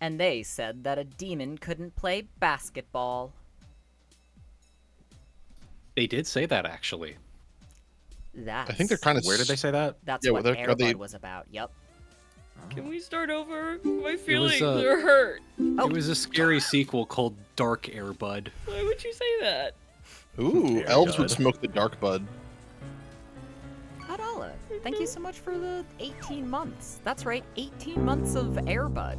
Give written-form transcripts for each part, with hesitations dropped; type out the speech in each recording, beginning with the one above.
And they said that a demon couldn't play basketball. They did say that, actually. That's I think they're kind of. Where did they say that? That's Yeah, what are Air they- Bud was about. Yep. Can we start over? My feelings uh, are hurt. Oh. It was a scary sequel called Dark Air Bud. Why would you say that? Ooh, Very elves would good. smoke the dark bud. Hadala, thank you so much for the 18 months. That's right, 18 months of Air Bud.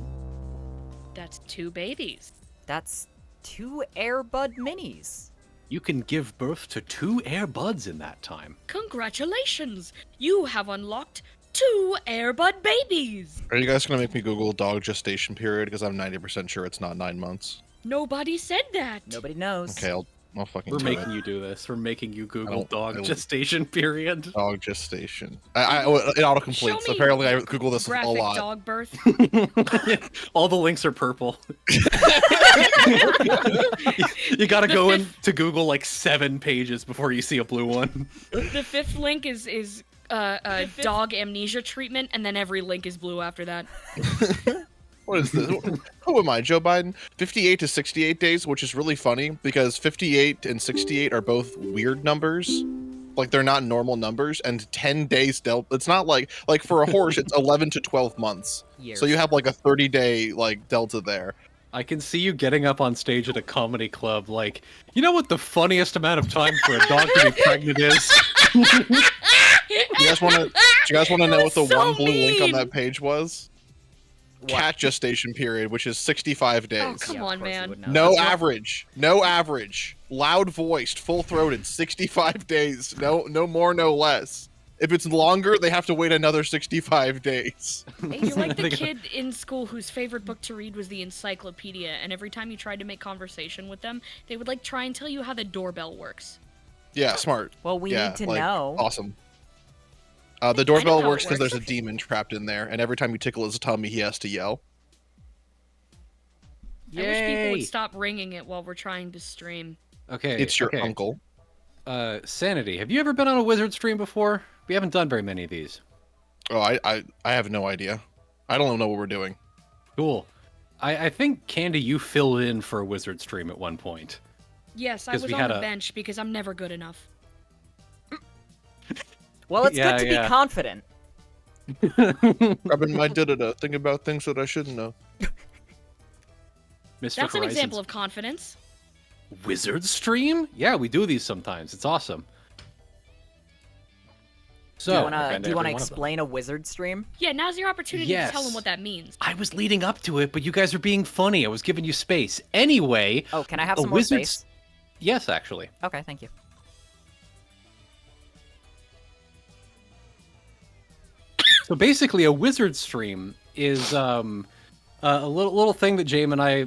That's 2 babies. That's 2 Air Bud minis. You can give birth to 2 Air Buds in that time. Congratulations! You have unlocked 2 Airbud babies! Are you guys gonna make me Google dog gestation period? Because I'm 90% sure it's not 9 months. Nobody said that! Nobody knows. Okay, I'll fucking We're do making it. you do this. We're making you I Google don't- I dog don't- gestation period. Dog gestation. It autocompletes. Show me Apparently, I Google this a Graphic lot. dog birth. All the links are purple. You gotta The go fifth- into Google like 7 pages before you see a blue one. The 5th link is dog amnesia treatment, and then every link is blue after that. What is this? Who am I, Joe Biden? 58 to 68 days, which is really funny because 58 and 68 are both weird numbers. Like they're not normal numbers, and 10 days it's not like for a horse it's 11 to 12 months. Years. So you have like a 30-day like delta there. I can see you getting up on stage at a comedy club like, you know what the funniest amount of time for a dog to be pregnant is? Do you guys want to know what the so one blue link on mean. that page was? Cat gestation period, which is 65 days. Oh, come Yeah, of on, course you man. would know. No That's not- average. No average. Loud voiced, full throated, 65 days. No more, no less. If it's longer, they have to wait another 65 days. You're like the Think- kid in school whose favorite book to read was the encyclopedia, and every time you tried to make conversation with them, they would like try and tell you how the doorbell works. Yeah, smart. Well, we Yeah, need to like, know. Awesome. The doorbell how it works because works. there's a demon trapped in there, and every time you tickle his tummy, he has to yell. I wish people Yay! would stop ringing it while we're trying to stream. Okay. It's your okay. uncle. Sanity, have you ever been on a wizard stream before? We haven't done very many of these. Oh, I have no idea. I don't know what we're doing. Cool. I think, Candy, you filled in for a wizard stream at one point. Yes, I 'Cause was we on had the a- bench because I'm never good enough. Well, it's Yeah, good to yeah. be confident. Grabbing my da-da-da, thinking about things that I shouldn't know. Mr. That's an Horizons. example of confidence. Wizard stream? Yeah, we do these sometimes. It's awesome. So, do you want to okay, every one of them. explain a wizard stream? Yeah, now's your opportunity to tell them Yes. what that means. I was leading up to it, but you guys are being funny. I was giving you space. Anyway, Oh, can I have a some more wizard's- space? yes, actually. Okay, thank you. So basically, a wizard stream is a little thing that Jame and I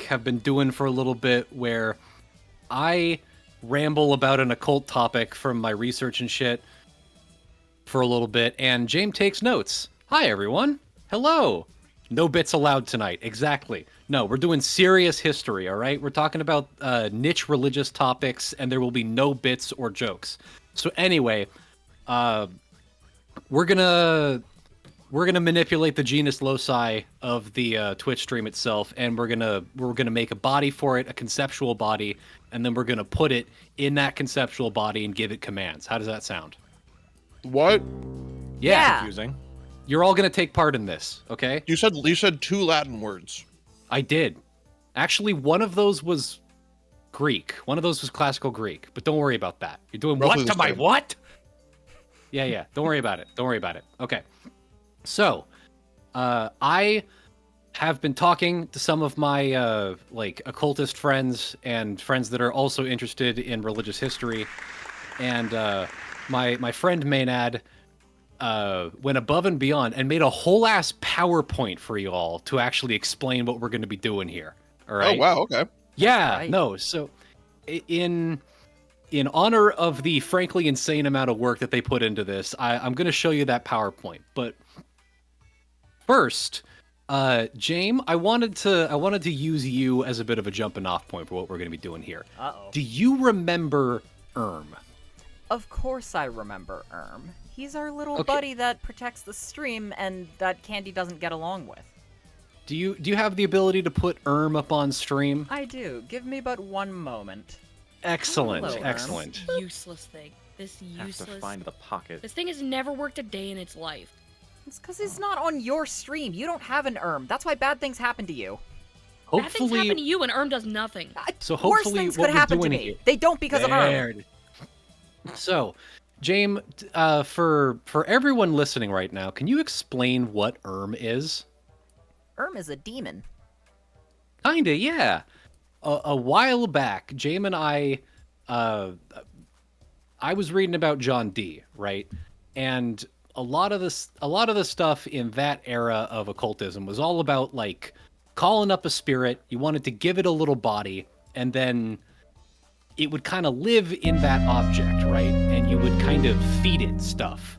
have been doing for a little bit, where I ramble about an occult topic from my research and shit for a little bit, and Jame takes notes. Hi, everyone. Hello. No bits allowed tonight. Exactly. No, we're doing serious history, all right? We're talking about niche religious topics, and there will be no bits or jokes. So anyway, we're gonna manipulate the genus loci of the Twitch stream itself, and we're gonna make a body for it, a conceptual body, and then we're gonna put it in that conceptual body and give it commands. How does that sound? What? Yeah. Confusing. You're all gonna take part in this, okay? You said 2 Latin words. I did. Actually, one of those was Greek. One of those was classical Greek. But don't worry about that. You're doing Roughly what the to my same. what? Yeah. Don't worry about it. Don't worry about it. Okay. So, I have been talking to some of my occultist friends and friends that are also interested in religious history, and my friend Maynard went above and beyond and made a whole ass PowerPoint for you all to actually explain what we're going to be doing here. All right. Oh, wow, okay. Yeah. Right. No. So, in honor of the frankly insane amount of work that they put into this, I'm going to show you that PowerPoint. But first, Jame, I wanted to use you as a bit of a jumping off point for what we're going to be doing here. Uh-oh. Do you remember Of course I remember Erm. He's our little Okay. buddy that protects the stream and that Candy doesn't get along with. Do you have the ability to put up on stream? I do. Give me but one moment. Excellent, Hello, Erm. excellent. This useless thing. This Have useless. to find the pocket. This thing has never worked a day in its life. It's because it's not on your stream. You don't have an That's why bad things happen to you. Bad things happen to you, and does nothing. So Worse hopefully things what could we're happen to doing me. here- They don't because of There it is. So, Jame, for everyone listening right now, can you explain what is? is a demon. Kinda, yeah. A while back, Jame and I was reading about John Dee, right? And a lot of the stuff in that era of occultism was all about like calling up a spirit. You wanted to give it a little body, and then it would kind of live in that object, right? And you would kind of feed it stuff,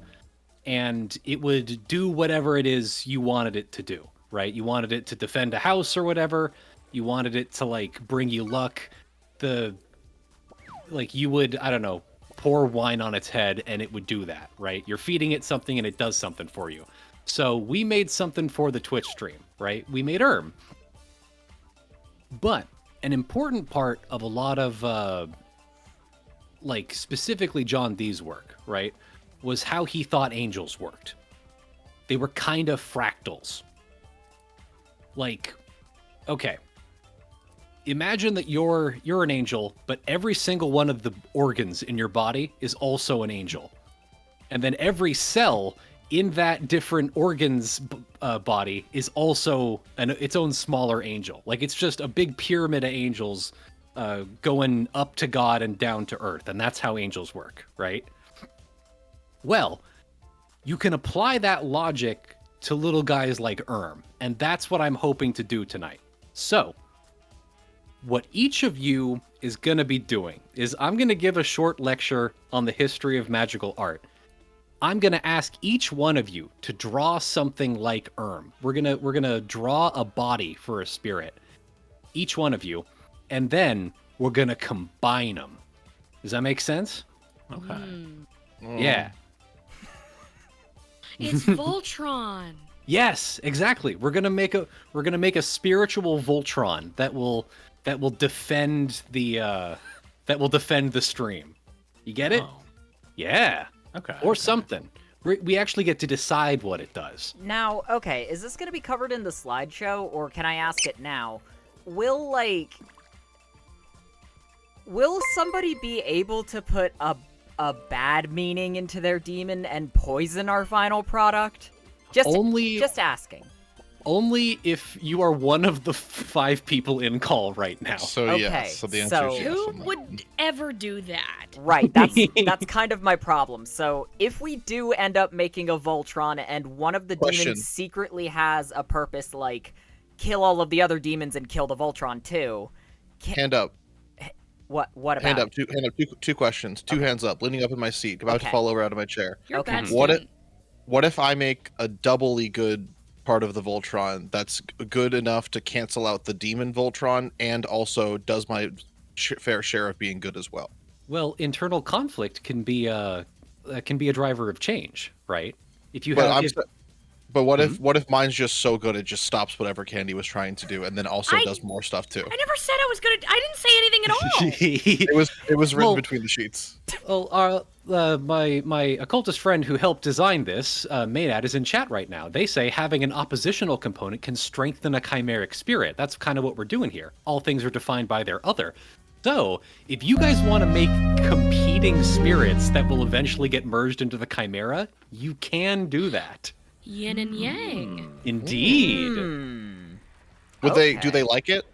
and it would do whatever it is you wanted it to do, right? You wanted it to defend a house or whatever. You wanted it to like bring you luck. You would, I don't know, pour wine on its head and it would do that, right? You're feeding it something and it does something for you. So we made something for the Twitch stream, right? We made But an important part of a lot of, specifically John Dee's work, right, was how he thought angels worked. They were kind of fractals. Okay. Imagine that you're an angel, but every single one of the organs in your body is also an angel. And then every cell in that different organ's body is also its own smaller angel. It's just a big pyramid of angels going up to God and down to earth. And that's how angels work, right? Well, you can apply that logic to little guys like and that's what I'm hoping to do tonight. So, what each of you is going to be doing is I'm going to give a short lecture on the history of magical art. I'm going to ask each one of you to draw something like We're going to draw a body for a spirit, each one of you, and then we're going to combine them. Does that make sense? Okay. Yeah. It's Voltron. Yes, exactly. We're gonna make a spiritual Voltron that will defend the stream. You get it? Oh. Yeah. Okay. Or something. We actually get to decide what it does. Now, okay, is this going to be covered in the slideshow, or can I ask it now? Will somebody be able to put a bad meaning into their demon and poison our final product? Just asking. Only if you are one of the 5 people in call right now. So Okay, yes, so the answer is yes. Who on that. would ever do that? Right, that's kind of my problem. So if we do end up making a Voltron and one of the Question. demons secretly has a purpose like kill all of the other demons and kill the Voltron too. Hand up. What about Hand it? up. Two questions. Two hands up. Leaning up in my seat. About to Okay. fall over out of my chair. You're a Okay. bad What student. What if I make a doubly good part of the Voltron that's good enough to cancel out the demon Voltron and also does my fair share of being good as well? Well, internal conflict can be a driver of change, right? If you But have I'm if- sa- But what if mine's just so good it just stops whatever Candy was trying to do and then also does more stuff too? I never said I was gonna. I didn't say anything at all. It was written Well- between the sheets. Well, my occultist friend who helped design this, Maynard, is in chat right now. They say having an oppositional component can strengthen a chimeric spirit. That's kind of what we're doing here. All things are defined by their other. So, if you guys want to make competing spirits that will eventually get merged into the chimera, you can do that. Yin and yang. Indeed. Do Okay. they like it?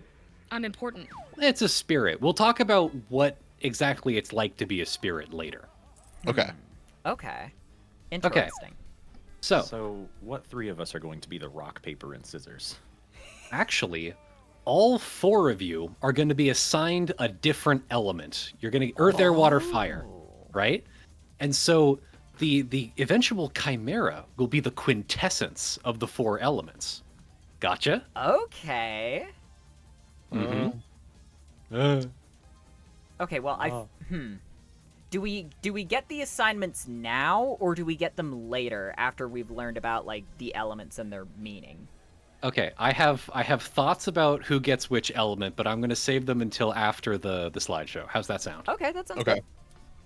I'm important. It's a spirit. We'll talk about what exactly it's like to be a spirit later. Okay. Okay. Interesting. So, what 3 of us are going to be the rock, paper, and scissors? Actually, all 4 of you are going to be assigned a different element. You're going to earth, air, water, fire, right? And so the eventual chimera will be the quintessence of the 4 elements. Gotcha? Okay. Mm-hmm. Okay, well, Do we get the assignments now, or do we get them later after we've learned about, like, the elements and their meaning? Okay, I have thoughts about who gets which element, but I'm going to save them until after the slideshow. How's that sound? Okay, that sounds Okay.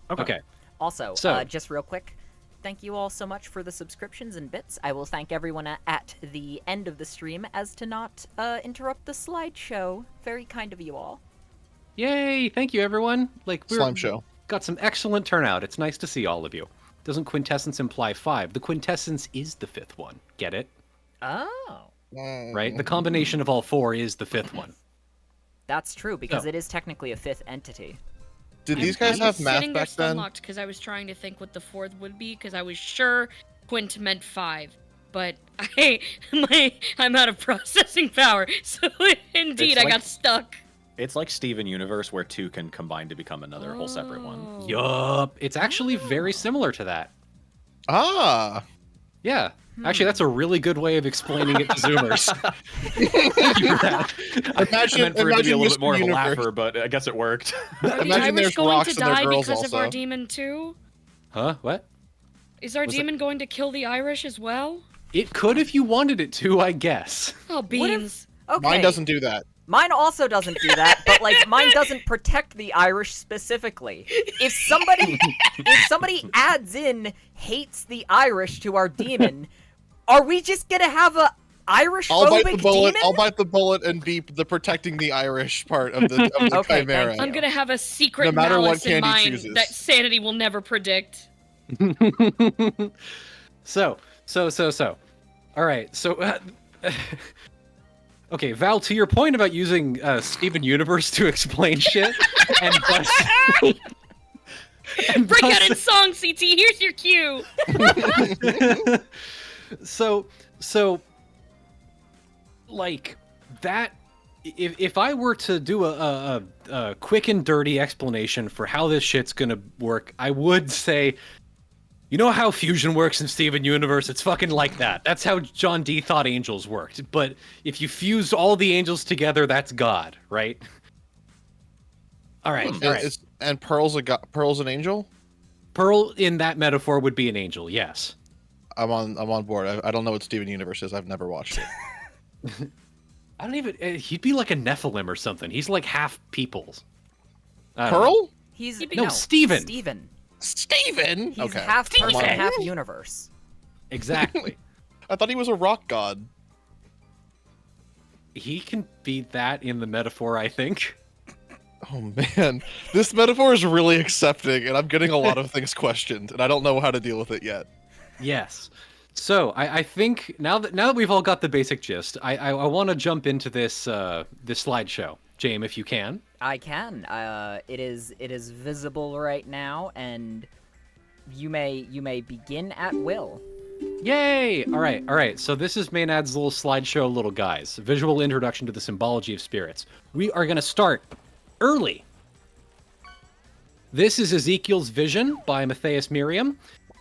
good. Okay. Also, So- just real quick, thank you all so much for the subscriptions and bits. I will thank everyone at the end of the stream as to not interrupt the slideshow. Very kind of you all. Yay! Thank you, everyone. Like Slime show. Got some excellent turnout. It's nice to see all of you. Doesn't quintessence imply 5? The quintessence is the 5th one. Get it? Oh. Right? The combination of all 4 is the 5th one. That's true, because So- it is technically a 5th entity. Did these guys have math sitting there back then? stunlocked because I was trying to think what the 4th would be because I was sure quint meant 5, but I'm out of processing power, so indeed It's I like- got stuck. It's like Steven Universe, where 2 can combine to become another whole separate one. Oh. Yup. It's actually very similar to that. Ah. Yeah. Actually, that's a really good way of explaining it to Zoomers. Thank you for that. I Imagine, meant for it to be a imagine little bit more of a Universe. laugher, but I guess it worked. Are the Imagine Irish there's going rocks to and they're die girls because of our also. demon too? Huh? What? Is our Was it- demon going to kill the Irish as well? It could if you wanted it to, I guess. Oh, beans. Okay. Mine doesn't do that. Mine also doesn't do that, but like mine doesn't protect the Irish specifically. If somebody adds in hates the Irish to our demon, are we just gonna have a Irish I'll bite the phobic bullet. demon? I'll bite the bullet and beep the protecting the Irish part of the Okay, chimera. thank I'm gonna have a secret No matter what malice in candy mind chooses. that sanity will never predict. So. All right. So, okay, Val, to your point about using Steven Universe to explain shit, and thus, and Break out thus- in song, CT. Here's your cue. so, like that. If I were to do a quick and dirty explanation for how this shit's gonna work, I would say, you know how fusion works in Steven Universe? It's fucking like that. That's how John Dee thought angels worked. But if you fuse all the angels together, that's God, right? All right. All right. And Pearl's an angel. Pearl in that metaphor would be an angel. Yes. I'm on board. I don't know what Steven Universe is. I've never watched it. I don't even. He'd be like a Nephilim or something. He's like half peoples. I don't know. Pearl? He's No, Steven. Steven. Steven? He's Okay. half person, Steven. half universe. Exactly. I thought he was a rock god. He can be that in the metaphor, I think. Oh man, this metaphor is really accepting, and I'm getting a lot of things questioned, and I don't know how to deal with it yet. Yes. So I think now that we've all got the basic gist, I want to jump into this this slideshow, Jame, if you can. I can. It is visible right now, and you may begin at will. Yay! All right. So this is Maynard's little slideshow, little guys. A visual introduction to the symbology of spirits. We are going to start early. This is Ezekiel's vision by Matthias Miriam.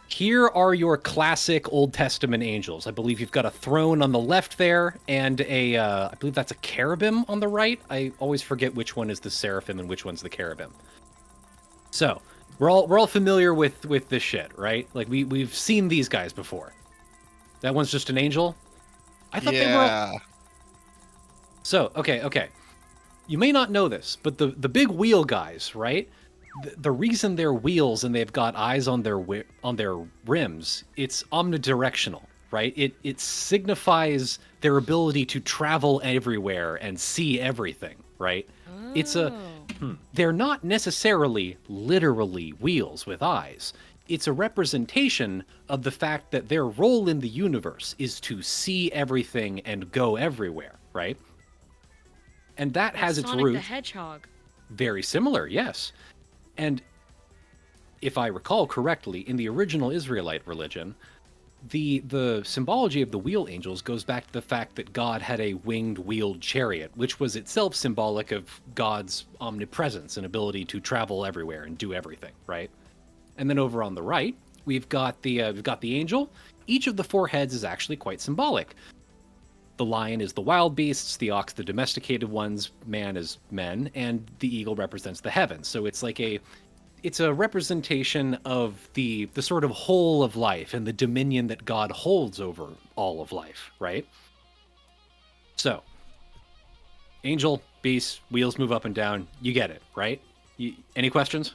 Here are your classic Old Testament angels. I believe you've got a throne on the left there, and I believe that's a cherubim on the right. I always forget which one is the seraphim and which one's the cherubim. So we're all familiar with this shit, right? Like we've seen these guys before. That one's just an angel. I thought they were. Yeah. So okay. You may not know this, but the big wheel guys, right? The reason they're wheels and they've got eyes on their rims, it's omnidirectional, right? It signifies their ability to travel everywhere and see everything, right? They're not necessarily literally wheels with eyes. It's a representation of the fact that their role in the universe is to see everything and go everywhere, right? And that has its Sonic root. the Hedgehog. Very similar, yes. And if I recall correctly, in the original Israelite religion, the symbology of the wheel angels goes back to the fact that God had a winged wheeled chariot, which was itself symbolic of God's omnipresence and ability to travel everywhere and do everything, right? And then over on the right, we've got the angel. Each of the 4 heads is actually quite symbolic. The lion is the wild beasts, the ox the domesticated ones, man is men, and the eagle represents the heavens. So it's like it's a representation of the sort of whole of life and the dominion that God holds over all of life, right? So, angel, beast, wheels move up and down. You get it, right? Any questions?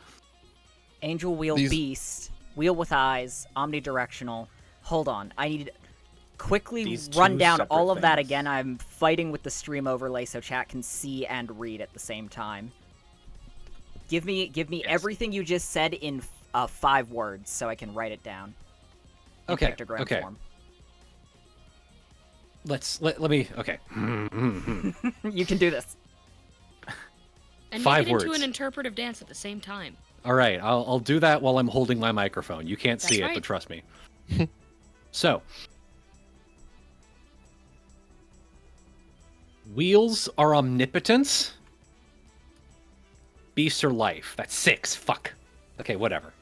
Angel, wheel, beast, wheel with eyes, omnidirectional. Hold on, I need to quickly These run two down separate all of that things. again. I'm fighting with the stream overlay so chat can see and read at the same time. Give me everything you just said in 5 words so I can write it down. In Okay. pictogram Okay. form. Let me. Okay. You can do this. And 5 make it into words. an interpretive dance at the same time. All right. I'll do that while I'm holding my microphone. You can't see That's it, but right. trust me. So, wheels are omnipotence. Beasts are life. That's 6. Fuck. Okay, whatever.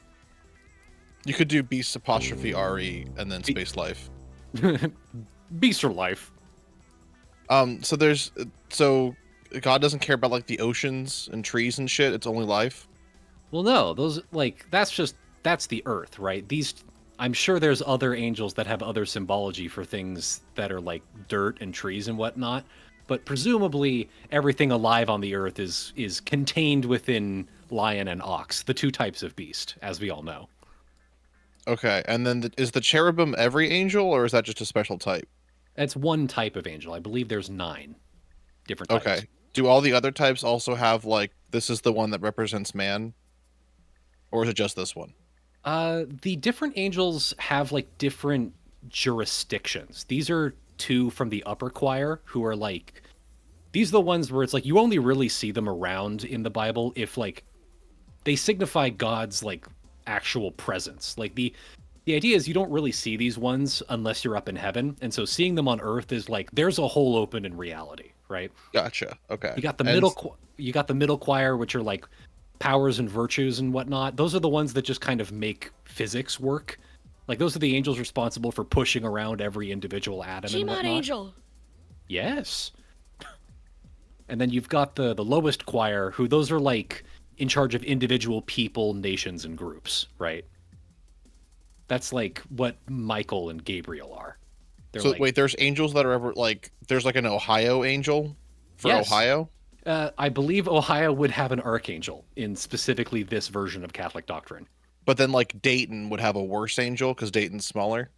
You could do beast apostrophe re and then space life. Beasts are life. So God doesn't care about like the oceans and trees and shit. It's only life. Well, no, those that's the Earth, right? I'm sure there's other angels that have other symbology for things that are like dirt and trees and whatnot, but presumably everything alive on the Earth is contained within lion and ox, the 2 types of beast, as we all know. Okay, and then is the cherubim every angel, or is that just a special type? That's 1 type of angel. I believe there's 9 different types. Okay. Do all the other types also have like this is the one that represents man, or is it just this one? The different angels have like different jurisdictions. These are 2 from the upper choir who are like, these are the ones where it's like you only really see them around in the Bible if like they signify God's like actual presence. Like the idea is you don't really see these ones unless you're up in heaven, and so seeing them on Earth is like there's a hole open in reality, right? Gotcha. Okay. You got the middle choir, which are like powers and virtues and whatnot. Those are the ones that just kind of make physics work. Like those are the angels responsible for pushing around every individual atom and Jame7t whatnot. angel. Yes. And then you've got the lowest choir, who those are like in charge of individual people, nations, and groups, right? That's like what Michael and Gabriel are. So like, wait, there's angels that are ever like there's like an Ohio angel for Yes. Ohio. I believe Ohio would have an archangel in specifically this version of Catholic doctrine. But then like Dayton would have a worse angel because Dayton's smaller.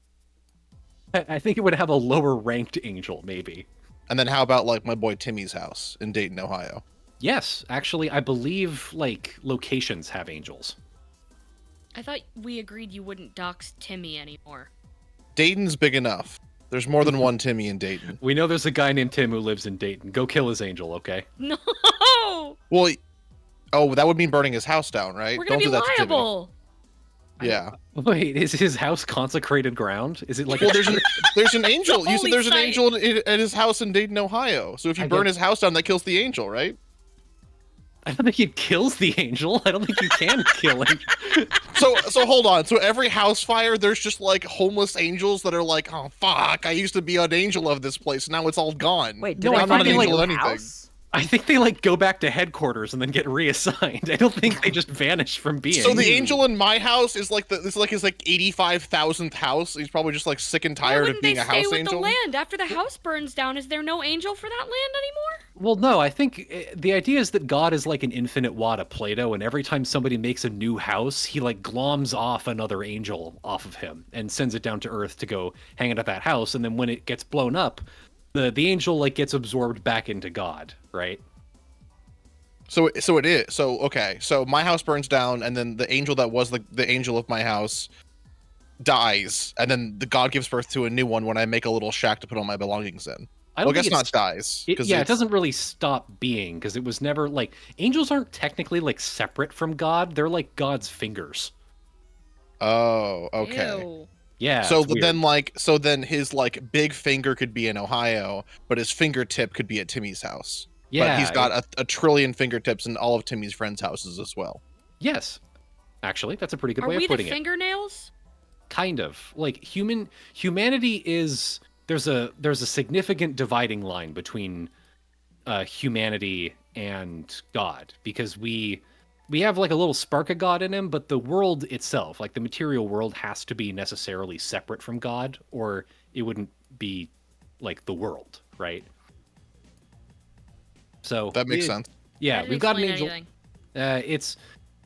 I think it would have a lower ranked angel, maybe. And then how about like my boy Timmy's house in Dayton, Ohio? Yes, actually, I believe like locations have angels. I thought we agreed you wouldn't dox Timmy anymore. Dayton's big enough. There's more than one Timmy in Dayton. We know there's a guy named Tim who lives in Dayton. Go kill his angel, okay? No! Well, oh, that would mean burning his house down, right? We're gonna Don't be do that to Timmy. liable! Yeah. Wait, is his house consecrated ground? Is it like Well, a there's an angel. You said holy there's an site. angel at his house in Dayton, Ohio. So if you I burn get- his house down, that kills the angel, right? I don't think it kills the angel. I don't think you can kill him. So hold on. So every house fire, there's just like homeless angels that are like, oh fuck, I used to be an angel of this place, now it's all gone. Wait, No, do they I'm not find an a angel new of anything. house? I think they like go back to headquarters and then get reassigned. I don't think they just vanish from being. So the angel in my house is like his like 85,000th house. He's probably just like sick and Why tired wouldn't of being they a stay house with angel. the land? After the house burns down, is there no angel for that land anymore? Well, no, I think the idea is that God is like an infinite wad of Play-Doh, and every time somebody makes a new house, he like gloms off another angel off of him and sends it down to Earth to go hang it at that house. And then when it gets blown up, the angel like gets absorbed back into God, right? So it is. So okay. So my house burns down, and then the angel that was the angel of my house dies, and then the God gives birth to a new one when I make a little shack to put all my belongings in. I Well, I don't guess think not dies. It 'cause yeah, it it's- doesn't really stop being because it was never like angels aren't technically like separate from God. They're like God's fingers. Oh, okay. Ew. Yeah. So it's weird. then his like big finger could be in Ohio, but his fingertip could be at Timmy's house. yeah, But he's got a trillion fingertips in all of Timmy's friends' houses as well. yes. Actually, that's a pretty good Are way we of the putting it. fingernails? Kind of like humanity is there's a significant dividing line between humanity and God because we have like a little spark of God in him, but the world itself, like the material world, has to be necessarily separate from God, or it wouldn't be like the world, right? So That makes sense. Yeah, That we've didn't got an explain angel. anything.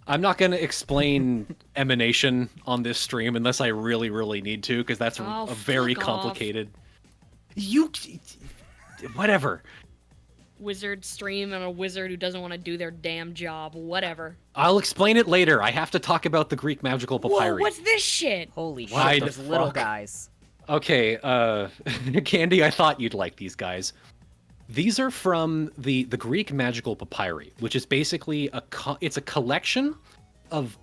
I'm not going to explain emanation on this stream unless I really, really need to, because that's Oh, a very fuck off. complicated. You, whatever. Wizard stream and a wizard who doesn't want to do their damn job. Whatever. I'll explain it later. I have to talk about the Greek magical Whoa, papyri. what's this shit? Holy Why shit, the those little fuck? guys. Okay, Candy, I thought you'd like these guys. These are from the Greek magical papyri, which is basically it's a collection of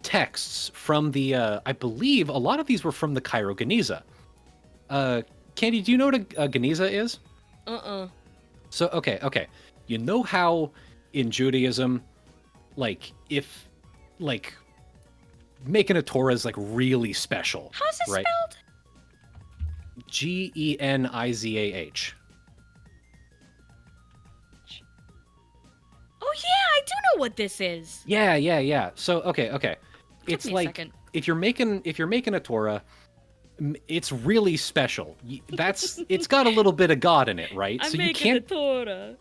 texts from the I believe a lot of these were from the Cairo Geniza. Candy, do you know what a Geniza is? So okay. You know how in Judaism, like if like making a Torah is like really special. How's it right? spelled? Genizah. Oh yeah, I do know what this is. Yeah. So okay. It's me a like second. if you're making a Torah, it's really special. It's got a little bit of God in it, right? I'm so you making can't. a Torah.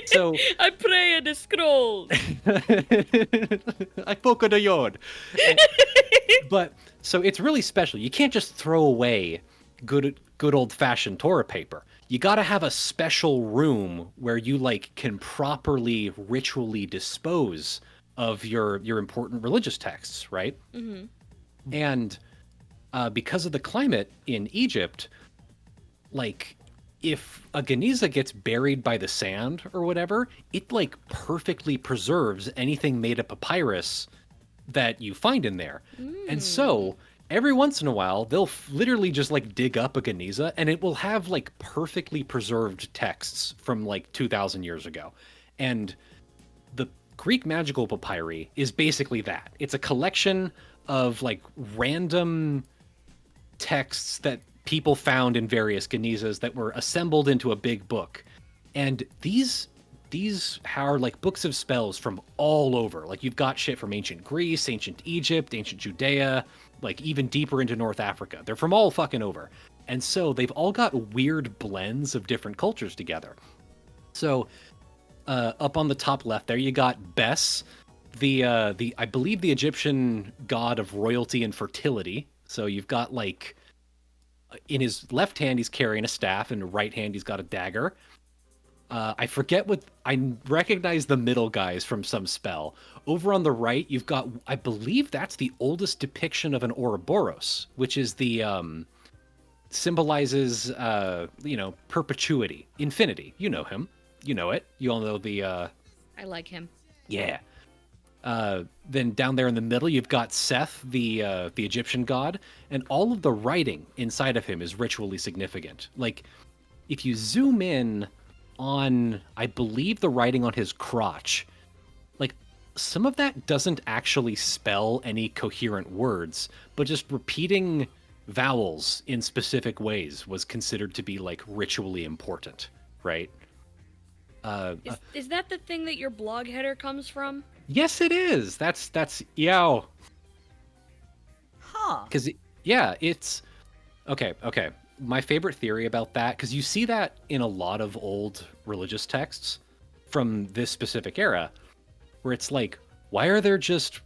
So I pray at the scroll. I poke the yod. But so it's really special. You can't just throw away good old fashioned Torah paper. You got to have a special room where you like can properly ritually dispose of your important religious texts, right? Mm-hmm. And because of the climate in Egypt, like if a Geniza gets buried by the sand or whatever, it like perfectly preserves anything made of papyrus that you find in there. And so every once in a while, they'll literally just like dig up a Geniza and it will have like perfectly preserved texts from like 2,000 years ago. And the Greek magical papyri is basically that. It's a collection of like random texts that people found in various Genizas that were assembled into a big book. And these are like books of spells from all over. Like you've got shit from ancient Greece, ancient Egypt, ancient Judea, like even deeper into North Africa. They're from all fucking over. And so they've all got weird blends of different cultures together. So up on the top left there, you got Bes, the I believe the Egyptian god of royalty and fertility. So you've got like in his left hand he's carrying a staff, and right hand he's got a dagger. I forget what I recognize the middle guys from some spell. Over on the right, you've got I believe that's the oldest depiction of an Ouroboros, which is the symbolizes perpetuity, infinity. You know him. You know it. You all know the I like him. yeah. Then down there in the middle, you've got Seth, the Egyptian god, and all of the writing inside of him is ritually significant. Like, if you zoom in on, I believe, the writing on his crotch, like, some of that doesn't actually spell any coherent words, but just repeating vowels in specific ways was considered to be, like, ritually important, right? Is that the thing that your blog header comes from? Yes, it is. That's yow. Huh. Because it's okay. My favorite theory about that, because you see that in a lot of old religious texts from this specific era, where it's like, why are there just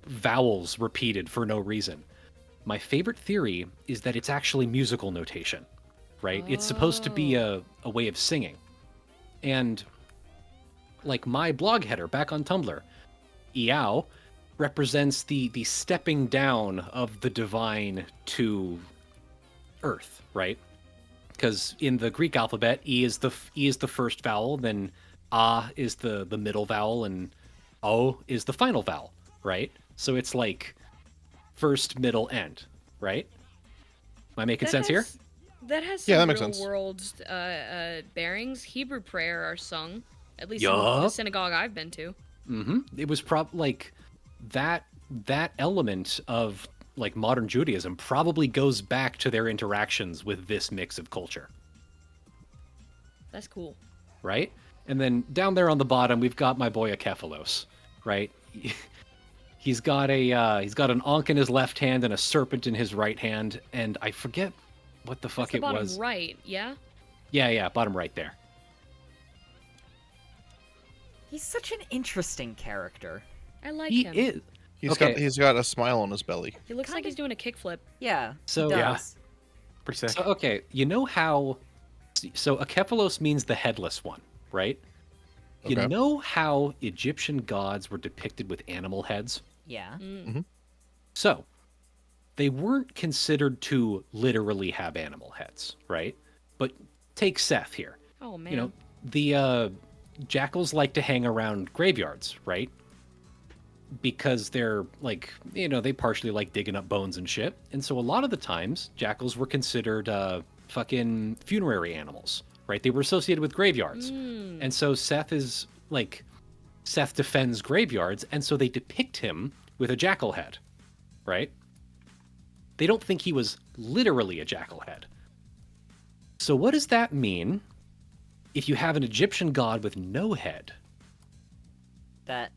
vowels repeated for no reason? My favorite theory is that it's actually musical notation, right? It's supposed to be a way of singing. And like my blog header back on Tumblr, Iao represents the stepping down of the divine to earth, right? Because in the Greek alphabet, E is the first vowel, then A is the middle vowel, and O is the final vowel, right? So it's like first, middle, end, right? Am I making sense here? That has Yeah, some that makes real sense. world bearings. Hebrew prayer are sung, at least Yeah. in the synagogue I've been to. Mm-hmm. It was like that element of like modern Judaism probably goes back to their interactions with this mix of culture, That's cool. right? And then down there on the bottom, we've got my boy Akephalos, right? He's got an ankh in his left hand and a serpent in his right hand, and I forget what the fuck That's the it bottom was. right, yeah? Yeah, bottom right there. He's such an interesting character. I like He him. is. He's got a smile on his belly. He looks like he's doing a kickflip. Yeah, So- he Yeah. does. Pretty sick. So okay, you know how? So Akephalos means the headless one, right? You Okay. know how Egyptian gods were depicted with animal heads? Yeah. Mm. So they weren't considered to literally have animal heads, right? But take Seth here. Oh man. You know, the jackals like to hang around graveyards, right? Because they're like, you know, they partially like digging up bones and shit. And so a lot of the times, jackals were considered fucking funerary animals, right? They were associated with graveyards. And so Seth defends graveyards, and so they depict him with a jackal head, right? They don't think he was literally a jackal head. So what does that mean if you have an Egyptian god with no head? That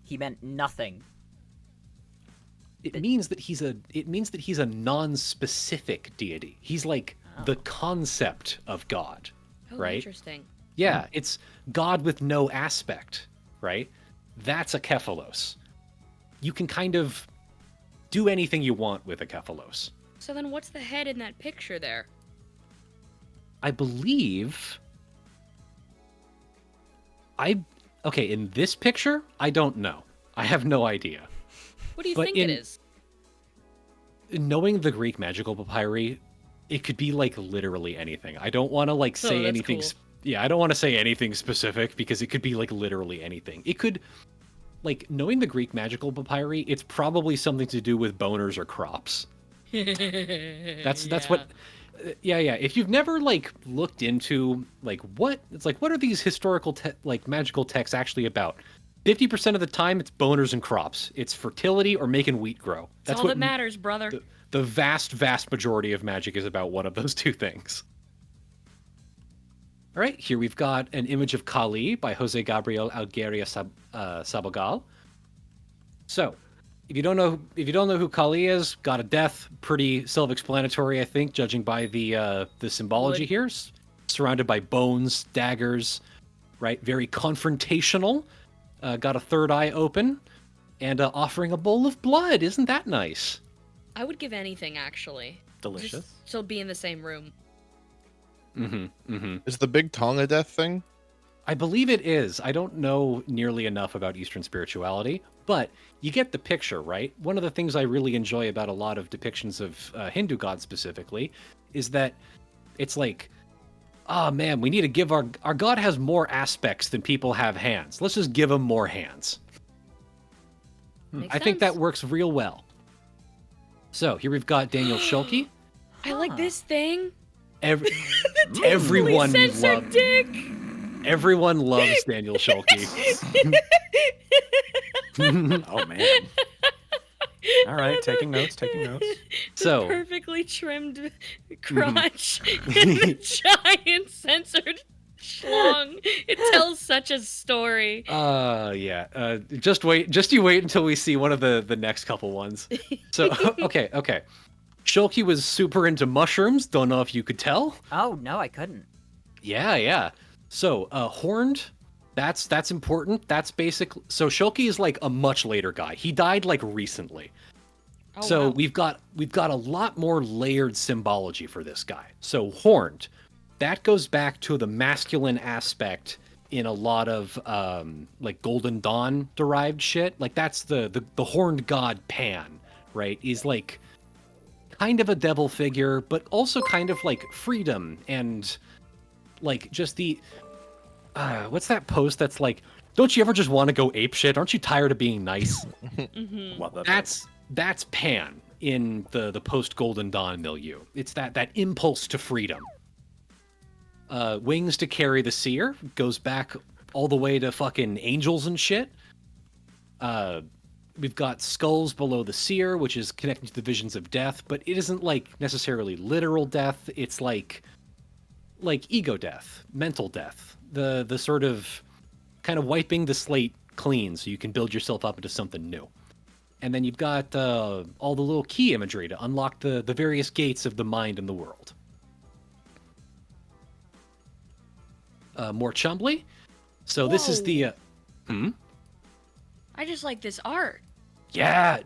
he meant nothing. It means that he's a non-specific deity. He's like the concept of God, Oh, right? interesting. Yeah, it's God with no aspect, right? That's a Kephalos. You can kind of do anything you want with a Kephalos. So then what's the head in that picture there? I believe. Okay, in this picture, I don't know. I have no idea. What do you But think it in- is? Knowing the Greek magical papyri, it could be like literally anything. I don't want to like say that's anything. cool. Yeah, I don't want to say anything specific because it could be like literally anything. It could, like, knowing the Greek magical papyri, it's probably something to do with boners or crops. That's what. Yeah. If you've never like looked into like what are these historical like magical texts actually about? 50% of the time, it's boners and crops. It's fertility or making wheat grow. That's all that matters, brother. The vast majority of magic is about one of those two things. All right, here we've got an image of Kali by Jose Gabriel Algueria Sabogal. So, if you don't know who Kali is, god of death, pretty self-explanatory, I think, judging by the symbology Wood. here. Surrounded by bones, daggers, right? Very confrontational. Got a third eye open, and offering a bowl of blood. Isn't that nice? I would give anything, actually. Delicious. Just so be in the same room. Is the big tongue a death thing? I believe it is. I don't know nearly enough about Eastern spirituality, but you get the picture, right? One of the things I really enjoy about a lot of depictions of Hindu gods specifically is that it's like, oh man, we need to give our god has more aspects than people have hands. Let's just give him more hands. Makes I think that sense. works real well. So here we've got Daniel Schulke. I like this thing. Everyone Censored loves dick. everyone loves Daniel Schulke. Oh man. All right, taking notes. So Perfectly trimmed crotch and the giant censored schlong. It tells such a story. just you wait until we see one of the next couple ones. So okay. Schulke was super into mushrooms. Don't know if you could tell. Oh no, I couldn't. Yeah. So horned, that's important. That's basically so Schulke is like a much later guy. He died like recently. Oh, So wow. we've got a lot more layered symbology for this guy. So horned, that goes back to the masculine aspect in a lot of like Golden Dawn derived shit. Like that's the horned god Pan, right? He's like kind of a devil figure, but also kind of like freedom and like just the what's that post that's like, don't you ever just want to go ape shit? Aren't you tired of being nice? Love that. That's Pan in the post Golden Dawn milieu. It's that impulse to freedom. Wings to carry the seer goes back all the way to fucking angels and shit. We've got skulls below the seer, which is connected to the visions of death, but it isn't like necessarily literal death. It's like ego death, mental death, the sort of kind of wiping the slate clean so you can build yourself up into something new. And then you've got all the little key imagery to unlock the various gates of the mind and the world. More Chumbley. So this is the I just like this art. yeah.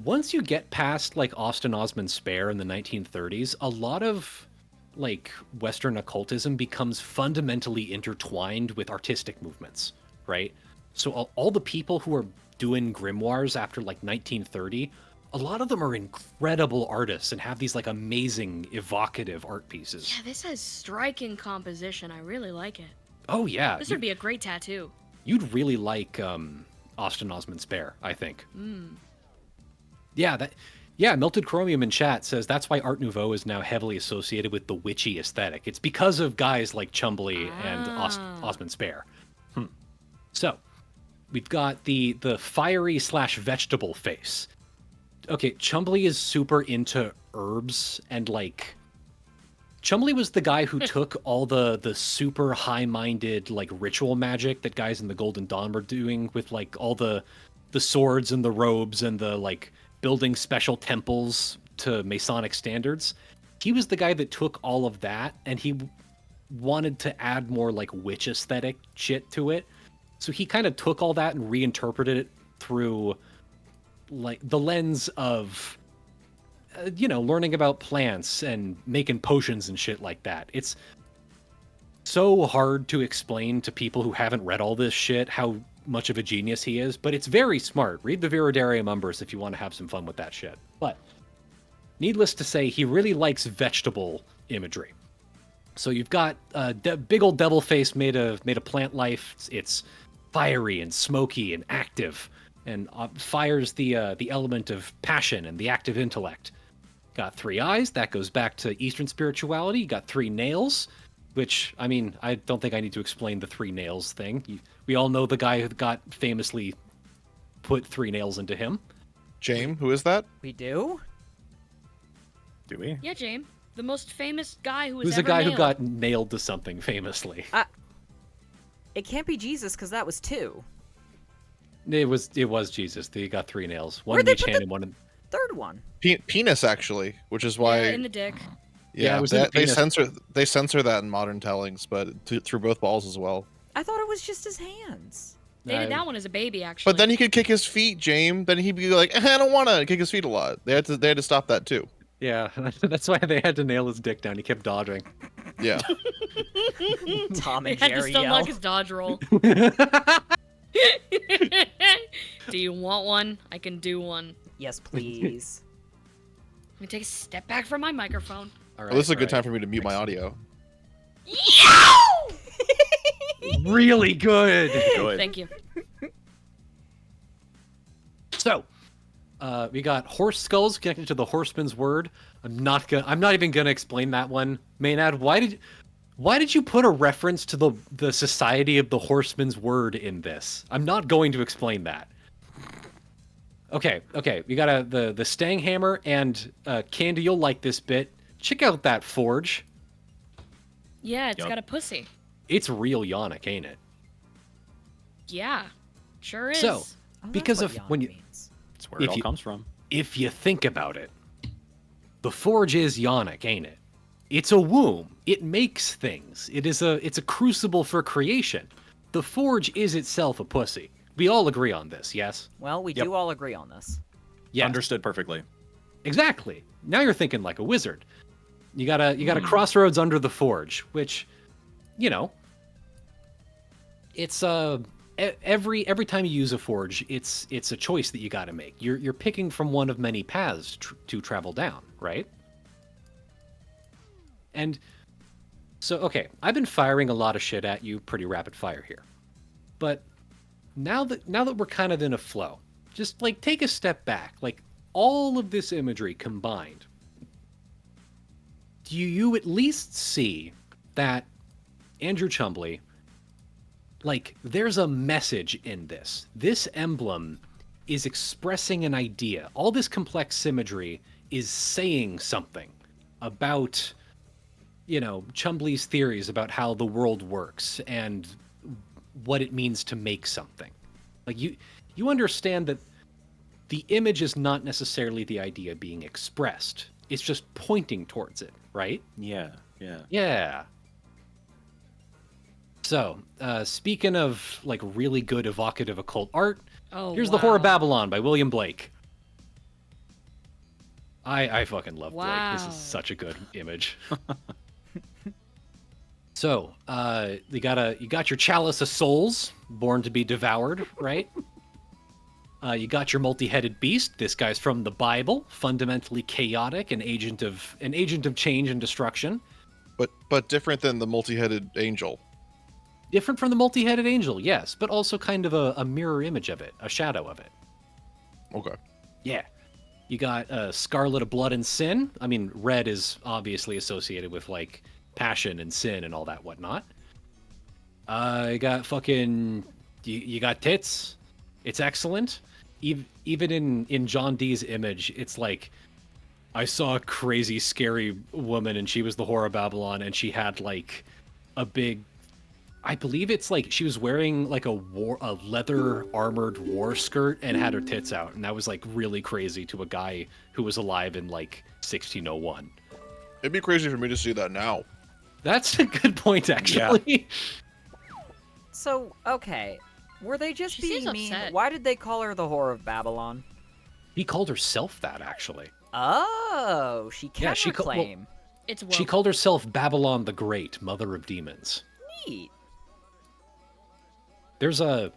Once you get past like Austin Osman Spare in the 1930s, a lot of like Western occultism becomes fundamentally intertwined with artistic movements, right? So all the people who are doing grimoires after like 1930, a lot of them are incredible artists and have these like amazing evocative art pieces. Yeah, this has striking composition. I really like it. Oh yeah, This would be a great tattoo. you'd really like Austin Osman Spare, I think. Yeah, Melted Chromium in chat says that's why Art Nouveau is now heavily associated with the witchy aesthetic. It's because of guys like Chumbley and Osman Spare. So, we've got the fiery / vegetable face. Okay, Chumbley is super into herbs and like Chumbley was the guy who took all the super high-minded like ritual magic that guys in the Golden Dawn were doing with like all the swords and the robes and the like building special temples to Masonic standards. He was the guy that took all of that and he wanted to add more like witch aesthetic shit to it. So he kind of took all that and reinterpreted it through like the lens of learning about plants and making potions and shit like that. It's so hard to explain to people who haven't read all this shit how much of a genius he is, but it's very smart. Read the Viridarium Umbers if you want to have some fun with that shit. But needless to say, he really likes vegetable imagery. So you've got a big old devil face made of plant life. It's fiery and smoky and active, and fires the element of passion and the active intellect. Got 3 eyes. That goes back to Eastern spirituality. Got 3 nails, which, I mean, I don't think I need to explain the 3 nails thing. We all know the guy who got famously put 3 nails into him. Jame, who is that? We do? Do we? Yeah, Jame. The most famous guy who was Who's ever a guy nailed. who got nailed to something famously? It can't be Jesus because that was 2. It was Jesus. He got 3 nails. One Where'd in they each put hand the- and one in... Third one. Penis, actually, which is why Yeah, in the dick. Yeah, it was in the they penis. censor that in modern tellings, but through both balls as well. I thought it was just his hands. They did that one as a baby, actually. But then he could kick his feet, Jame. Then he'd be like, I don't want to kick his feet a lot. They had to stop that too. Yeah, that's why they had to nail his dick down. He kept dodging. Yeah. Tom They and had to Jerry still yell. knock his dodge roll. Do you want one? I can do one. Yes, please. Let me take a step back from my microphone. All right, Well, this is a good all time right. for me to mute my audio. Really good. Good. Thank you. So, we got horse skulls connected to the horseman's word. I'm not even gonna explain that one. Maynard, why did you put a reference to the Society of the Horseman's Word in this? I'm not going to explain that. Okay. We got the Stang Hammer, and Candy, you'll like this bit. Check out that forge. Yeah, it's Yup. got a pussy. It's real Yannick, ain't it? Yeah, sure is. So, Oh, that's because what of yawn when you means. That's where If it all you- comes from. if you think about it, the forge is Yannick, ain't it? It's a womb. It makes things. It's a crucible for creation. The forge is itself a pussy. We all agree on this, yes? Well, we Yep. do all agree on this. Yes. Understood perfectly. Exactly. Now you're thinking like a wizard. You got a crossroads under the forge, which, it's every time you use a forge, it's a choice that you got to make. You're picking from one of many paths to travel down, right? And so, okay, I've been firing a lot of shit at you, pretty rapid fire here. But now that we're kind of in a flow, just like take a step back. Like all of this imagery combined, do you at least see that Andrew Chumbley, like there's a message in this. This emblem is expressing an idea. All this complex symmetry is saying something about, Chumbley's theories about how the world works and what it means to make something. Like you understand that the image is not necessarily the idea being expressed. It's just pointing towards it, right? Yeah. Yeah. So, speaking of like really good evocative occult art, Oh, here's the Whore of wow. Babylon by William Blake. I fucking love Blake. This Wow. is such a good image. So, you got your chalice of souls, born to be devoured, right? You got your multi-headed beast. This guy's from the Bible, fundamentally chaotic, an agent of change and destruction. But different than the multi-headed angel. Different from the multi-headed angel, yes, but also kind of a mirror image of it, a shadow of it. Okay. Yeah. You got Scarlet of Blood and Sin. I mean, red is obviously associated with, like, passion and sin and all that whatnot. You got fucking... You got tits. It's excellent. Even in John Dee's image, it's like... I saw a crazy, scary woman, and she was the Whore of Babylon, and she had, like, a big... I believe it's like she was wearing like a leather armored war skirt and had her tits out, and that was like really crazy to a guy who was alive in like 1601. It'd be crazy for me to see that now. That's a good point, actually. So, okay. Were they just She being seems mean? upset. Why did they call her the Whore of Babylon? He called herself that, actually. Oh, she can Yeah, she well, claim. It's She called herself Babylon the Great, Mother of Demons. Neat. There's a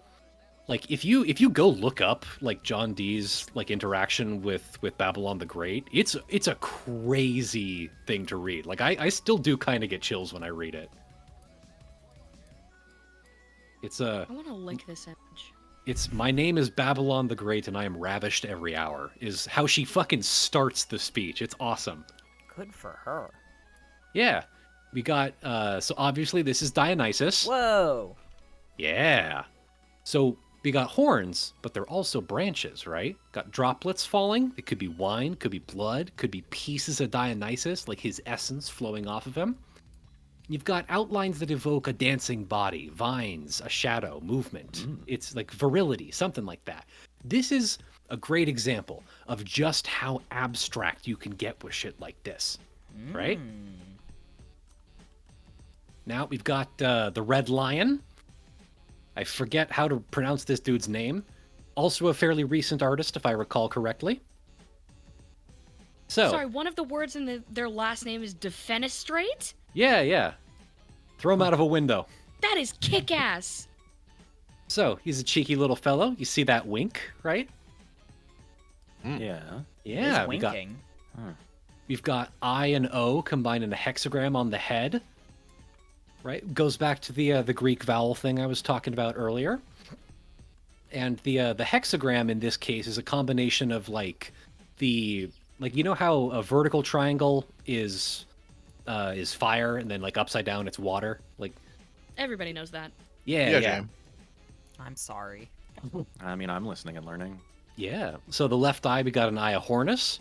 like if you go look up like John Dee's like interaction with Babylon the Great, it's a crazy thing to read. Like I still do kind of get chills when I read it. It's I want to lick this image. It's my name is Babylon the Great and I am ravished every hour is how she fucking starts the speech. It's awesome. Good for her. Yeah. We got so obviously this is Dionysus. Whoa. Yeah. So we got horns, but they're also branches, right? Got droplets falling. It could be wine, could be blood, could be pieces of Dionysus, like his essence flowing off of him. You've got outlines that evoke a dancing body, vines, a shadow, movement. It's like virility, something like that. This is a great example of just how abstract you can get with shit like this, right? Now we've got the Red Lion. I forget how to pronounce this dude's name. Also a fairly recent artist, if I recall correctly. So, Sorry, one of the words in their last name is defenestrate? yeah. Throw him out of a window. That is kick-ass. So, he's a cheeky little fellow. You see that wink, right? Yeah. Yeah, He's winking. we've got I and O combined in a hexagram on the head. Right? Goes back to the Greek vowel thing I was talking about earlier. And the hexagram in this case is a combination of like you know how a vertical triangle is fire and then like upside down it's water? Like Everybody knows that. yeah. Jam. I'm sorry. I mean, I'm listening and learning. Yeah. So the left eye we got an eye of Hornus.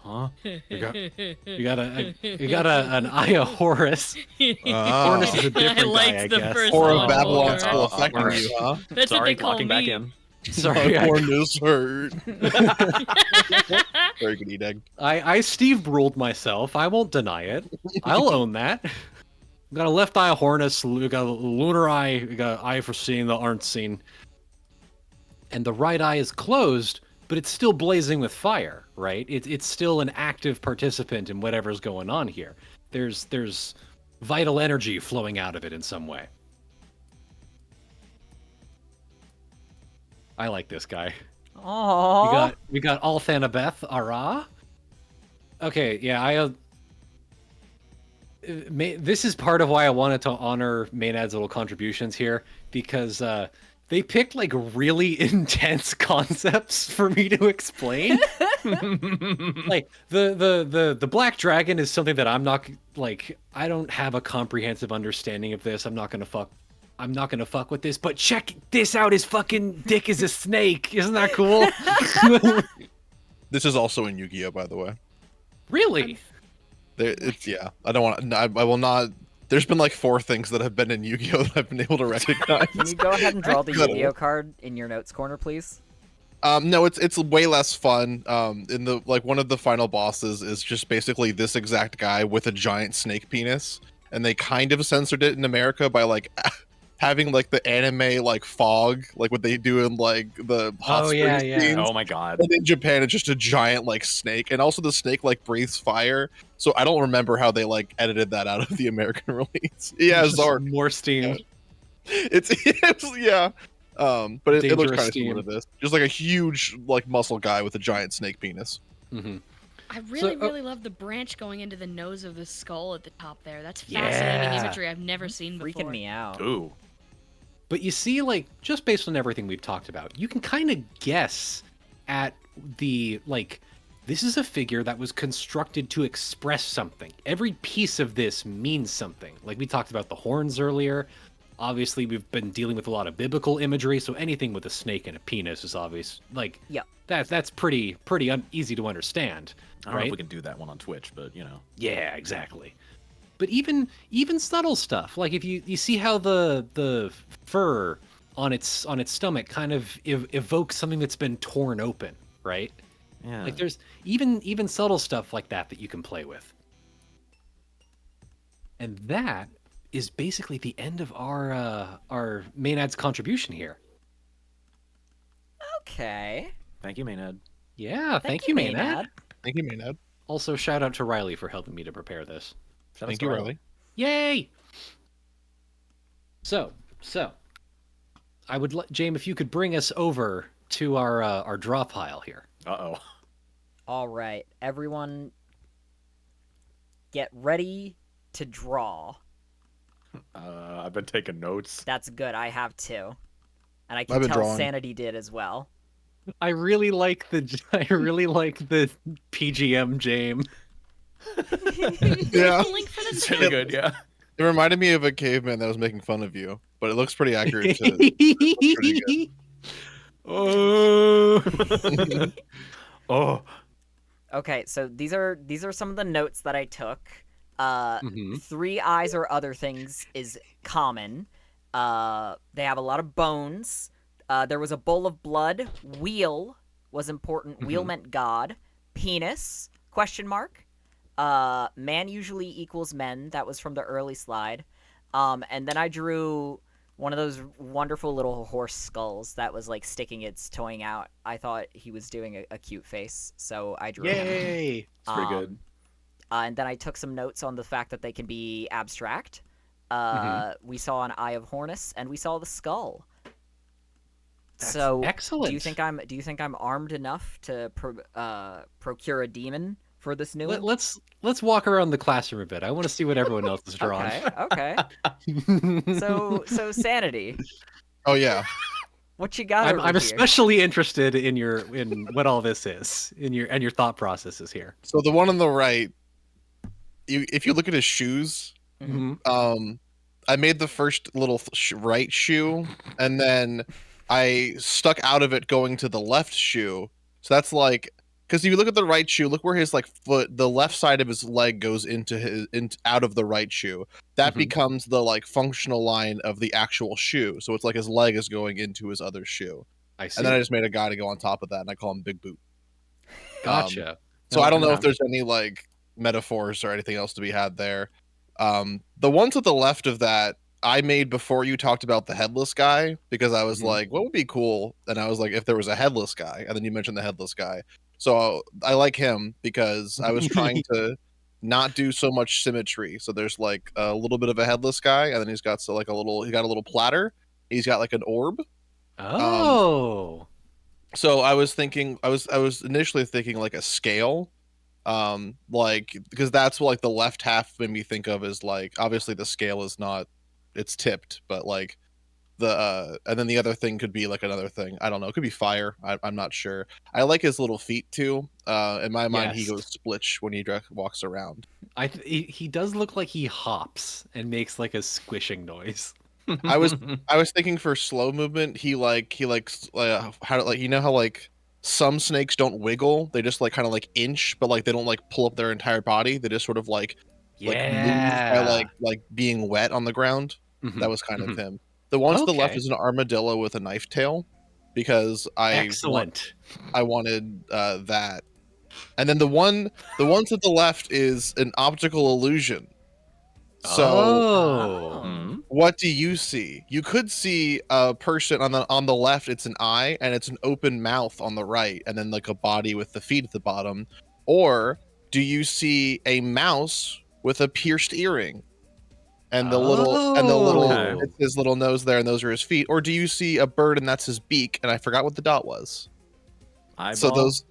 Huh? You got an eye of Horus. Hornus is a different I guy, liked I the guess. first Or one. of Babylon still Oh, affecting alright. you, huh? That's what Sorry, they call clocking me. back in. Sorry, My poor news hurt. Very good, Edeg. I Steve ruled myself. I won't deny it. I'll own that. Got a left eye of Hornus. We got a lunar eye. We got an eye for seeing the aren't seen. And the right eye is closed, but it's still blazing with fire, right? It's still an active participant in whatever's going on here. There's vital energy flowing out of it in some way. I like this guy. Aww. We got Althanabeth Ara. Okay, yeah, this is part of why I wanted to honor Maynard's little contributions here, because they picked like really intense concepts for me to explain. Like the black dragon is something that I'm not like, I don't have a comprehensive understanding of this. I'm not gonna fuck with this, but check this out, his fucking dick is a snake. Isn't that cool? This is also in Yu-Gi-Oh, by the way. Really? Yeah. I don't want. I will not. There's been like 4 things that have been in Yu-Gi-Oh that I've been able to recognize. Can you go ahead and draw the Good. Yu-Gi-Oh card in your notes corner, please? No, it's way less fun. In the one of the final bosses is just basically this exact guy with a giant snake penis, and they kind of censored it in America by like having like the anime like fog, like what they do in like the hot yeah, springs yeah. scenes. Oh my god. And in Japan, it's just a giant like snake, and also the snake like breathes fire. So I don't remember how they like edited that out of the American release. Yeah, Just Zark. more steam. It's yeah. But it looks Dangerous kind of steam. similar to this. Just like a huge like muscle guy with a giant snake penis. Hmm. I really, So- really love the branch going into the nose of the skull at the top there. That's fascinating Yeah. imagery I've never seen before. Freaking me out. Ooh. But you see, like, just based on everything we've talked about, you can kind of guess at the, like, this is a figure that was constructed to express something. Every piece of this means something. Like, we talked about the horns earlier. Obviously, we've been dealing with a lot of biblical imagery, so anything with a snake and a penis is obvious. Like, Yep. that's pretty easy to understand, I don't know right? if we can do that one on Twitch, but you know. Yeah, exactly. But even subtle stuff, like if you see how the fur on its stomach kind of evokes something that's been torn open, right? Yeah. Like there's even subtle stuff like that you can play with. And that is basically the end of our Maynard's contribution here. Okay. Thank you, Maynard. Yeah, thank you, Maynard. Thank you, Maynard. Also, shout out to Riley for helping me to prepare this. Shout out Thank to you, Riley. Yay! So, I would let Jame, if you could bring us over to our draw pile here. Uh-oh. All right, everyone, get ready to draw. I've been taking notes. That's good. I have too, and I I've can been tell drawing. Sanity did as well. I really like the PGM Jame. Yeah. The link for this It's really good, yeah. It reminded me of a caveman that was making fun of you, but it looks pretty accurate to pretty Oh. Oh. Okay, so these are some of the notes that I took. Mhm. 3 eyes or other things is common. They have a lot of bones. There was a bowl of blood. Wheel was important. Wheel Mhm. meant God. Penis, question mark. Man usually equals men. That was from the early slide. And then I drew one of those wonderful little horse skulls that was like sticking its tongue out. I thought he was doing a cute face, so I drew him. Yay! It's pretty good. And then I took some notes on the fact that they can be abstract. We saw an Eye of Hornus, and we saw the skull. So, excellent. do you think I'm armed enough to procure a demon for this new one? Let's walk around the classroom a bit. I want to see what everyone else is drawing. Okay. So Sanity, Oh yeah. what you got? I'm over here? especially interested in what all this is, in your thought processes here. So the one on the right, if you look at his shoes, Mhm. I made the first little right shoe, and then I stuck out of it going to the left shoe. So that's like, because if you look at the right shoe, look where his like foot, the left side of his leg goes out of the right shoe. That Mhm. becomes the like functional line of the actual shoe. So it's like his leg is going into his other shoe. I see. And then I just made a guy to go on top of that, and I call him Big Boot. Gotcha. So I don't know Yeah. if there's any like metaphors or anything else to be had there. The one to the left of that I made before you talked about the headless guy, because I was Mhm. like, what would be cool? And I was like, if there was a headless guy, and then you mentioned the headless guy. So I like him because I was trying to not do so much symmetry. So there's like a little bit of a headless guy, and then he's got a little platter. He's got like an orb. Oh. So I was initially thinking like a scale, like, because that's what like the left half made me think of, as like, obviously the scale is not, it's tipped, but like and then the other thing could be like another thing. I don't know. It could be fire. I'm not sure. I like his little feet too. In my mind, he Yes. goes splitch when he walks around. He does look like he hops and makes like a squishing noise. I was thinking for slow movement, he likes how to, like, you know how like some snakes don't wiggle, they just like kind of like inch, but like they don't like pull up their entire body. They just sort of like move by like being wet on the ground. Mhm. That was kind of him. The one to the left Okay. is an armadillo with a knife tail, because Excellent. I wanted that. And then the one to the left is an optical illusion. So Oh. what do you see? You could see a person on the left, it's an eye, and it's an open mouth on the right, and then like a body with the feet at the bottom. Or do you see a mouse with a pierced earring? And the little Okay. it's his little nose there, and those are his feet. Or do you see a bird and that's his beak? And I forgot what the dot was. Eyeball. So those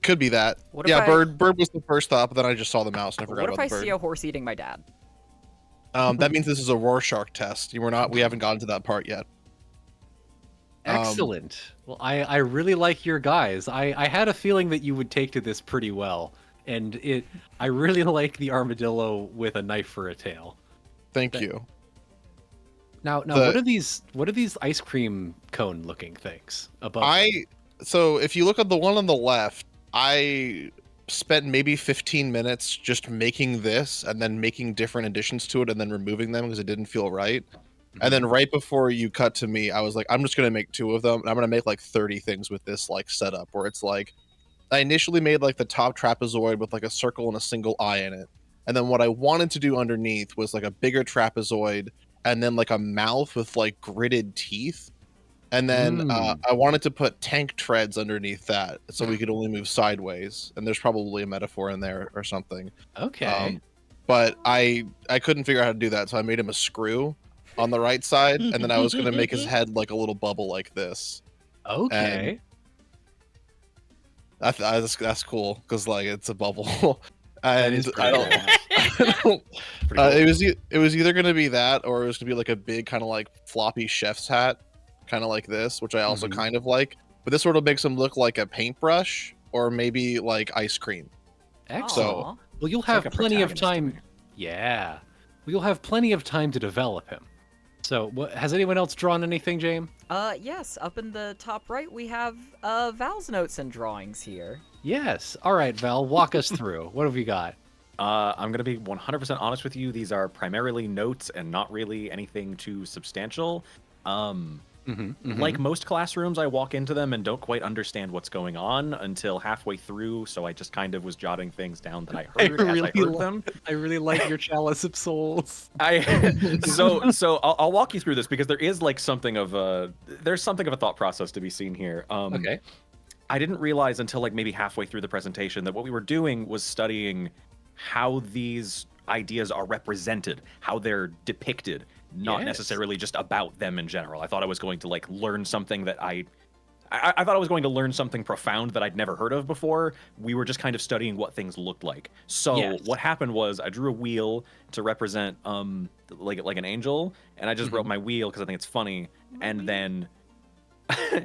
could be that. What if Yeah, I- bird was the first thought, but then I just saw the mouse and I forgot What if about I the bird. see a horse eating my dad? That means this is a Rorschach test. We haven't gotten to that part yet. Excellent. Well, I really like your guys. I had a feeling that you would take to this pretty well, and I really like the armadillo with a knife for a tail. Thank you. Now, what are these ice cream cone looking things above? So if you look at the one on the left, I spent maybe 15 minutes just making this and then making different additions to it and then removing them because it didn't feel right. And then right before you cut to me, I was like, I'm just going to make 2 of them. And I'm going to make like 30 things with this like setup where it's like, I initially made like the top trapezoid with like a circle and a single eye in it. And then what I wanted to do underneath was like a bigger trapezoid and then like a mouth with like gritted teeth. And then I wanted to put tank treads underneath that so we could only move sideways. And there's probably a metaphor in there or something. Okay. But I couldn't figure out how to do that. So I made him a screw on the right side. And then I was going to make his head like a little bubble like this. Okay. That's cool because like it's a bubble. And is I don't, pretty Pretty cool. it was either going to be that or it was going to be like a big kind of like floppy chef's hat, kind of like this, which I also kind of like. But this sort of makes him look like a paintbrush or maybe like ice cream. Excellent. Aw. Well, you'll It's have like a plenty of protagonist time. here. Yeah. Well, you'll have plenty of time to develop him. So, has anyone else drawn anything, Jame? Yes, up in the top right we have Val's notes and drawings here. Yes. All right, Val, walk us through. What have we got? I'm going to be 100% honest with you. These are primarily notes and not really anything too substantial. Like most classrooms, I walk into them and don't quite understand what's going on until halfway through, so I just kind of was jotting things down that I heard as I heard them. I really like your chalice of souls. So I'll walk you through this because there is like something of a thought process to be seen here. Okay. I didn't realize until like maybe halfway through the presentation that what we were doing was studying how these ideas are represented, how they're depicted, not Yes. necessarily just about them in general. I thought I was going to like learn something that I thought I was going to learn something profound that I'd never heard of before. We were just kind of studying what things looked like. So Yes. what happened was I drew a wheel to represent like an angel, and I just wrote my wheel because I think it's funny, and then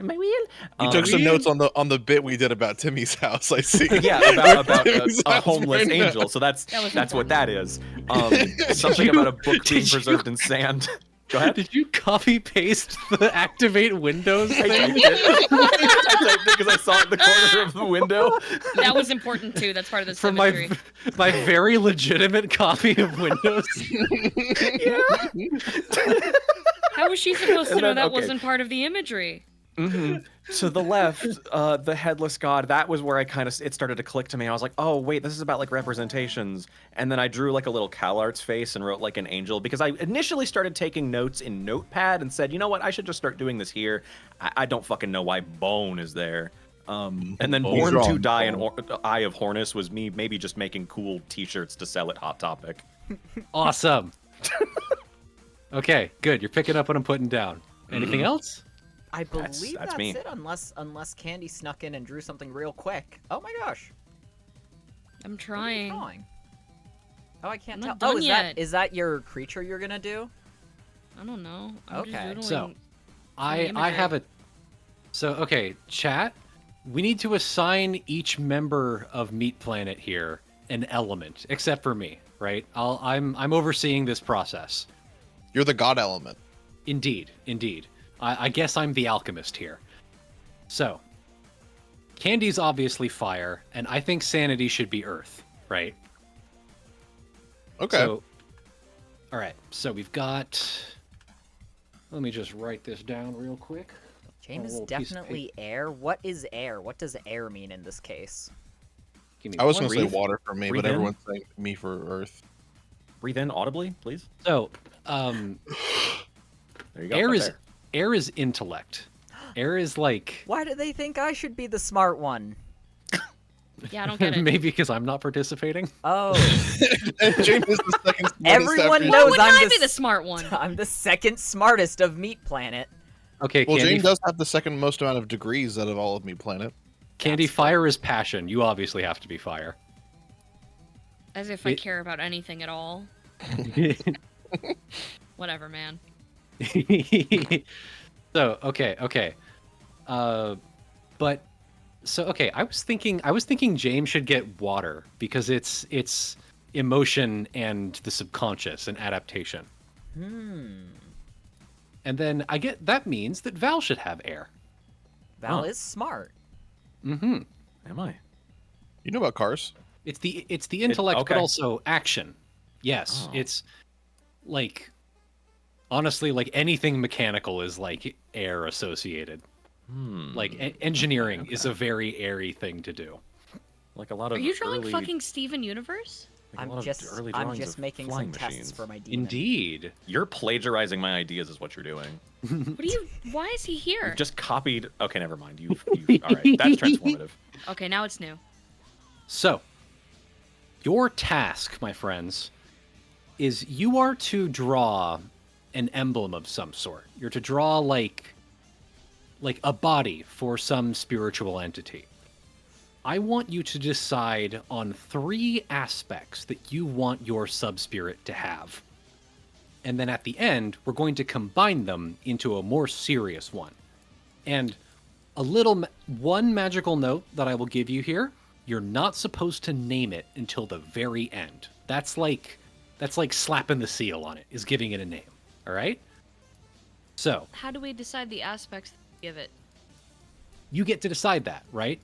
my wheel. You took some notes on the bit we did about Timmy's house. I see. Yeah, about a homeless angel. So that's what that is. Something about a book being preserved in sand. Go ahead. Did you copy paste the activate Windows I thing? typed it because I saw it in the corner of the window. That was important too. That's part of the From symmetry. my very legitimate copy of Windows. How was she supposed to And know then- that okay. wasn't part of the imagery? To the left, the headless god, that was where it started to click to me. I was like, oh, wait, this is about like representations. And then I drew like a little CalArts face and wrote like an angel because I initially started taking notes in Notepad and said, you know what, I should just start doing this here. I don't fucking know why Bone is there. And then Born to drawing Die in Bone. Eye of Hornus was me maybe just making cool t-shirts to sell at Hot Topic. Awesome. Okay, good. You're picking up what I'm putting down. Anything else? I believe That's that's me. it, unless Candy snuck in and drew something real quick. Oh my gosh. I'm What are you trying. drawing? Oh, I can't I'm not tell. Oh, done is yet. that your creature you're gonna do? I don't know. I'm Okay. just So, doodling. I have a. So okay, chat. We need to assign each member of Meat Planet here an element, except for me, right? I'm overseeing this process. You're the god element. Indeed. I guess I'm the alchemist here. So, Candy's obviously fire, and I think Sanity should be earth, right? Okay. So, all right. So we've got. Let me just write this down real quick. Jame A is little piece of definitely air. What is air? What does air mean in this case? Give me I was one going to say breathe- water for me, breathe but in. everyone's saying me for earth. Breathe in audibly, please. So, There you go. air up is there. air is intellect. Air is like Why do they think I should be the smart one? Yeah, I don't get it. maybe because I'm not participating. Oh, And James is the second smartest Everyone after- Why knows wouldn't I'm I the be the s- smart one? I'm the second smartest of Meat Planet. Okay, Well, Candy. James does have the second most amount of degrees out of all of Meat Planet. Candy, That's fire is passion. You obviously have to be fire. As if I It- care about anything at all. Whatever, man. So okay. But so okay, I was thinking James should get water because it's emotion and the subconscious and adaptation. And then that means that Val should have air. Val Huh. is smart. Mm-hmm. Am I? You know about cars? It's the intellect, okay. but also action. Yes, Oh. it's like honestly, like anything mechanical is like air associated. Like engineering is a very airy thing to do. Like a lot Are of you drawing early, fucking Steven Universe? like a lot I'm of just early I'm drawings just of making flying some machines. tests for my demon. Indeed. You're plagiarizing my ideas, is what you're doing. What do you? Why is he here? You've just copied. Okay, never mind. You. All right, that's transformative. Okay, now it's new. So, your task, my friends, is you are to draw an emblem of some sort. You're to draw like a body for some spiritual entity. I want you to decide on 3 aspects that you want your sub-spirit to have. And then at the end, we're going to combine them into a more serious one. And one magical note that I will give you here, you're not supposed to name it until the very end. That's like slapping the seal on it, is giving it a name. All right? So, How do we decide the aspects that we give it? you get to decide that, right?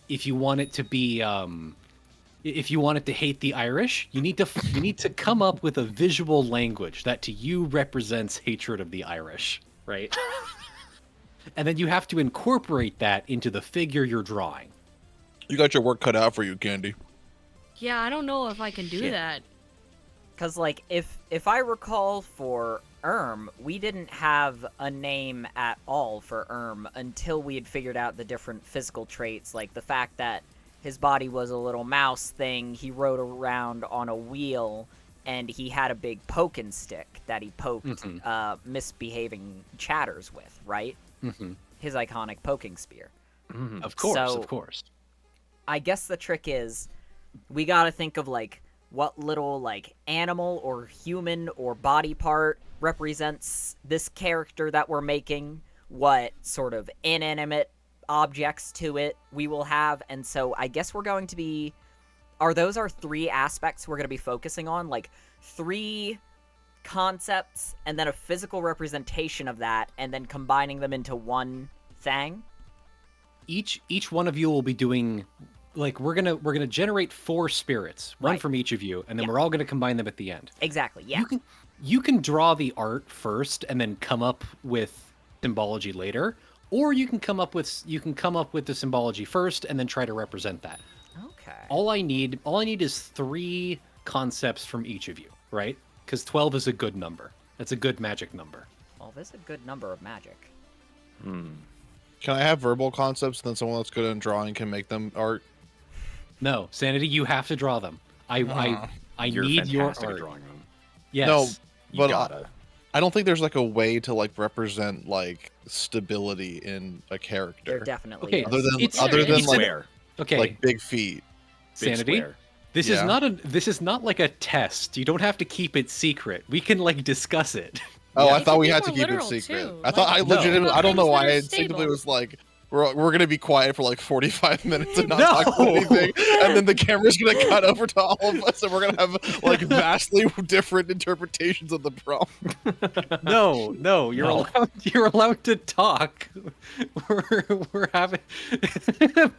If you want it to be if you want it to hate the Irish, you need to come up with a visual language that to you represents hatred of the Irish, right? And then you have to incorporate that into the figure you're drawing. You got your work cut out for you, Candy. Yeah, I don't know if I can do Shit. that. Because, like, if I recall for we didn't have a name at all for until we had figured out the different physical traits, like the fact that his body was a little mouse thing, he rode around on a wheel, and he had a big poking stick that he poked misbehaving chatters with, right? Mm-hmm. His iconic poking spear. Of course, So- of course. I guess the trick is we gotta think of, like, what little, like, animal or human or body part represents this character that we're making, what sort of inanimate objects to it we will have, and so I guess we're going to be... those our 3 aspects we're going to be focusing on? Like, 3 concepts, and then a physical representation of that, and then combining them into one thing? Each one of you will be doing like we're gonna generate 4 spirits, one Right. from each of you, and then Yeah. we're all gonna combine them at the end. Exactly, yeah. You can draw the art first and then come up with symbology later, or you can come up with the symbology first and then try to represent that. Okay. All I need is 3 concepts from each of you, right? Because 12 is a good number. That's a good magic number. Well, this is a good number of magic. Can I have verbal concepts, then someone that's good in drawing can make them art? No, Sanity, you have to draw them. I You're need your fantastic at art. drawing them. Yes. No, You but gotta. I don't think there's like a way to like represent like stability in a There character. definitely Okay, is. Other than It's- other than it's like Square. Okay. like big feet. Big Sanity. square. This Yeah. is not like a test. You don't have to keep it secret. We can like discuss it. Oh, Yeah. I It thought could we be had to more keep it literal, secret. too. I thought Like, I No. legitimately. I don't know things why that I are instinctively stable. was like, we're gonna be quiet for like 45 minutes and not No. talk about anything, and then the camera's gonna cut over to all of us, and we're gonna have like vastly different interpretations of the prompt. No, you're No. allowed to talk. We're having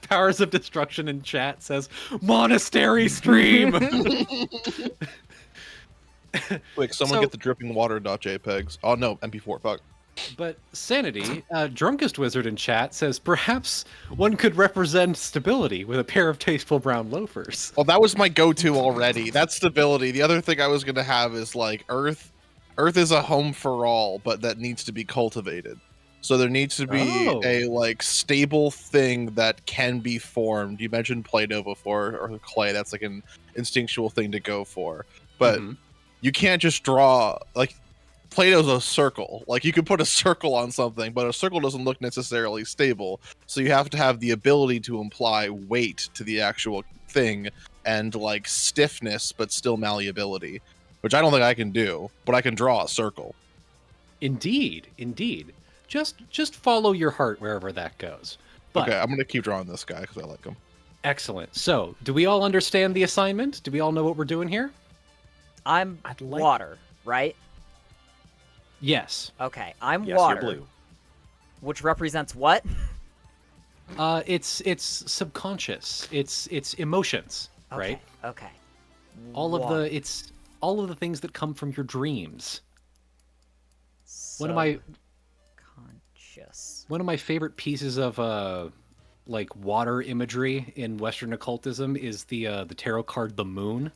Powers of Destruction in chat says monastery stream. Like someone So- get the dripping water .jpegs. Oh no, MP4. Fuck. But Sanity, drunkest wizard in chat, says perhaps one could represent stability with a pair of tasteful brown loafers. Well, that was my go-to already. That's stability. The other thing I was gonna have is like Earth. Earth is a home for all, but that needs to be cultivated. So there needs to be a like stable thing that can be formed. You mentioned Play-Doh before, or clay. That's like an instinctual thing to go for. But you can't just draw like Play-Doh's a circle. Like you can put a circle on something, but a circle doesn't look necessarily stable. So you have to have the ability to imply weight to the actual thing and like stiffness, but still malleability, which I don't think I can do, but I can draw a circle. Indeed, indeed. Just follow your heart wherever that goes. But, okay, I'm gonna keep drawing this guy because I like him. Excellent. So, do we all understand the assignment? Do we all know what we're doing here? I'm water, right? Yes. Okay, I'm Yes, water. you're blue. Which represents what? It's subconscious. It's emotions, right? Okay. All of the things that come from your dreams. One of my favorite pieces of like water imagery in Western occultism is the tarot card the Moon.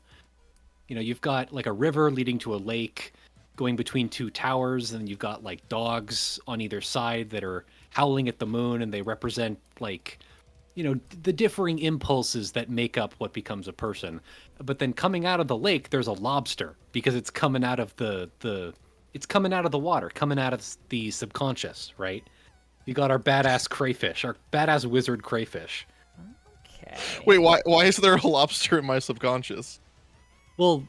You know, you've got like a river leading to a lake going between two towers, and you've got like dogs on either side that are howling at the moon, and they represent like, you know, the differing impulses that make up what becomes a person. But then coming out of the lake, there's a lobster because it's coming out of the water, coming out of the subconscious, right? You got our badass crayfish, our badass wizard crayfish. Okay. Wait, why is there a lobster in my subconscious? Well,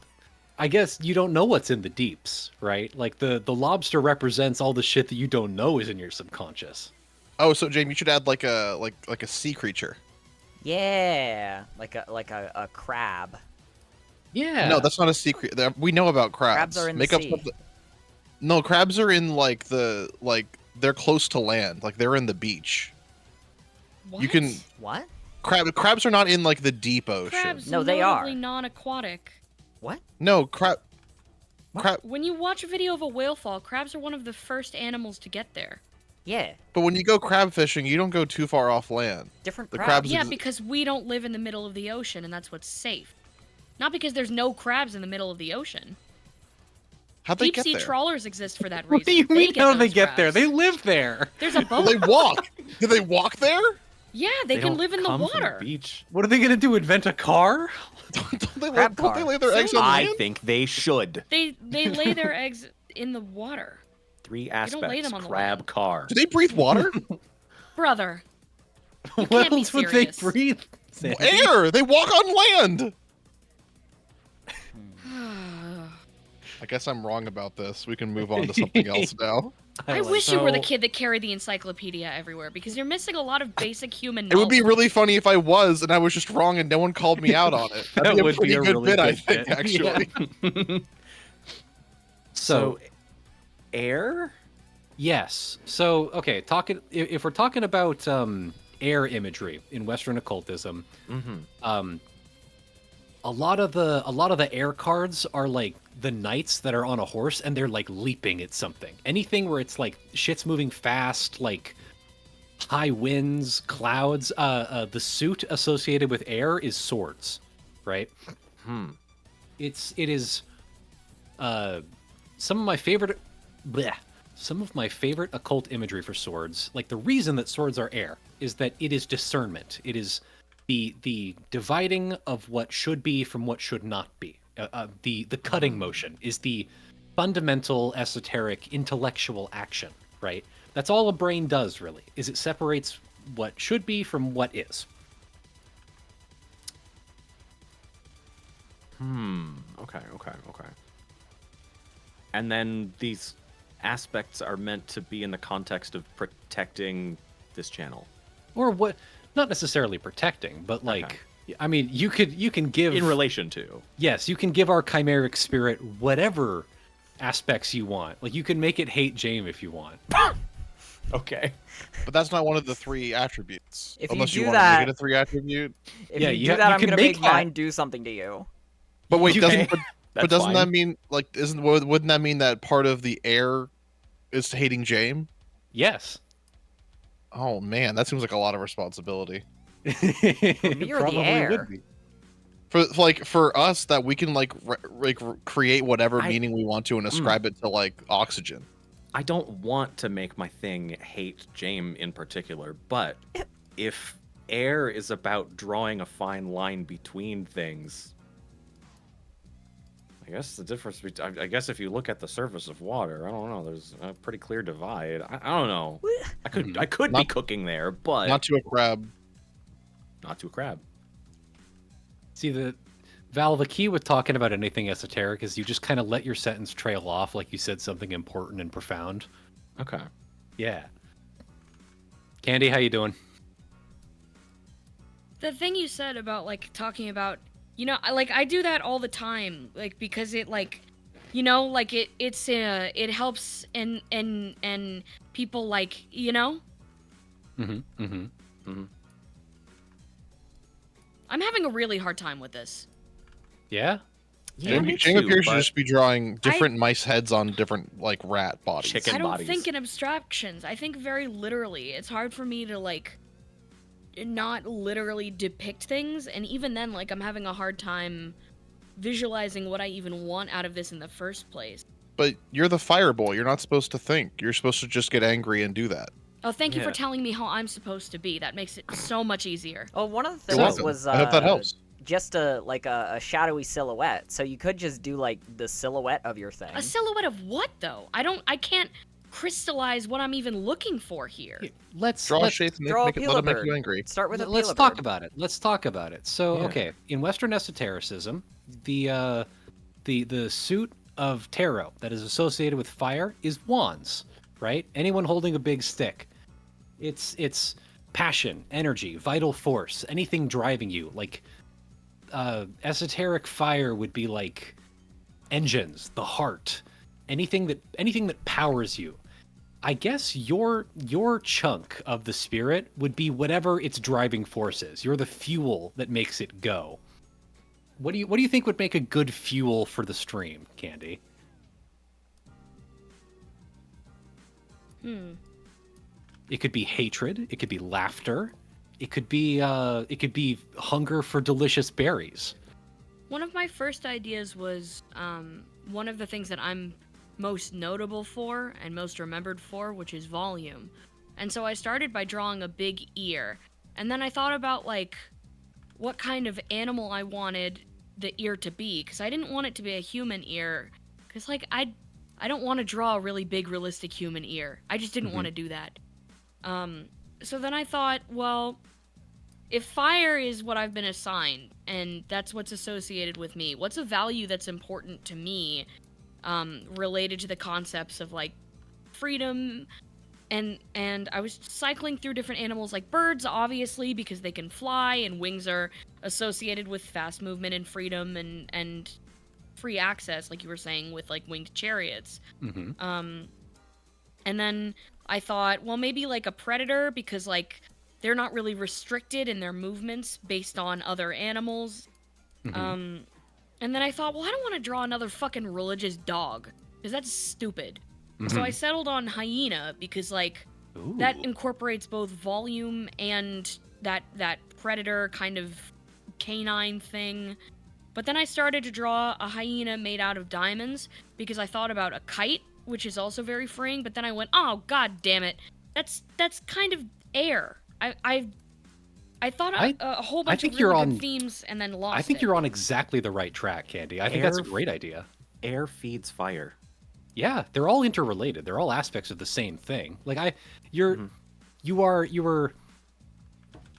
I guess you don't know what's in the deeps, right? Like the lobster represents all the shit that you don't know is in your subconscious. Oh, so James, you should add like a sea creature. Yeah, like a crab. Yeah. No, that's not a sea creature. We know about crabs. Crabs are in Make the up sea. something. No, crabs are in like they're close to land. Like they're in the beach. What? You can What? crabs are not in like the deep ocean. Crabs No, they are. notably non-aquatic. What? No, crab. When you watch a video of a whale fall, crabs are one of the first animals to get there. Yeah, But when you go crab fishing, you don't go too far off land. different The crabs. crabs Yeah, ex- because we don't live in the middle of the ocean, and that's what's safe. Not because there's no crabs in the middle of the ocean. How'd they Deep get sea there? trawlers exist for that reason. What do you mean get how they those get there? crabs. They live there. There's a Well, boat. they walk. Do they walk there? Yeah, they can don't live in the come from water. beach. What are they gonna do? Invent a car? Crab Don't they car. lay their eggs on I land? think they should. They lay their eggs in the water. 3 don't lay aspects. them on the Crab land. car. Do they breathe water? Brother. What can't be else would they serious. breathe? Sandy? Air. They walk on land. I guess I'm wrong about this. We can move on to something else now. I like- wish you were the So- kid that carried the encyclopedia everywhere because you're missing a lot of basic human It knowledge. would be really funny if I was and I was just wrong and no one called me out on it. That'd That be a would pretty be a good really bit, I good think, bit. actually. So, air? Yes. So, okay, if we're talking about air imagery in Western occultism, Mm-hmm. a lot of the air cards are like the knights that are on a horse and they're like leaping at something. Anything where it's like shit's moving fast, like high winds, clouds. The suit associated with air is swords, right? It is some of my favorite occult imagery for swords. Like the reason that swords are air is that it is discernment. It is the dividing of what should be from what should not be. The cutting motion is the fundamental esoteric intellectual action, right? That's all a brain does, really, is it separates what should be from what is. Okay. And then these aspects are meant to be in the context of protecting this channel. Or what, not necessarily protecting, but like, I mean, you can give... In relation to. Yes, you can give our chimeric spirit whatever aspects you want. Like, you can make it hate Jame if you want. Okay. But that's not one of the 3 attributes. If you Unless you do want to that- make it a 3 attribute. If Yeah, you you do ha- that, you I'm can gonna make make that. mine do something to you. But wait, You doesn't can- but doesn't that mean like wouldn't that mean that part of the air is hating Jame? Yes. Oh man, that seems like a lot of responsibility. Me or the air? For us that we can create whatever I- meaning we want to and ascribe it to like oxygen. I don't want to make my thing hate Jame in particular, but if air is about drawing a fine line between things, I guess the difference between, I guess if you look at the surface of water, I don't know, there's a pretty clear divide. I don't know. I could be cooking there, but Not to a crab. not to a crab. See, Val, the key with talking about anything esoteric is you just kind of let your sentence trail off like you said something important and profound. Okay. Yeah. Candy, how you doing? The thing you said about like talking about, I do that all the time, like because it like, it helps and people like, I'm having a really hard time with this. Yeah? Yeah, me Jame too, appears to but just be drawing different mice heads on different like rat bodies. Chicken I don't bodies. think in abstractions. I think very literally. It's hard for me to like not literally depict things, and even then, like I'm having a hard time visualizing what I even want out of this in the first place. But you're the fireball. You're not supposed to think. You're supposed to just get angry and do that. Oh, thank you for Yeah. telling me how I'm supposed to be. That makes it so much easier. Oh, one of the You're things welcome. was I hope that helps. just a shadowy silhouette. So you could just do like the silhouette of your thing. A silhouette of what though? I can't crystallize what I'm even looking for here. Let's Draw a shape and draw a let it make Peelabird. you angry. Start with a let's Peelabird. talk about it. Let's talk about it. So, Yeah. okay, in Western esotericism, the suit of tarot that is associated with fire is wands, right? Anyone holding a big stick. It's passion, energy, vital force, anything driving you. Like esoteric fire would be like engines, the heart, anything that powers you. I guess your chunk of the spirit would be whatever its driving force is. You're the fuel that makes it go. What do you think would make a good fuel for the stream, Candy? It could be hatred, it could be laughter, it could be hunger for delicious berries. One of my first ideas was one of the things that I'm most notable for and most remembered for, which is volume. And so I started by drawing a big ear. And then I thought about like what kind of animal I wanted the ear to be, because I didn't want it to be a human ear, because like I don't want to draw a really big realistic human ear. I just didn't want to do that. So then I thought, well, if fire is what I've been assigned and that's what's associated with me, what's a value that's important to me related to the concepts of like freedom, and I was cycling through different animals, like birds obviously because they can fly and wings are associated with fast movement and freedom and free access, like you were saying with like winged chariots. And then I thought, well, maybe like a predator, because like they're not really restricted in their movements based on other animals. And then I thought, well, I don't want to draw another fucking religious dog, because that's stupid. So I settled on hyena, because like that incorporates both volume and that predator kind of canine thing. But then I started to draw a hyena made out of diamonds, because I thought about a kite, which is also very freeing, but then I went, oh god damn it, that's kind of air. I thought a whole bunch of really good themes and then lost I think it. you're on exactly the right track, Candy. I think that's a great idea. Air feeds fire. Yeah, they're all interrelated. They're all aspects of the same thing. Like you're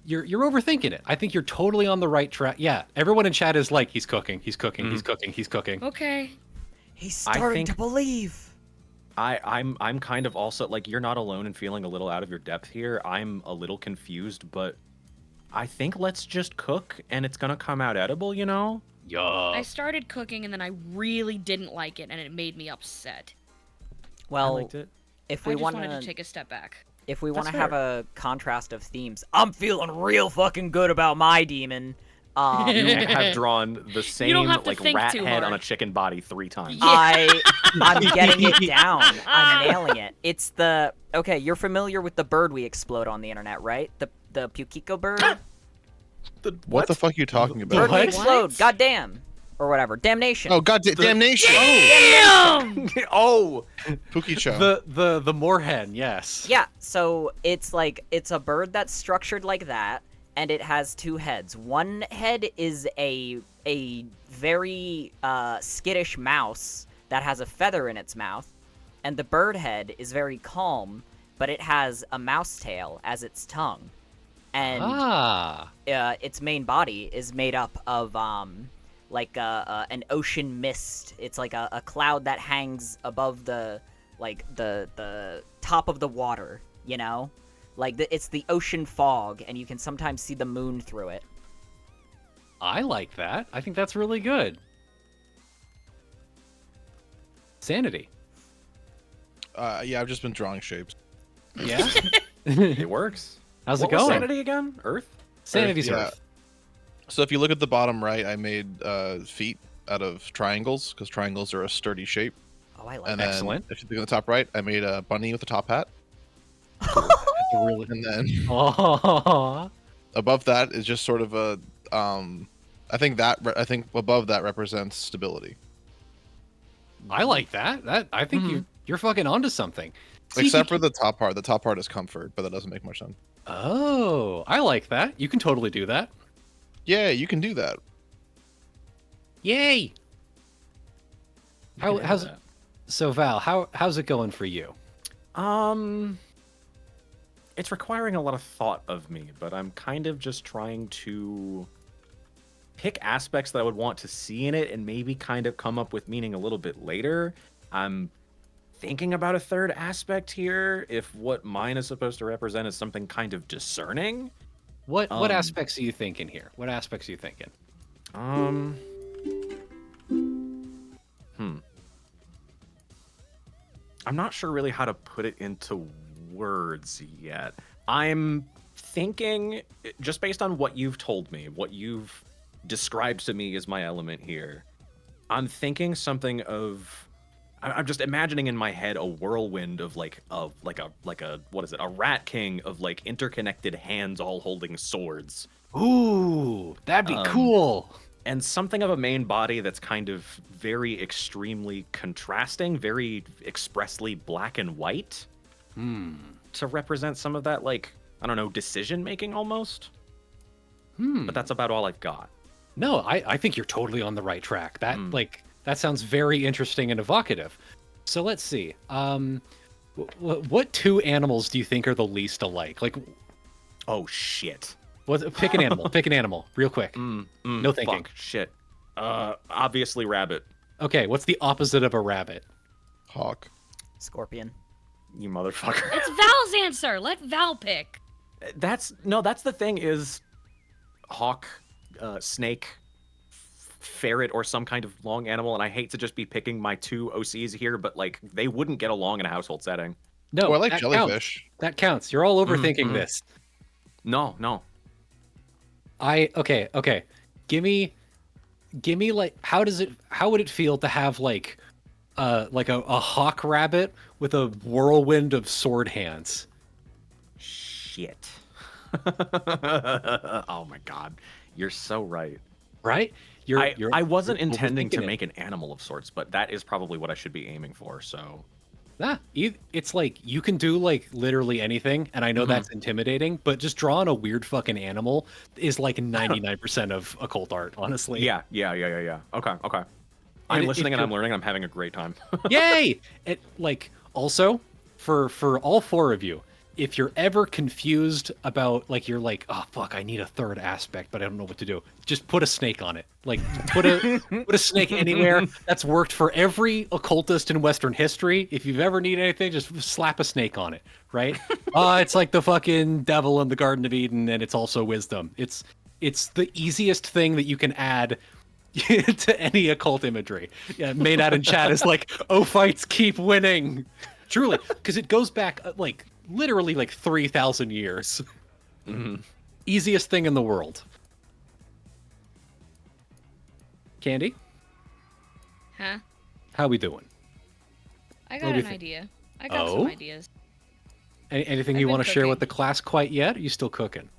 overthinking it. I think you're totally on the right track. Yeah, everyone in chat is like, he's cooking, he's cooking, he's cooking, he's cooking. Okay. He's starting to believe. I'm kind of also like, you're not alone in feeling a little out of your depth here. I'm a little confused, but I think let's just cook and it's gonna come out edible, you know? Yeah. I started cooking and then I really didn't like it and it made me upset. Well, I liked it. if I we just want wanted to take a step back. if we want to That's have a contrast of themes, I'm feeling real fucking good about my demon. You have drawn the same have to like think rat too head on a hard. chicken body 3 times. I'm getting it down. I'm nailing it. It's the okay. You're familiar with the bird we explode on the internet, right? The Pukiko bird. What the fuck are you talking Bird about? we What? explode. Goddamn, or whatever. Damnation. Oh god, damnation! Damn! Oh, Pukicho. The moorhen, yes. Yeah. So it's a bird that's structured like that, and it has 2 heads. One head is a very skittish mouse that has a feather in its mouth, and the bird head is very calm, but it has a mouse tail as its tongue, and its main body is made up of like an ocean mist. It's like a cloud that hangs above the top of the water, you know? Like, it's the ocean fog, and you can sometimes see the moon through it. I like that. I think that's really good. Sanity. Yeah, I've just been drawing shapes. Yeah? it works. How's What it was going? Sanity again? Earth? Sanity's Yeah. Earth. So if you look at the bottom right, I made feet out of triangles because triangles are a sturdy shape. Oh, I like And that. then Excellent. if you look at the top right, I made a bunny with a top hat. Really. And then Oh. above that is just sort of a I think above that represents stability. I like that. I think you're fucking onto something. See, Except for the top part. The top part is comfort, but that doesn't make much sense. Oh, I like that. You can totally do that. Yeah, you can do that. Yay! can How's have so Val? How's it going for you? It's requiring a lot of thought of me, but I'm kind of just trying to pick aspects that I would want to see in it and maybe kind of come up with meaning a little bit later. I'm thinking about a third aspect here. If what mine is supposed to represent is something kind of discerning. What aspects are you thinking here? What aspects are you thinking? I'm not sure really how to put it into words yet. I'm thinking, just based on what you've told me, what you've described to me as my element here, I'm thinking something of. I'm just imagining in my head a whirlwind of like a what is it? A rat king of like interconnected hands all holding swords. Ooh, that'd be cool. And something of a main body that's kind of very extremely contrasting, very expressly black and white. To represent some of that, like, I don't know, decision making almost. But that's about all I've got. No, I think you're totally on the right track. That sounds very interesting and evocative. So let's see. What 2 animals do you think are the least alike? Like, Oh shit. pick an animal. Pick an animal, real quick. No thinking. Fuck, shit. Obviously rabbit. Okay, what's the opposite of a rabbit? Hawk. Scorpion. You motherfucker. It's Val's answer. Let Val pick. That's the thing is hawk, snake, ferret, or some kind of long animal, and I hate to just be picking my 2 OCs here, but like they wouldn't get along in a household setting. No, Oh, I like that jellyfish. Counts. That counts. You're all overthinking this. No. Okay. Give me like how would it feel to have like a hawk rabbit with a whirlwind of sword hands? Shit. Oh my god. You're so right. Right? I wasn't you're intending to overthinking it. make an animal of sorts, but that is probably what I should be aiming for, so It's like you can do like literally anything, and I know that's intimidating, but just drawing a weird fucking animal is like 99% of occult art, honestly. Yeah. Okay. I'm it- listening it and I'm could- learning. I'm having a great time. Yay! It like also for all 4 of you, if you're ever confused about like you're like, oh fuck, I need a third aspect, but I don't know what to do, just put a snake on it. Like put a snake anywhere. That's worked for every occultist in Western history. If you've ever needed anything, just slap a snake on it, right? It's like the fucking devil in the Garden of Eden, and it's also wisdom. It's the easiest thing that you can add to any occult imagery. Yeah, Maynard in chat is like, oh, fights keep winning. Truly, because it goes back like literally like 3,000 years. Easiest thing in the world. Candy, Huh? how we doing? I What got do you an think? idea. I got Oh? some ideas. Anything I've you been want to share with cooking. the class quite yet? Or are you still cooking?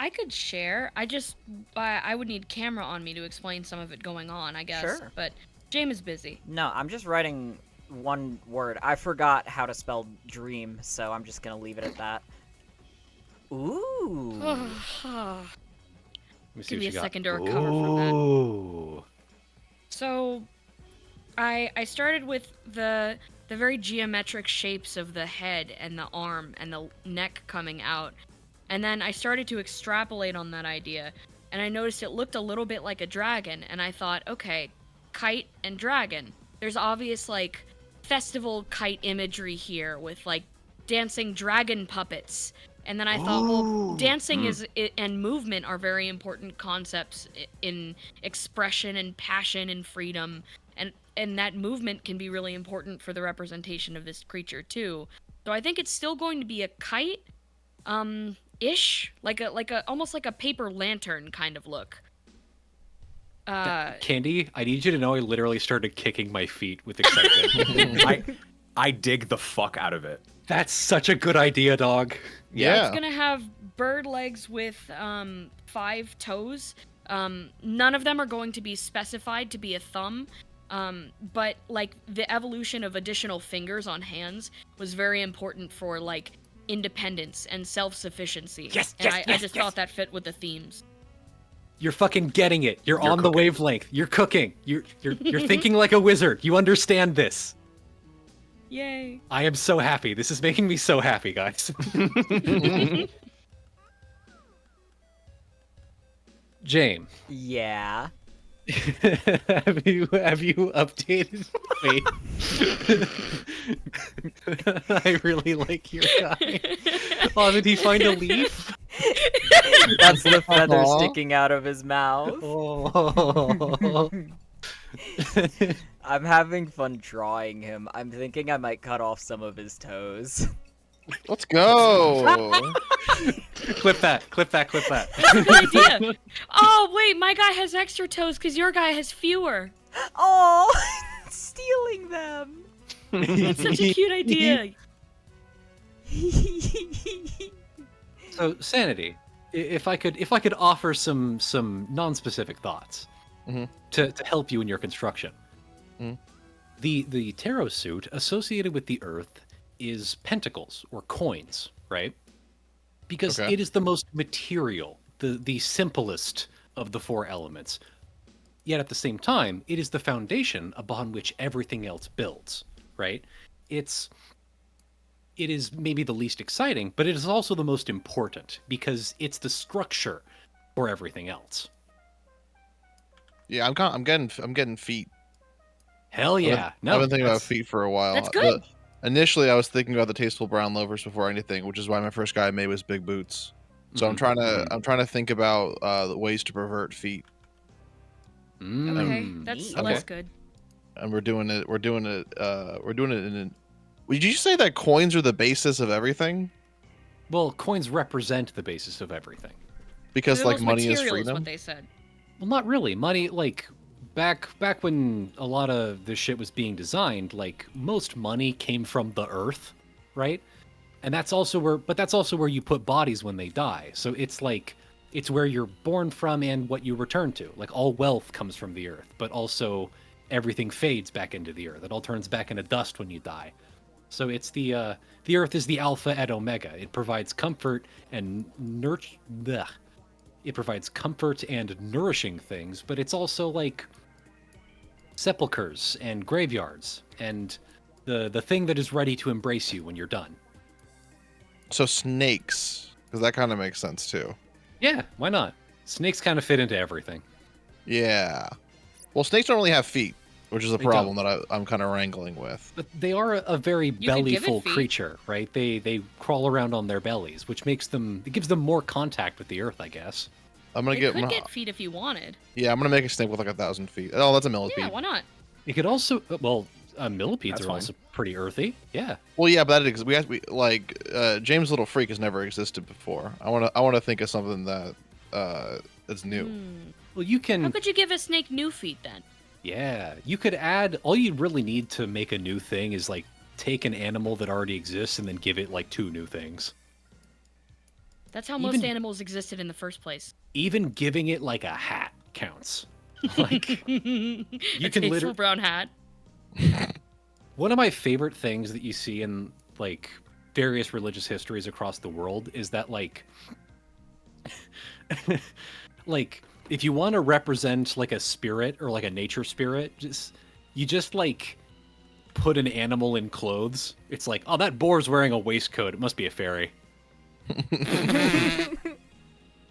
I could share. I would need camera on me to explain some of it going on, I guess. Sure. But Jame is busy. No, I'm just writing one word. I forgot how to spell dream, so I'm just gonna leave it at that. Ooh. Let me see Give what me you a got. second to recover from that. Ooh. So, I started with the very geometric shapes of the head and the arm and the neck coming out, and then I started to extrapolate on that idea, and I noticed it looked a little bit like a dragon, and I thought, okay, kite and dragon. There's obvious like festival kite imagery here with like dancing dragon puppets. And then I thought, well, Ooh. dancing and movement are very important concepts in expression and passion and freedom, and that movement can be really important for the representation of this creature too. So I think it's still going to be a kite, ish, like a almost like a paper lantern kind of look. Candy, I need you to know I literally started kicking my feet with excitement. I dig the fuck out of it. That's such a good idea, dog. Yeah. It's gonna have bird legs with 5 toes. None of them are going to be specified to be a thumb. But like the evolution of additional fingers on hands was very important for like independence and self-sufficiency. Yes, and yes, I yes, just yes. thought that fit with the themes. You're fucking getting it. You're You're on the cooking. wavelength. You're cooking. You're thinking like a wizard. You understand this. Yay. I am so happy. This is making me so happy, guys. Jame, Yeah. have you updated? Wait. I really like your guy. Oh, did he find a leaf? That's the feather Aw. sticking out of his mouth. Oh. I'm having fun drawing him. I'm thinking I might cut off some of his toes. Let's go. Clip that. Clip that. Clip that. That's a good idea. Oh, wait, my guy has extra toes because your guy has fewer. Oh, stealing them. That's such a cute idea. So, Sanity, if I could offer some non-specific thoughts Mhm. to help you in your construction. Mhm. The tarot suit associated with the earth is pentacles or coins, right? Because Okay. it is the most material, the simplest of the 4 elements. Yet at the same time, it is the foundation upon which everything else builds, right? It is maybe the least exciting, but it is also the most important because it's the structure for everything else. Yeah, I'm getting feet. Hell I've been- yeah! No, I've been thinking about that's- feet for a while. That's good. Initially, I was thinking about the tasteful brown loafers before anything, which is why my first guy I made was big boots. So Mhm, I'm trying to think about the ways to pervert feet, Okay, Mm. that's Okay. good. and we're doing it in an. Did you say that coins are the basis of everything? Well, coins represent the basis of everything. Because They're like most money is material freedom. what they said. Well, not really. Money, like back when a lot of this shit was being designed, like most money came from the earth, right? And that's also where you put bodies when they die. So it's like it's where you're born from and what you return to. Like all wealth comes from the earth, but also everything fades back into the earth. It all turns back into dust when you die. So it's the earth is the alpha and omega. It provides comfort and It provides comfort and nourishing things, but it's also like sepulchers and graveyards and the thing that is ready to embrace you when you're done. So snakes, because that kind of makes sense too. Yeah, why not? Snakes kind of fit into everything. Yeah. Well, snakes don't really have feet, which is a They problem that I'm kind of wrangling with. But they are a very could give it bellyful feet. creature, right? They crawl around on their bellies, which gives them more contact with the earth, I guess. I'm gonna They get, could get feet if you wanted. yeah. I'm gonna make a snake with like 1,000 feet. Oh, that's a millipede. Yeah, why not? It could also millipedes That's are fine. also pretty earthy. Yeah. Well, yeah, but we like James Little Freak has never existed before. I want to think of something that is new. Well, you can. How could you give a snake new feet then? Yeah, you could add. All you really need to make a new thing is like take an animal that already exists and then give it like 2 new things. That's how most animals existed in the first place. Even giving it like a hat counts. Like You can tasteful brown hat. one of my favorite things that you see in like various religious histories across the world is that like like if you want to represent like a spirit or like a nature spirit, you just like put an animal in clothes. It's like, oh, that boar's wearing a waistcoat. It must be a fairy.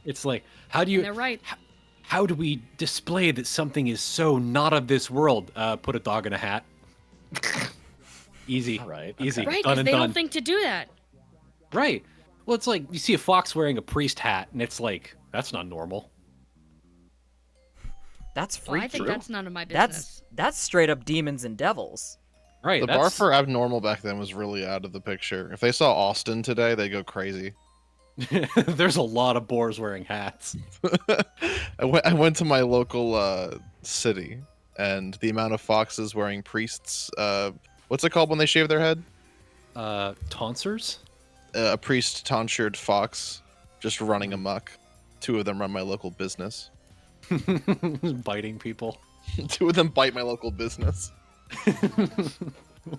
It's like, how do you? And they're right. How do we display that something is so not of this world? Put a dog in a hat. Easy. Right. Easy. Right, Done because and they done. don't think to do that. Right. Well, it's like you see a fox wearing a priest hat, and it's like, that's not normal. That's Well, I freaky. think that's none of my business. That's straight up demons and devils. Right. The bar for abnormal back then was really out of the picture. If they saw Austin today, they'd go crazy. There's a lot of boars wearing hats. I went to my local city, and the amount of foxes wearing priests. What's it called when they shave their head? Tonsors? A priest tonsured fox just running amok. 2 of them run my local business. Biting people. 2 of them bite my local business.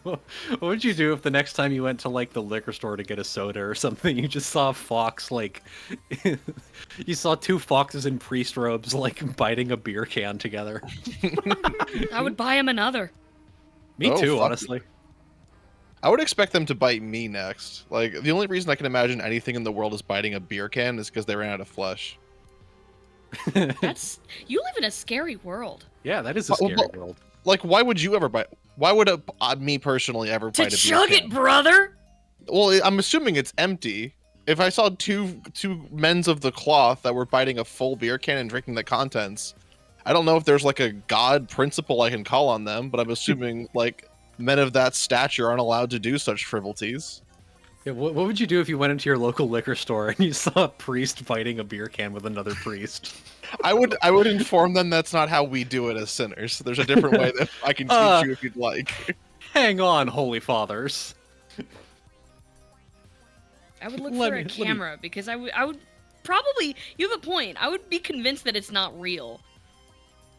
What would you do if the next time you went to like the liquor store to get a soda or something, you just saw a fox like you saw 2 foxes in priest robes like biting a beer can together? I would buy him another. Me Oh, too, fuck. honestly. I would expect them to bite me next. Like, the only reason I can imagine anything in the world is biting a beer can is because they ran out of flesh. That's you live in a scary world. Yeah, that is a scary world. Like, why would you ever bite? Why would me personally ever To bite a beer chug can? it, brother. Well, I'm assuming it's empty. If I saw two men's of the cloth that were biting a full beer can and drinking the contents, I don't know if there's like a god principle I can call on them, but I'm assuming like men of that stature aren't allowed to do such frivolities. Yeah, what would you do if you went into your local liquor store and you saw a priest biting a beer can with another priest? I would inform them that's not how we do it as sinners. There's a different way that I can teach you if you'd like. Hang on, holy fathers. I would look Let for me- a let me- camera because I would probably. You have a point. I would be convinced that it's not real.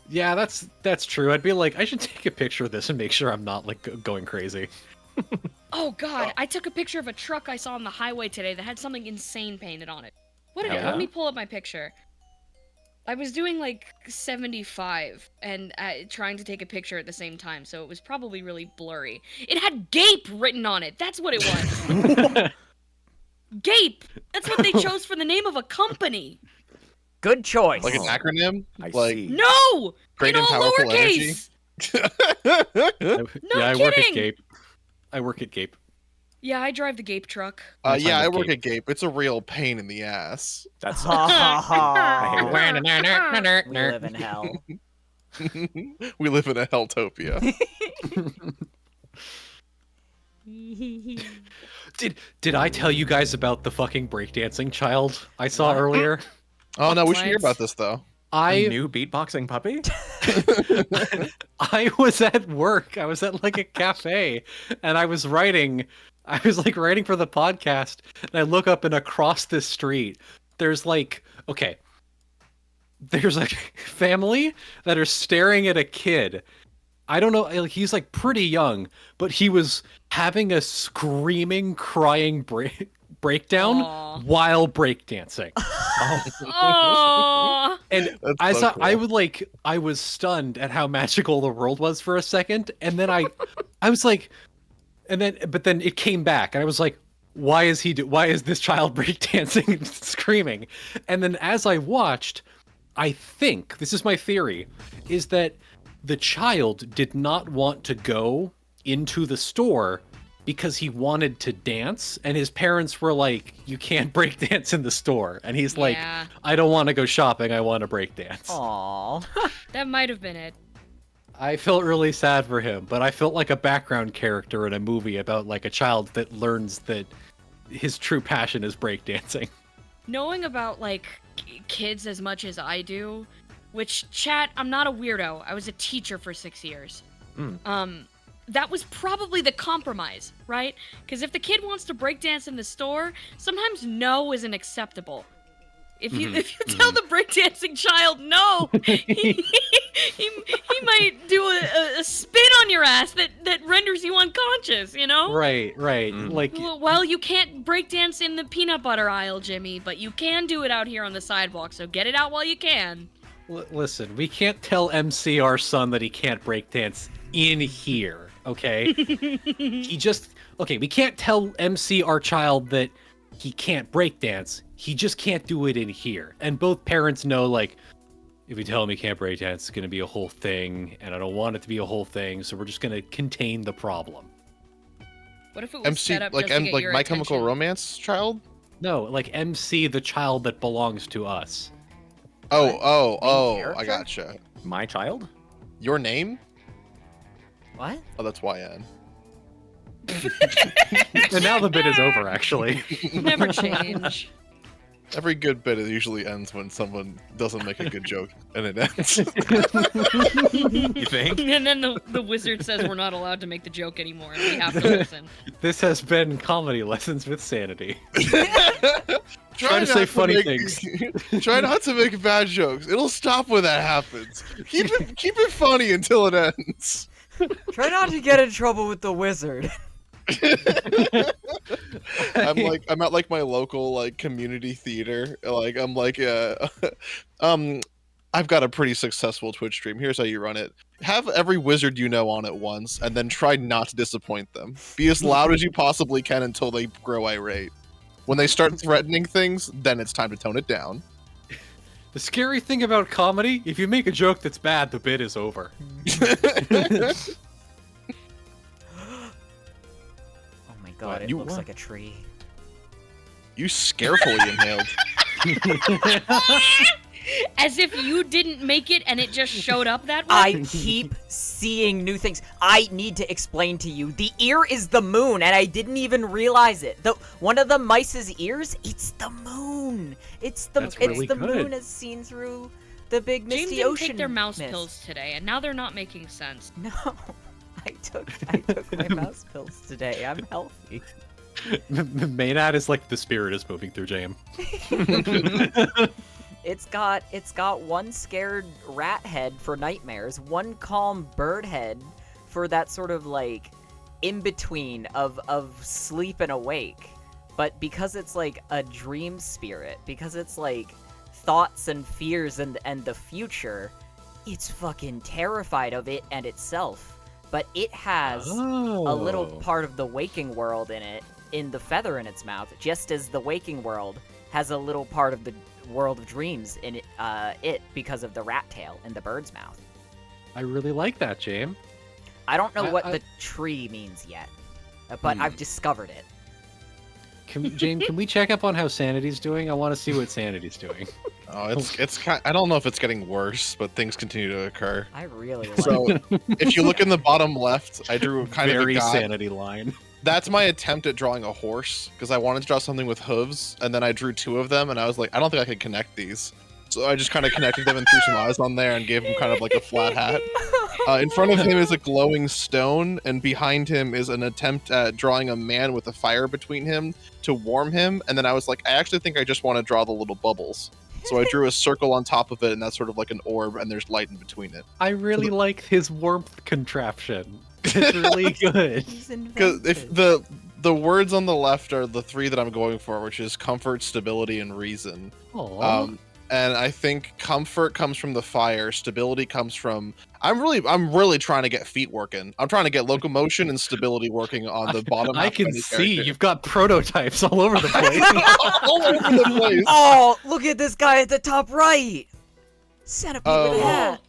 Yeah, that's true. I'd be like, I should take a picture of this and make sure I'm not like going crazy. Oh God! I took a picture of a truck I saw on the highway today that had something insane painted on it. What did it? Yeah? Let me pull up my picture. I was doing like 75 and trying to take a picture at the same time, so it was probably really blurry. It had "Gape" written on it. That's what it was. Gape. That's what they chose for the name of a company. Good choice. Like an acronym? I Like see. No, Great in and all powerful energy? lowercase. I work at kidding! Gape. I work at Gape. Yeah, I drive the Gape truck. That's Yeah, fine I with work Gape. at Gape. It's a real pain in the ass. That's Ha ha ha. I We live in hell. We live in a helltopia. Did I tell you guys about the fucking breakdancing child I saw earlier? Oh no, we should hear What? about this though. a I new beatboxing puppy. I was at work. I was at like a cafe and I was writing for the podcast and I look up and across the street there's like there's a family that are staring at a kid. I don't know, like, he's like pretty young, but he was having a screaming, crying breakdown Aw. while breakdancing. Aww. And That's so cool. I was stunned at how magical the world was for a second, and then I was like, but then it came back, and I was like, why is this child breakdancing and screaming? And then as I watched, I think this is my theory, is that the child did not want to go into the store because he wanted to dance, and his parents were like, you can't break dance in the store. And he's like, Yeah. I don't want to go shopping, I want to break dance. Aww. That might have been it. I felt really sad for him, but I felt like a background character in a movie about like a child that learns that his true passion is breakdancing. Knowing about like kids as much as I do, which, chat, I'm not a weirdo. I was a teacher for 6 years. That was probably the compromise, right? Because if the kid wants to breakdance in the store, sometimes no isn't acceptable. If you tell the breakdancing child no, he might do a spin on your ass that renders you unconscious, you know? Right. Like, Well, you can't breakdance in the peanut butter aisle, Jimmy, but you can do it out here on the sidewalk, so get it out while you can. listen, we can't tell MC our son that he can't breakdance in here, okay? We can't tell MC our child that he can't breakdance. He just can't do it in here. And both parents know, like, if we tell him he can't breakdance, it's going to be a whole thing, and I don't want it to be a whole thing, so we're just going to contain the problem. What if it was MC, set up like, just to get like your My attention? Chemical Romance child? No, like MC, the child that belongs to us. Oh, character? I gotcha. My child? Your name? What? Oh, that's YN. And now the bit is over, actually. Never change. Every good bit usually ends when someone doesn't make a good joke, and it ends. You think? And then the wizard says we're not allowed to make the joke anymore, and we have to listen. This has been Comedy Lessons with Sanity. Try to say funny things. Try not to make bad jokes. It'll stop when that happens. Keep it funny until it ends. Try not to get in trouble with the wizard. I'm at like my local like community theater. Like I'm like I've got a pretty successful Twitch stream. Here's how you run it. Have every wizard you know on at once, and then try not to disappoint them. Be as loud as you possibly can until they grow irate. When they start threatening things, then it's time to tone it down. The scary thing about comedy, if you make a joke that's bad, the bit is over. Oh my god, What? it You looks what? like a tree. You scarefully inhaled. As if you didn't make it and it just showed up that way. I keep seeing new things. I need to explain to you. The ear is the moon, and I didn't even realize it. One of the mice's ears, it's the moon. It's the That's really good. moon as seen through the big James misty didn't ocean. take their mouse mist. pills today, and now they're not making sense. No, I took my mouse pills today. I'm healthy. Maynard is like the spirit is moving through Jam. It's got one scared rat head for nightmares, one calm bird head for that sort of like in between of sleep and awake. But because it's like a dream spirit, because it's like thoughts and fears and the future, it's fucking terrified of it and itself. But it has a little part of the waking world in it, in the feather in its mouth, just as the waking world has a little part of the world of dreams in it because of the rat tail in the bird's mouth. I really like that, Jam. I don't know what I- the tree means yet, but I've discovered it. Jane, can we check up on how Sanity's doing? I want to see what Sanity's doing. Oh, it's kind. I don't know if it's getting worse, but things continue to occur. I really like So, if you look in the bottom left, I drew kind of a Very guy. Sanity line. That's my attempt at drawing a horse because I wanted to draw something with hooves, and then I drew two of them, and I was like, I don't think I can connect these. So I just kind of connected them and threw some eyes on there and gave him kind of like a flat hat. In front of him is a glowing stone, and behind him is an attempt at drawing a man with a fire between him to warm him. And then I was like, I actually think I just want to draw the little bubbles. So I drew a circle on top of it, and that's sort of like an orb, and there's light in between it. I really like his warmth contraption. It's really good. He's Because if inventive. the words on the left are the three that I'm going for, which is comfort, stability, and reason. Aw. And I think comfort comes from the fire, stability comes from I'm really trying to get feet working. I'm trying to get locomotion and stability working on the bottom I half of can any see character. you've got prototypes all over the place. all over the place. Oh, look at this guy at the top right. Centipede with a Oh. hat.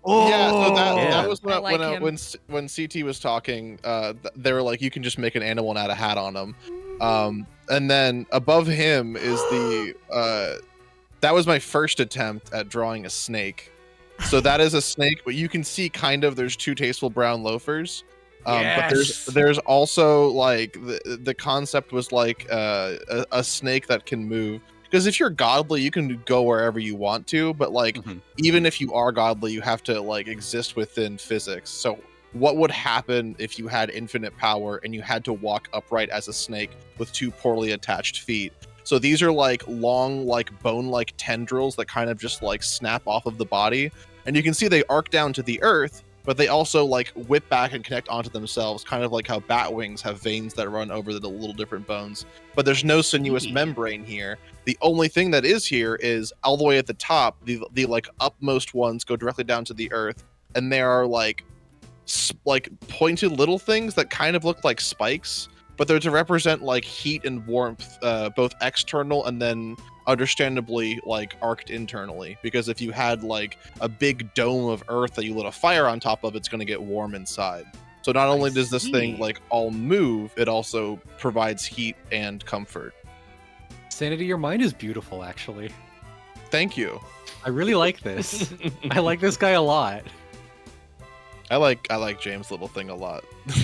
Yeah, so Yeah. that was when I like him. when CT was talking. They were like, you can just make an animal and add a hat on him. And then above him is the that was my first attempt at drawing a snake. So that is a snake, but you can see kind of there's two tasteful brown loafers. But there's also like the concept was like a snake that can move. Because if you're godly, you can go wherever you want to, but like even if you are godly, you have to like exist within physics. So what would happen if you had infinite power and you had to walk upright as a snake with 2 poorly attached feet? So these are like long, like bone-like tendrils that kind of just like snap off of the body. And you can see they arc down to the earth, but they also like whip back and connect onto themselves, kind of like how bat wings have veins that run over the little different bones. But there's no sinuous membrane here. The only thing that is here is all the way at the top, the like upmost ones go directly down to the earth, and there are like pointed little things that kind of look like spikes, but they're to represent like heat and warmth, both external and then understandably like arced internally, because if you had like a big dome of earth that you lit a fire on top of, it's going to get warm inside. So not only does this thing like all move, it also provides heat and comfort. Sanity, your mind is beautiful, actually. Thank you. I really like this. I like this guy a lot. I like James' little thing a lot.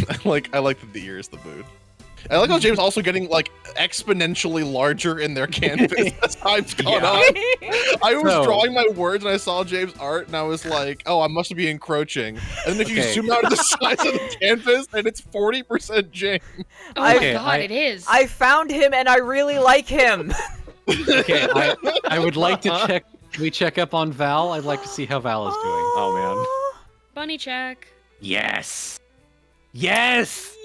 I like that the ear is the mood. I like how James also getting like exponentially larger in their canvas as time's gone on. I was drawing my words and I saw James' art and I was like, oh, I must be encroaching. And then if you zoom out at the size of the canvas and it's 40% James. Oh my god, it is. I found him and I really like him. Okay, I would like to check. Can we check up on Val? I'd like to see how Val is doing. Oh man. Bunny check. Yes. Yes.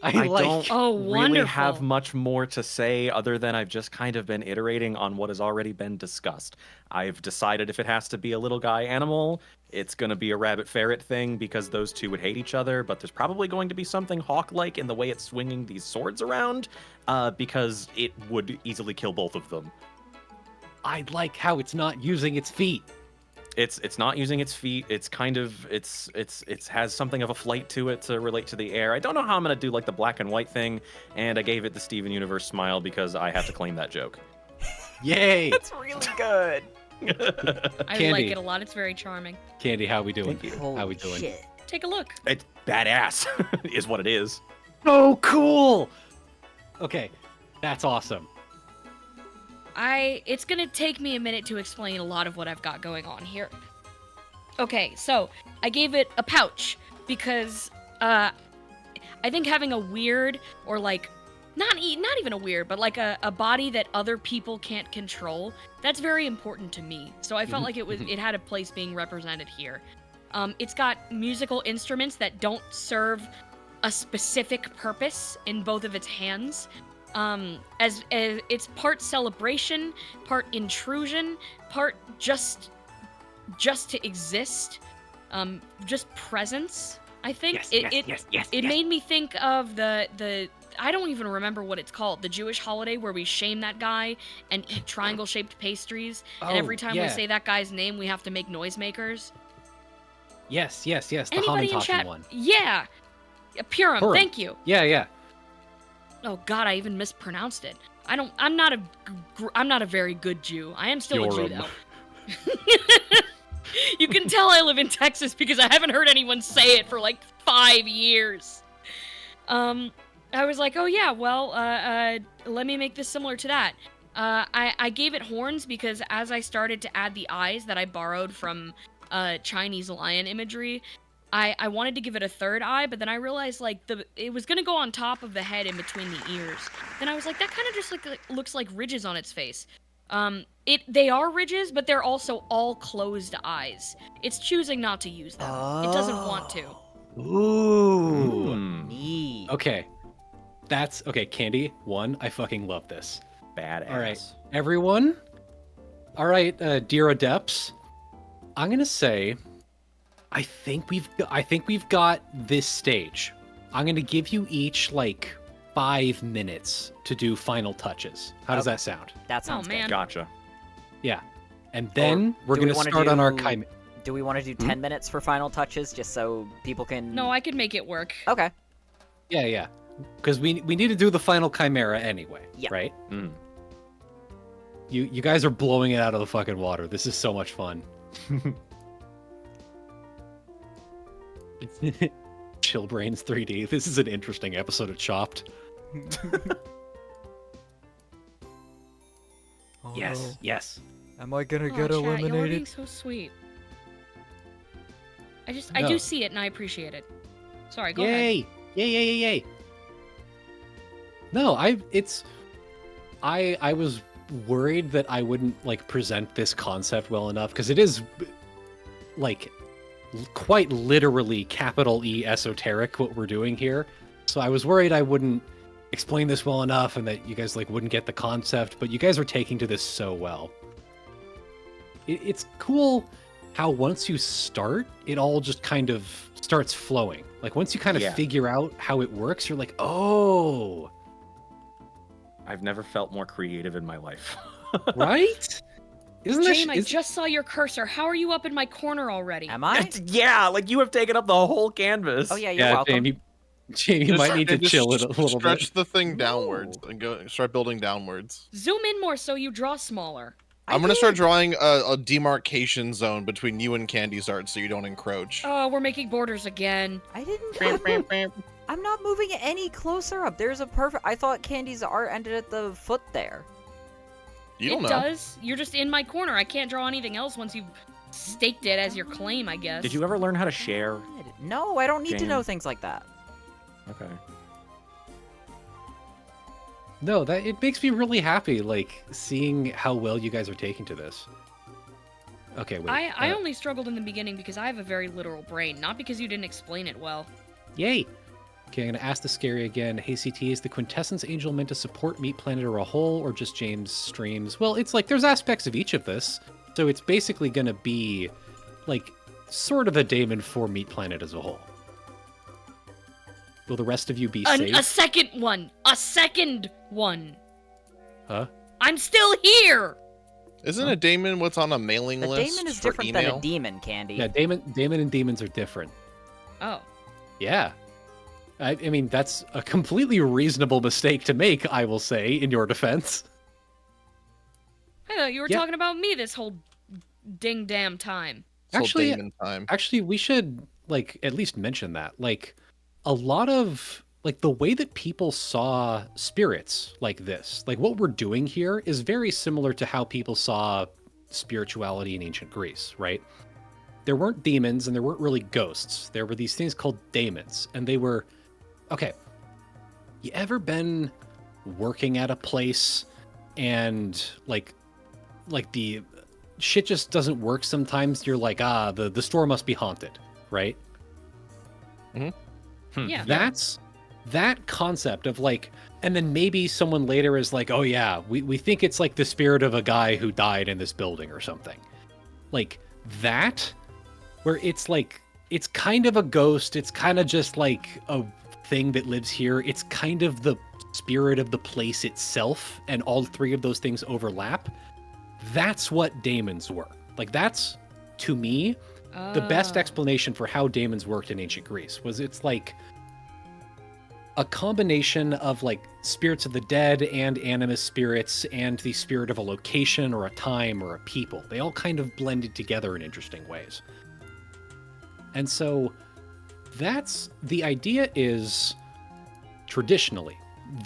I don't really wonderful. have much more to say other than I've just kind of been iterating on what has already been discussed. I've decided if it has to be a little guy animal, it's going to be a rabbit ferret thing because those two would hate each other, but there's probably going to be something hawk-like in the way it's swinging these swords around because it would easily kill both of them. I like how it's not using its feet. It's not using its feet. It's kind of it has something of a flight to it to relate to the air. I don't know how I'm gonna do like the black and white thing, and I gave it the Steven Universe smile because I have to claim that joke. Yay! That's really good. I like it a lot. It's very charming. Candy, how we doing? Thank you. Holy How we doing? shit. Take a look. It's badass, is what it is. Oh, cool! Okay, that's awesome. It's gonna take me a minute to explain a lot of what I've got going on here. Okay, so I gave it a pouch because I think having a weird or like not even a weird, but like a body that other people can't control, that's very important to me. So I felt like it had a place being represented here. It's got musical instruments that don't serve a specific purpose in both of its hands. As it's part celebration, part intrusion, part just to exist, just presence. I think it made me think of the I don't even remember what it's called, the Jewish holiday where we shame that guy and eat triangle-shaped pastries, and every time we say that guy's name, we have to make noisemakers. Yes, the Anybody in chat? one. Yeah, Purim. Thank you. Yeah. Oh God, I even mispronounced it. I'm not a very good Jew. I am still a Jew though. You can tell I live in Texas because I haven't heard anyone say it for like 5 years. I was like, oh yeah, well, let me make this similar to that. I gave it horns because as I started to add the eyes that I borrowed from Chinese lion imagery, I wanted to give it a third eye, but then I realized like it was gonna go on top of the head in between the ears. Then I was like, that kind of just like looks like ridges on its face. They are ridges, but they're also all closed eyes. It's choosing not to use them. It doesn't want to. Ooh. Neat. Okay. That's okay, Candy. One, I fucking love this. Badass. All right, everyone. All right, dear adepts. I'm gonna say, I think we've got this stage. I'm gonna give you each like 5 minutes to do final touches. How does that sound? That sounds man. good. Gotcha. Yeah, and then we're do we gonna wanna start on our do- chimera. Do we want to do 10 minutes for final touches just so people can... No, I could make it work. Okay. Yeah. Because we need to do the final chimera anyway, Yeah. right? You guys are blowing it out of the fucking water. This is so much fun. Chillbrains 3D. This is an interesting episode of Chopped. Oh, Yes, no. yes. Am I gonna Oh, get chat, y'all are being eliminated? so sweet. I No. do see it and I appreciate it. Sorry, go ahead. Yay! Yay! No, I was worried that I wouldn't like present this concept well enough because it is like quite literally capital E esoteric what we're doing here. So I was worried I wouldn't explain this well enough and that you guys like wouldn't get the concept, but you guys are taking to this so well. It's cool how once you start, it all just kind of starts flowing. Like once you kind of Yeah. figure out how it works, you're like, oh, I've never felt more creative in my life. right? Isn't Jame, that I just saw your cursor. How are you up in my corner already? Am I? Yeah, like you have taken up the whole canvas. Oh yeah, you're welcome. Jamie might need to chill it a little stretch bit. the thing downwards and go start building downwards. Zoom in more so you draw smaller. I'm gonna start drawing a demarcation zone between you and Candy's art so you don't encroach. Oh, we're making borders again. I didn't. I'm not moving it any closer up. There's a perfect. I thought Candy's art ended at the foot there. You don't It know. does. You're just in my corner. I can't draw anything else once you've staked it as your claim, I guess. Did you ever learn how to share? No, I don't need to Jam. know things like that. Okay. No, that it makes me really happy, like seeing how well you guys are taking to this. Okay, wait. I only struggled in the beginning because I have a very literal brain, not because you didn't explain it well. Yay! Okay, I'm gonna ask the scary again. Hey CT, is the Quintessence Angel meant to support Meat Planet or a whole, or just James streams? Well, it's like there's aspects of each of this, so it's basically gonna be like sort of a Daemon for Meat Planet as a whole. Will the rest of you be safe? A second one! A second one! Huh? I'm still here! Isn't a daemon what's on a mailing A list daemon is for different than email? a demon, Candy. Yeah, Daemon and demons are different. Oh. Yeah. I mean, that's a completely reasonable mistake to make, I will say, in your defense. I thought you were Yeah. talking about me this whole ding damn time. It's Actually- daemon time. Actually, we should, like, at least mention that. Like, a lot of, like, the way that people saw spirits like this, like, what we're doing here is very similar to how people saw spirituality in ancient Greece, right? There weren't demons and there weren't really ghosts. There were these things called daemons, and they were... Okay, you ever been working at a place and like the shit just doesn't work sometimes? You're like, the store must be haunted, right? Yeah. That's that concept of like, and then maybe someone later is like, oh yeah, we think it's like the spirit of a guy who died in this building or something. Like that, where it's like, it's kind of a ghost, it's kind of just like a thing that lives here. It's kind of the spirit of the place itself, and all three of those things overlap. That's what daemons were. Like that's, to me, the best Oh. explanation for how daemons worked in ancient Greece was it's like a combination of like spirits of the dead and animus spirits and the spirit of a location or a time or a people. They all kind of blended together in interesting ways. And so that's the idea is traditionally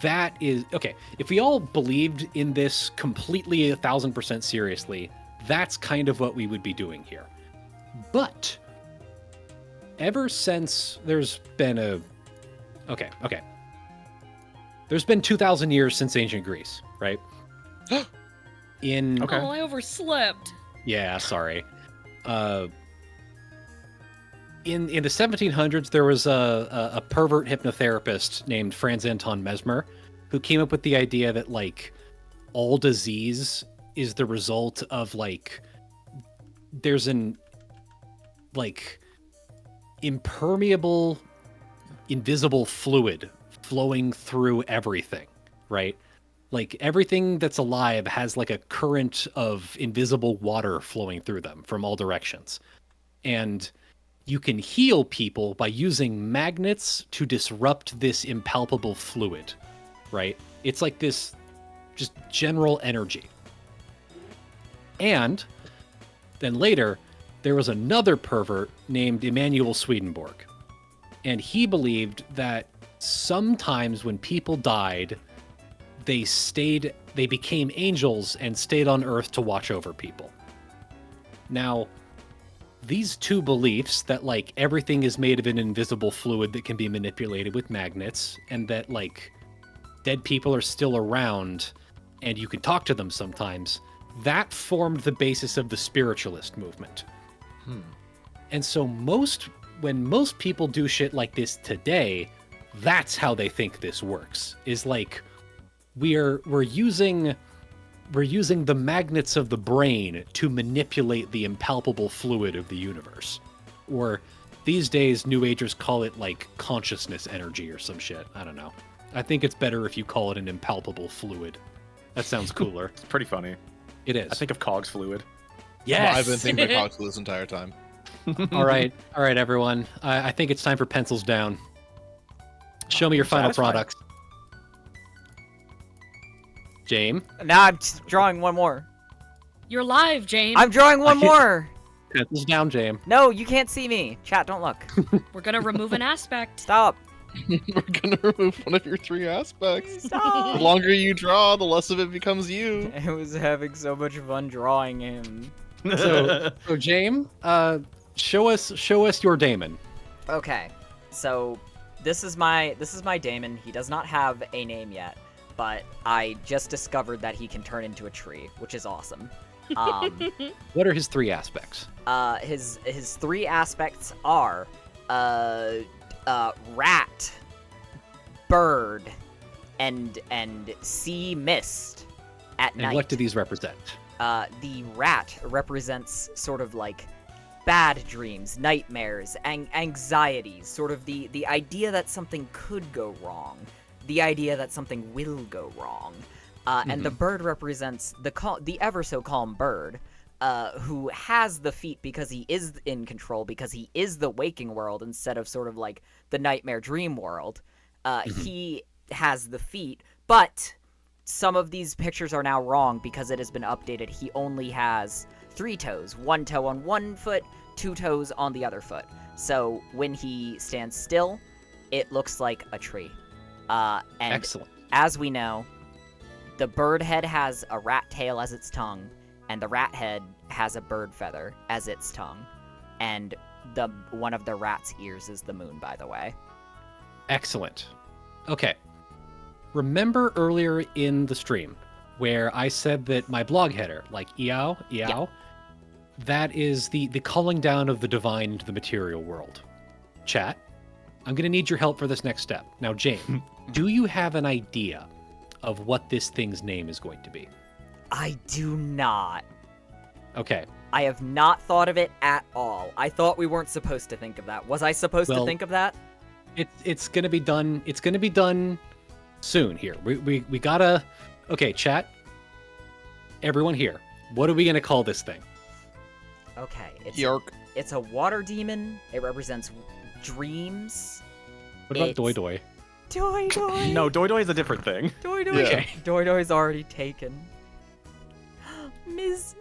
that is okay. If we all believed in this completely 1000% seriously, that's kind of what we would be doing here. But ever since there's been a okay. There's been 2,000 years since ancient Greece, right? In Okay. Oh, I overslept. yeah, sorry. In the 1700s, there was a pervert hypnotherapist named Franz Anton Mesmer who came up with the idea that like all disease is the result of like there's an like impermeable, invisible fluid flowing through everything, right? Like everything that's alive has like a current of invisible water flowing through them from all directions. And you can heal people by using magnets to disrupt this impalpable fluid, right? It's like this just general energy. And then later, there was another pervert named Emanuel Swedenborg. And he believed that sometimes when people died, they became angels and stayed on Earth to watch over people. Now, these two beliefs that like everything is made of an invisible fluid that can be manipulated with magnets, and that like dead people are still around and you can talk to them sometimes, that formed the basis of the spiritualist movement. And so when most people do shit like this today, that's how they think this works. Is like we're using the magnets of the brain to manipulate the impalpable fluid of the universe. Or these days, New Agers call it like consciousness energy or some shit. I don't know. I think it's better if you call it an impalpable fluid. That sounds cooler. It's pretty funny. It is. I think of Cogs fluid. Yes! Well, I've been thinking about Cogs this entire time. All right, everyone. I think it's time for pencils down. Show me your final Satisfied. products. Jame, Now I'm drawing one more. You're live, Jane. I'm drawing one can't- more. pencils down, Jame. No, you can't see me. Chat, don't look. We're gonna remove an aspect. Stop. We're gonna remove one of your 3 aspects. The Stop. longer you draw, the less of it becomes you. I was having so much fun drawing him. So Jame, show us your Daemon. Okay, so this is my Daemon. He does not have a name yet, but I just discovered that he can turn into a tree, which is awesome. What are his 3 aspects? His 3 aspects are rat, bird, and sea mist at And night. what do these represent? The rat represents sort of like bad dreams, nightmares, anxieties, sort of the idea that something could go wrong, the idea that something will go wrong. And the bird represents the ever so calm bird, who has the feet because he is in control, because he is the waking world instead of sort of like the nightmare dream world. He has the feet, but some of these pictures are now wrong because it has been updated. He only has 3 toes, 1 toe on one foot, 2 toes on the other foot. So when he stands still, it looks like a tree. And Excellent. as we know, the bird head has a rat tail as its tongue, and the rat head has a bird feather as its tongue. And one of the rat's ears is the moon, by the way. Excellent. Okay. Remember earlier in the stream where I said that my blog header, like Eow, that is the calling down of the divine into the material world. Chat, I'm going to need your help for this next step. Now, Jane, do you have an idea of what this thing's name is going to be? I do not. Okay. I have not thought of it at all. I thought we weren't supposed to think of that. Was I supposed to Well, think of that? It's going to be done. It's going to be done soon here. We gotta... Okay, chat. Everyone here. What are we going to call this thing? Okay, York. it's a water demon. It represents dreams. What about It's- Doi Doi? Doi Doi. No, Doi Doi is a different thing. Doi Doi. Yeah. Okay. Doi Doi's already taken. Ms.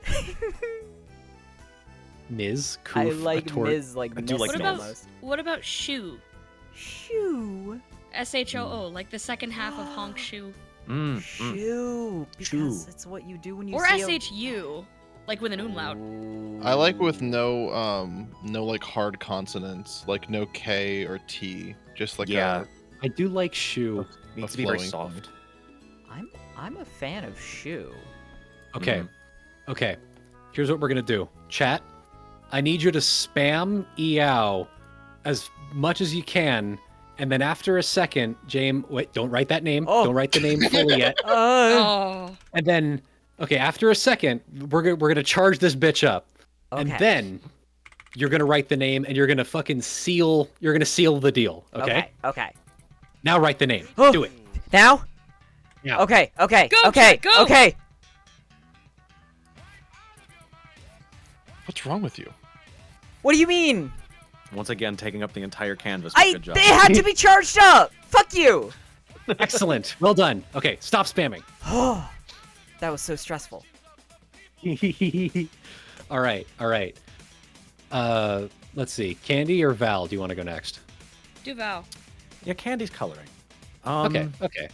Ms. I Koof, like Ator- Ms. like I do like Miss What about almost. what about shoe? Shoo. SHOO, like the second half of honk shoe. Shoo. Because Shoo. it's what you do when you Or see SHU, like with an umlaut. I like with no like hard consonants, like no K or T, just like Yeah. I do like shoe. Needs to be very flowing soft. I'm a fan of shoo. Okay. Okay. Here's what we're gonna do. Chat, I need you to spam Eow as much as you can, and then after a second, James, wait, don't write that name. Oh. Don't write the name fully yet. Oh. And then, okay, after a second, we're gonna charge this bitch up, and Okay. then you're gonna write the name, and you're gonna fucking seal. You're gonna seal the deal. Okay. Okay. Now write the name. Oh. Do it. Now? Yeah. Okay. Go, Okay. Jack, go! Okay. What's wrong with you? What do you mean? Once again, taking up the entire canvas. But good job. They had to be charged up. Fuck you. Excellent. Well done. Okay, stop spamming. Oh, that was so stressful. All right. Let's see. Candy or Val? Do you want to go next? Do Val. Yeah, Candy's coloring. Okay. Um, Okay.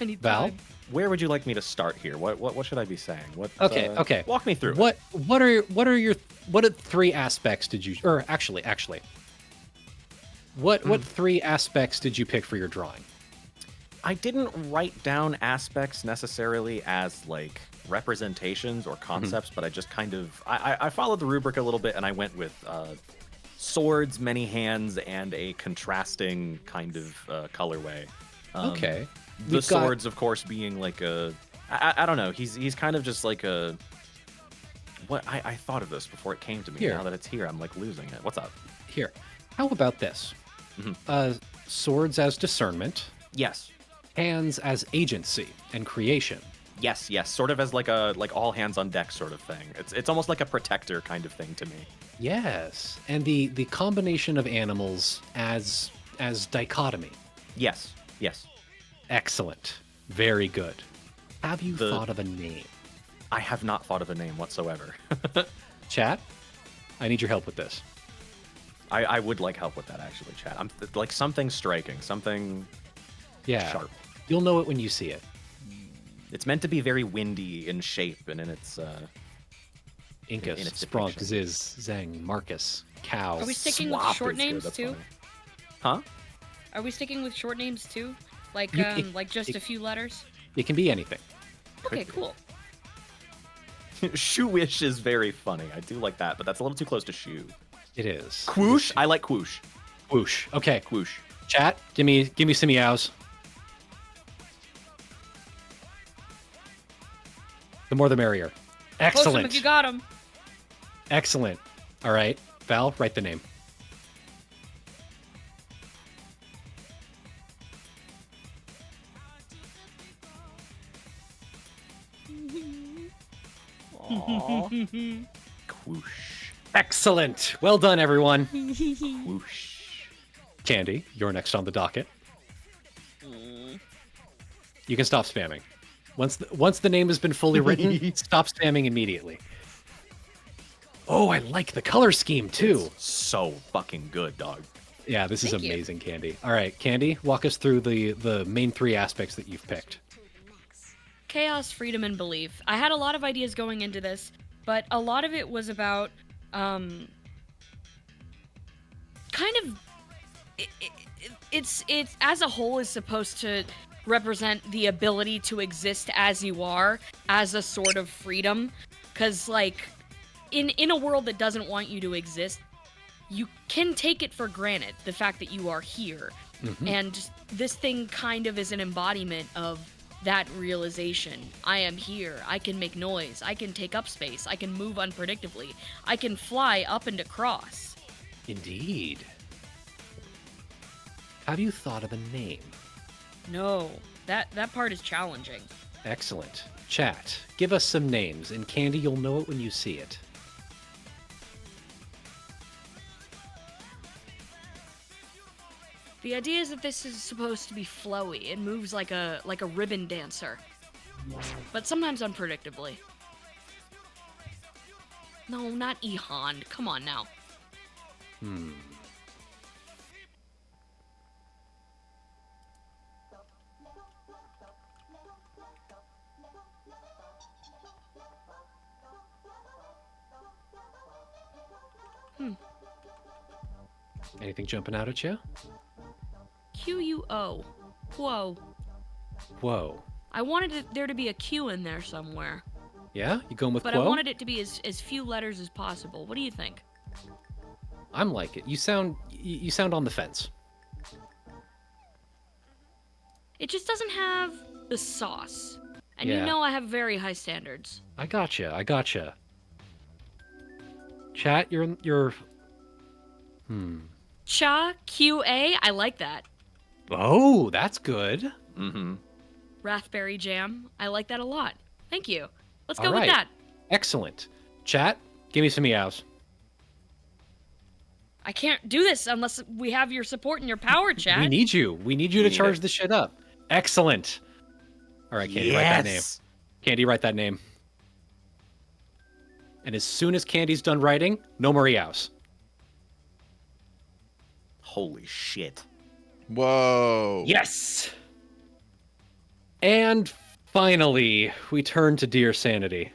I need Val? time. where would you like me to start here? What should I be saying? Okay. Walk me through. What are 3 aspects did you, or actually, what 3 aspects did you pick for your drawing? I didn't write down aspects necessarily as like representations or concepts, but I just kind of I followed the rubric a little bit, and I went with swords, many hands, and a contrasting kind of colorway. Okay. The swords, of course, being like I don't know. He's kind of just like a. What I thought of this before it came to me. Here. Now that it's here, I'm like losing it. What's up? Here. How about this? Swords as discernment, Yes. hands as agency and creation. Yes. Sort of as like all hands on deck sort of thing. It's almost like a protector kind of thing to me. Yes. And the combination of animals as dichotomy. Yes. Excellent. Very good. Have you thought of a name? I have not thought of a name whatsoever. Chat, I need your help with this. I would like help with that, actually, chat. I'm like something striking, something sharp. You'll know it when you see it. It's meant to be very windy in shape and in its Incus, in its Sprunk, depiction. Ziz, Zeng, Marcus, Cow. Are we sticking with Swap short is good, names that's too? funny. Huh? Are we sticking with short names too? Like like just a few letters? It can be anything. Okay, cool. Shoe-ish is very funny. I do like that, but that's a little too close to shoe. It is. Kwoosh? I like kwoosh. Whoosh. Okay. Kwoosh. Chat, give me some meows. The more the merrier. Post 'em Excellent. if you got them. Excellent. All right. Val, write the name. Kwoosh. Excellent. Well done, everyone. Kwoosh. Candy, you're next on the docket. You can stop spamming. Once the name has been fully written, stop spamming immediately. Oh, I like the color scheme too. So fucking good, dog. Yeah, this is Thank you. amazing, Candy. All right, Candy, walk us through the main 3 aspects that you've picked. Chaos, freedom, and belief. I had a lot of ideas going into this, but a lot of it was about kind of it's as a whole is supposed to represent the ability to exist as you are as a sort of freedom, because like in a world that doesn't want you to exist, you can take it for granted, the fact that you are here. And this thing kind of is an embodiment of that realization. I am here. I can make noise. I can take up space. I can move unpredictably. I can fly up and across. Indeed. Have you thought of a name? No, that part is challenging. Excellent. Chat, give us some names, and Candy, you'll know it when you see it. The idea is that this is supposed to be flowy. It moves like a ribbon dancer, but sometimes unpredictably. No, not Ehond. Come on now. Anything jumping out at you? Quo. Whoa. Whoa. I wanted there to be a Q in there somewhere, Yeah? You going with but Quo? I wanted it to be as few letters as possible. What do you think? I'm like it. You sound on the fence. It just doesn't have the sauce. And Yeah. you know I have very high standards. I gotcha. Chat, you're Cha, QA, I like that. Oh, that's good. Mm-hmm. Raspberry jam, I like that a lot. Thank you. Let's All go right. with that. Excellent. Chat, give me some meows. I can't do this unless we have your support and your power, chat. We need you. We need you to charge this shit up. Excellent. All right, Candy, write that name. Candy, write that name. And as soon as Candy's done writing, no more meows. Holy shit. Whoa. Yes. And Finally, we turn to dear Sanity.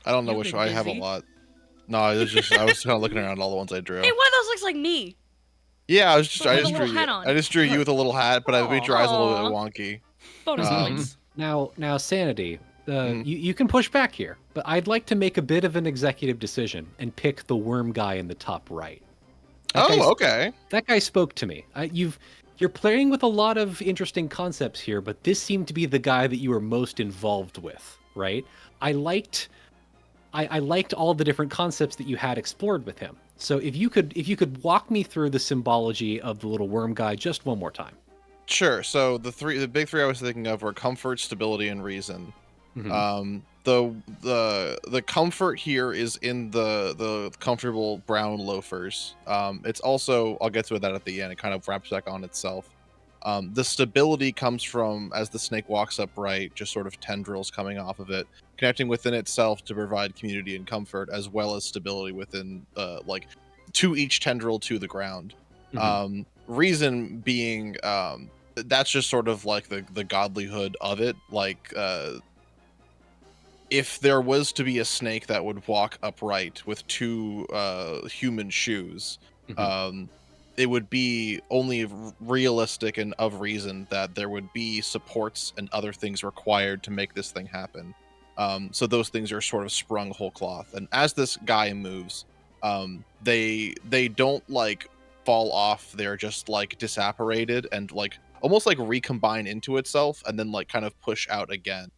I don't know You've which been one. I have a busy. lot. No, it was just I was kind of looking around all the ones I drew. Hey, one of those looks like me. Yeah, With a little hat on. I just drew you with a little hat, but I made your eyes a little bit Aw. wonky. Bonus points. Now, Sanity, Mhm. you can push back here, but I'd like to make a bit of an executive decision and pick the worm guy in the top right. Okay. That guy spoke to me. You're playing with a lot of interesting concepts here, but this seemed to be the guy that you were most involved with, right? I liked all the different concepts that you had explored with him. So if you could walk me through the symbology of the little worm guy just one more time. Sure. So the big three I was thinking of were comfort, stability, and reason. Mhm. The comfort here is in the comfortable brown loafers. It's also, I'll get to that at the end. It kind of wraps back on itself. The stability comes from, as the snake walks upright, just sort of tendrils coming off of it, connecting within itself to provide community and comfort, as well as stability within, like, to each tendril to the ground. Mhm. Reason being, that's just sort of like the godlyhood of it. Like, if there was to be a snake that would walk upright with two human shoes, Mhm. it would be only realistic and of reason that there would be supports and other things required to make this thing happen. So those things are sort of sprung whole cloth. And as this guy moves, they don't like fall off. They're just like disapparated and like almost like recombine into itself and then like kind of push out again.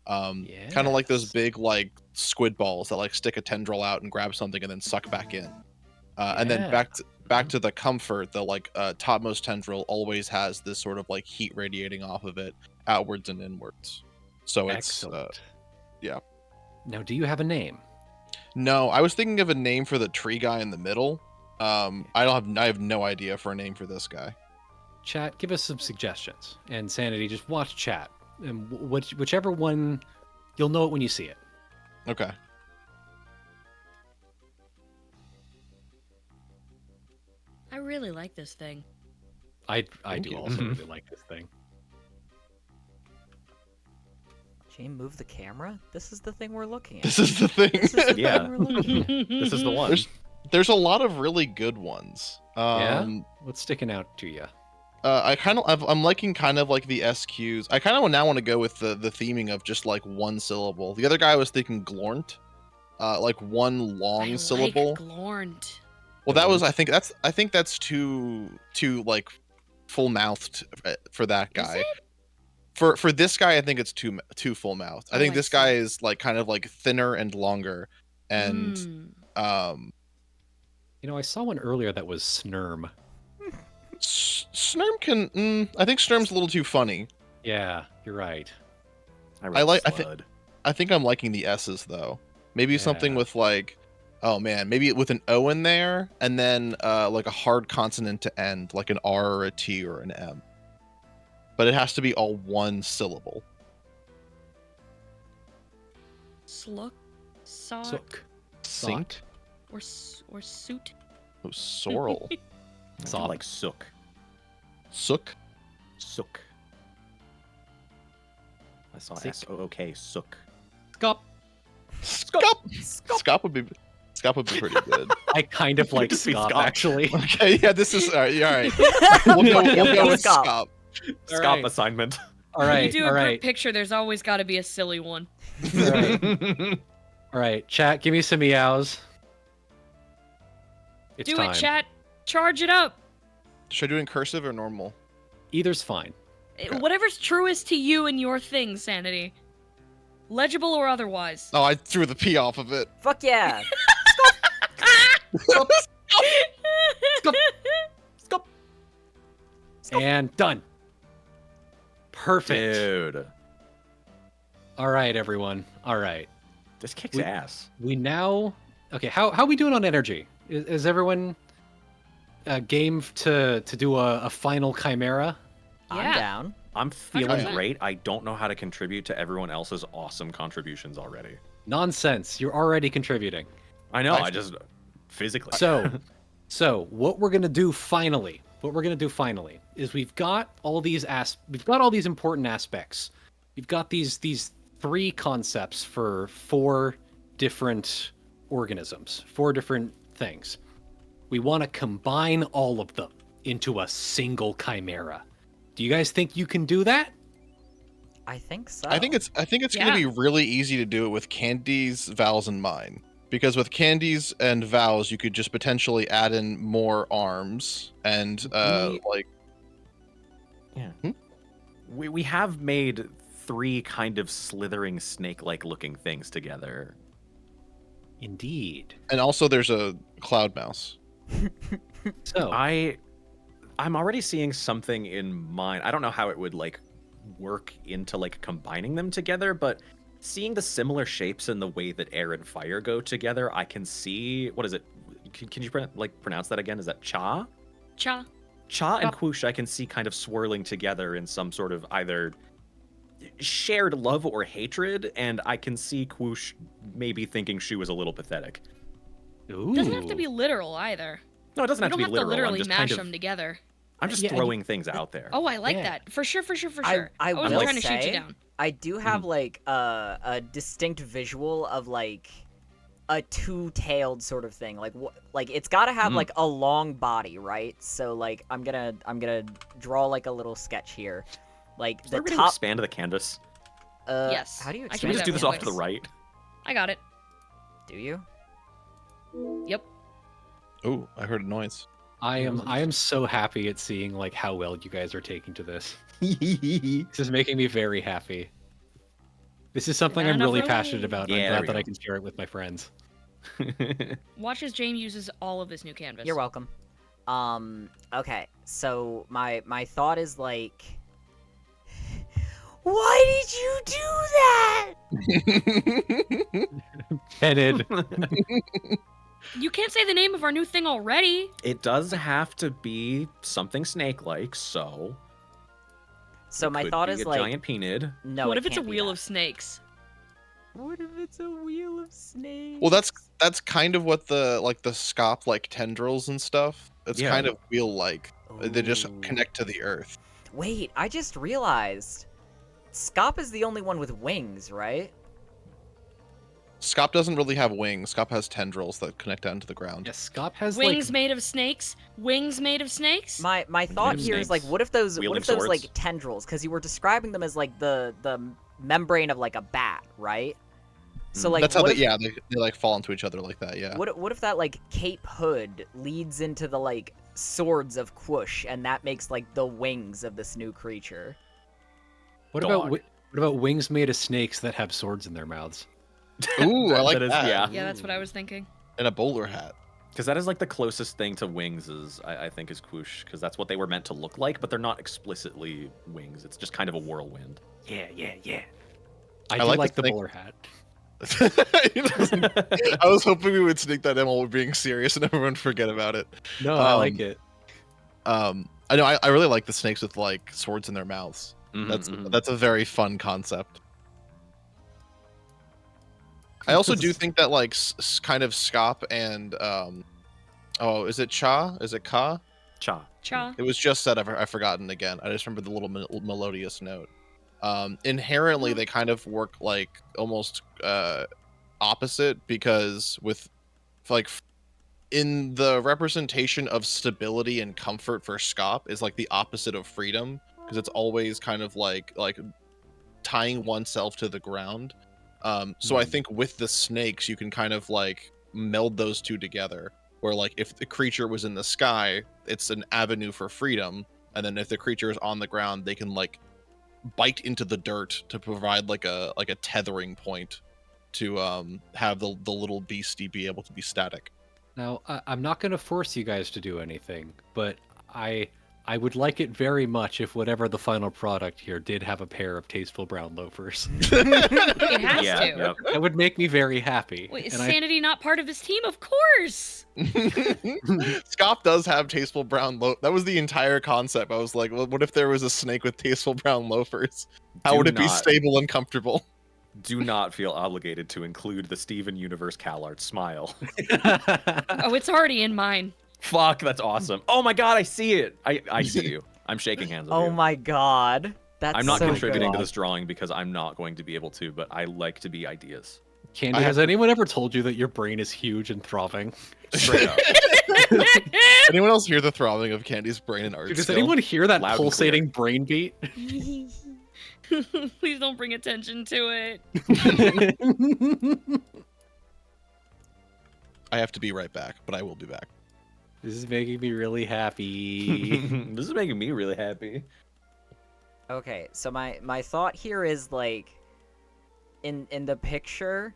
Kind of like those Yes. big like squid balls that like stick a tendril out and grab something and then suck back in. And then Yeah. back to the comfort, the like topmost tendril always has this sort of like heat radiating off of it outwards and inwards. So it's Excellent. yeah. Now, do you have a name? No, I was thinking of a name for the tree guy in the middle. I have no idea for a name for this guy. Chat, give us some suggestions. And Sanity, just watch chat. And whichever one, you'll know it when you see it. Okay. I really like this thing. I Thank do you. also really like this thing. Jame, move the camera? This is the thing we're looking at. This is the thing. This is the Yeah. thing we're looking at. This is the one. There's a lot of really good ones. Yeah? What's sticking out to you? I'm liking kind of like the SQs. I kind of now want to go with the theming of just like one syllable. The other guy was thinking glornt, like one long I syllable. like Glornt. Well, that was I think that's too like full mouthed for that Is guy. it? For this guy, I think it's too full mouthed. I Oh, think I this see. guy is like kind of like thinner and longer, and You know, I saw one earlier that was Snurm. Snurm can. I think Snurm's a little too funny. Yeah, you're right. I think I'm liking the S's though. Maybe something Yeah. with like, oh man, maybe with an O in there, and then like a hard consonant to end, like an R or a T or an M. But it has to be all one syllable. Slook, sock, Sook. Synced. or suit. Oh, sorrel. Saw like sook. Sook. Sook. I saw Sick. S-O-O-K. Sook. Scop. Scop would be pretty good. I kind of like Just be Scop, Scop. actually. Okay, yeah, this is all right. All right. We'll go with Scop. Scop. Scop right. assignment. All When right, you do all a group right, picture, there's always got to be a silly one. all right. All right, chat, give me some meows. It's Do time. it, chat. Charge it up. Should I do it in cursive or normal? Either's fine. Okay. Whatever's truest to you and your thing, Sanity. Legible or otherwise. Oh, I threw the P off of it. Fuck yeah. And done. Perfect. Dude. All right, everyone. All right. This kicks We- ass. We now. Okay, how we doing on energy? Is everyone game to do a final chimera? I'm Yeah. down. I'm feeling 100%. great. I don't know how to contribute to everyone else's awesome contributions already. Nonsense. You're already contributing. I know. I- I just physically. So, So what we're gonna do finally is we've got all these important aspects. We've got these 3 concepts for 4 different organisms, 4 different things. We want to combine all of them into a single chimera. Do you guys think you can do that? I think so. I think it's Yeah. gonna be really easy to do it with Candy's, Val's, and mine. Because with Candy's and Val's, you could just potentially add in more arms and like. We have made 3 kind of slithering snake-like looking things together. Indeed. And also, there's a cloud mouse. So I'm already seeing something in mine. I don't know how it would like work into like combining them together, but seeing the similar shapes in the way that air and fire go together, I can see, what is it? Can you pronounce that again? Is that cha? Cha. Cha and Kwoosh, I can see kind of swirling together in some sort of either shared love or hatred, and I can see Kwoosh maybe thinking she was a little pathetic. Ooh. Doesn't have to be literal either. No, it doesn't You have don't to be have literal. to literally I'm just mash kind of, them together. I'm just Yeah, throwing things out there. Oh, I like Yeah. that. For sure. I wasn't will trying to shoot say, you down. I do have like a distinct visual of like a 2-tailed sort of thing. Like it's got to have like a long body, right? So like I'm gonna draw like a little sketch here. Like Is the there a way to top. expand the canvas? Yes. How do you I Can we expand just that do this real off to the quick. right? I got it. Do you? Yep. Oh, I heard a noise. I am so happy at seeing like how well you guys are taking to this. This is making me very happy. This is something I'm really passionate about, and Yeah, I'm there glad we that I go. can share it with my friends. Watch as James uses all of this new canvas. You're welcome. Okay, so my thought is like, why did you do that? Headed. You can't say the name of our new thing already. It does have to be something snake-like, so. So it my could thought be is a like, giant penid. no. What it if it's a can't be wheel that. of snakes? What if it's a wheel of snakes? Well, that's kind of what the scop like tendrils and stuff. It's Yeah. kind of wheel-like. They just Ooh. connect to the earth. Wait, I just realized. Scop is the only one with wings, right? Scop doesn't really have wings. Scop has tendrils that connect down to the ground. Yes, Scop has Wings like made of snakes? Wings made of snakes? My thought of here is like, snakes, what if those wielding like swords. tendrils? Because you were describing them as like the membrane of like a bat, right? So like That's how what they if, they like fall into each other like that. Yeah. what if that like cape hood leads into the like swords of Kwoosh, and that makes like the wings of this new creature? what Dog. about wings made of snakes that have swords in their mouths? Ooh, I like that. Yeah. Yeah, that's what I was thinking. And a bowler hat. Because that is like the closest thing to wings is, I think, is Kwoosh, because that's what they were meant to look like, but they're not explicitly wings. It's just kind of a whirlwind. Yeah. I I do like like to the think- bowler hat. I was hoping we would sneak that in while we're being serious and everyone forget about it. No, I like it. I know I really like the snakes with like swords in their mouths. Mhm, That's a very fun concept. I also do think that like kind of Scop and oh, is it Cha? Is it Ka? Cha. Cha. It was just said. I've forgotten again. I just remember the little melodious note. Inherently, they kind of work like almost opposite, because with like in the representation of stability and comfort for Scop is like the opposite of freedom, because it's always kind of like tying oneself to the ground. So I think with the snakes, you can kind of like meld those two together, where like if the creature was in the sky, it's an avenue for freedom, and then if the creature is on the ground, they can like bite into the dirt to provide like a tethering point to have the little beastie be able to be static. Now, I'm not going to force you guys to do anything, but I would like it very much if whatever the final product here did have a pair of tasteful brown loafers. It has Yeah, to. yep. That would make me very happy. Wait, is And Sanity not part of his team? Of course! Scop does have tasteful brown That was the entire concept. I was like, well, what if there was a snake with tasteful brown loafers? How Do would it be not- stable and comfortable? Do not feel obligated to include the Steven Universe CalArt smile. Oh, it's already in mine. fuck, that's awesome. Oh my god, I see it. I see you. I'm shaking hands with you. Oh my god. That's I'm not so contributing good. to this drawing because I'm not going to be able to, but I like to be ideas. Candy, I has have anyone ever told you that your brain is huge and throbbing? Straight up. Anyone else hear the throbbing of Candy's brain and art? Dude, does still? anyone hear that Loud and pulsating brain beat? Please don't bring attention to it. I have to be right back, but I will be back. This is making me really happy. This is making me really happy. Okay, so my thought here is like in the picture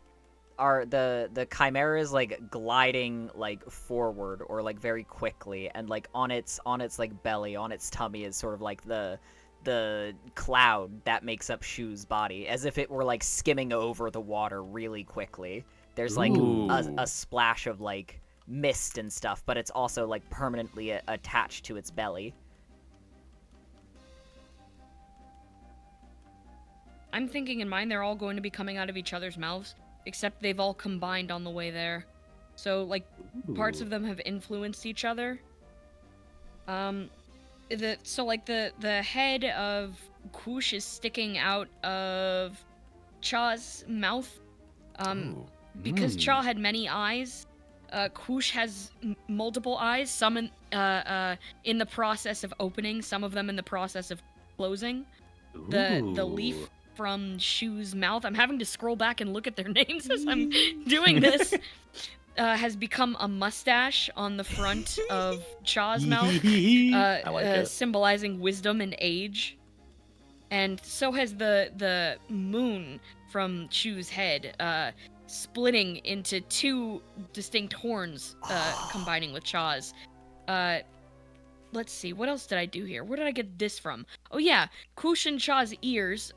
are the chimera is like gliding like forward or like very quickly, and like on its like belly, on its tummy is sort of like the cloud that makes up Shu's body, as if it were like skimming over the water really quickly. There's like a splash of like mist and stuff, but it's also like permanently attached to its belly. I'm thinking in mine they're all going to be coming out of each other's mouths, except they've all combined on the way there. So like parts of them have influenced each other. So like the head of Kush is sticking out of Cha's mouth. Because Cha had many eyes, Kush has multiple eyes. Some in the process of opening, some of them in the process of closing. The leaf from Shu's mouth, I'm having to scroll back and look at their names as I'm doing this, has become a mustache on the front of Cha's mouth, I like it. symbolizing wisdom and age. And so has the moon from Shu's head, splitting into two distinct horns, combining with Cha's. Let's see, what else did I do here? Where did I get this from? Oh yeah, Kush and Cha's ears,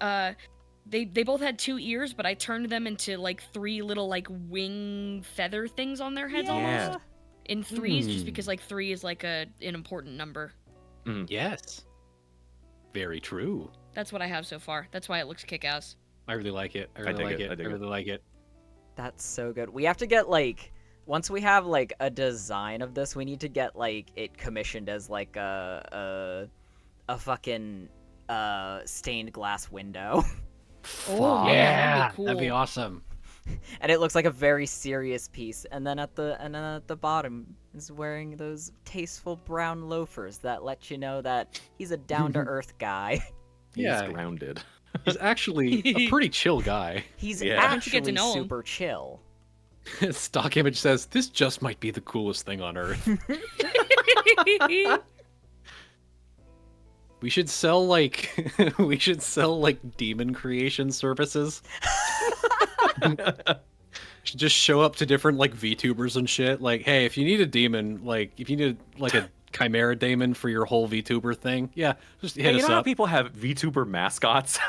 they both had two ears, but I turned them into like three little like wing feather things on their heads almost. In threes, just because like 3 is like an important number. Yes. Very true. That's what I have so far. That's why it looks kick-ass. I really like it. I really like it. I really like it. That's so good. We have to get like, once we have like a design of this, we need to get like it commissioned as like a fucking stained glass window. Oh Yeah, that'd be cool. awesome. And it looks like a very serious piece. And then at the bottom is wearing those tasteful brown loafers that let you know that he's a down to earth guy. He's Yeah. grounded. He's actually a pretty chill guy. He's Yeah. Once you get to actually know him. super chill. Stock image says this just might be the coolest thing on earth. We should sell like demon creation services. Should just show up to different like VTubers and shit. Like, hey, if you need a demon, like if you need like a chimera daemon for your whole VTuber thing, yeah, just hit Hey, you us know how up. people have VTuber mascots?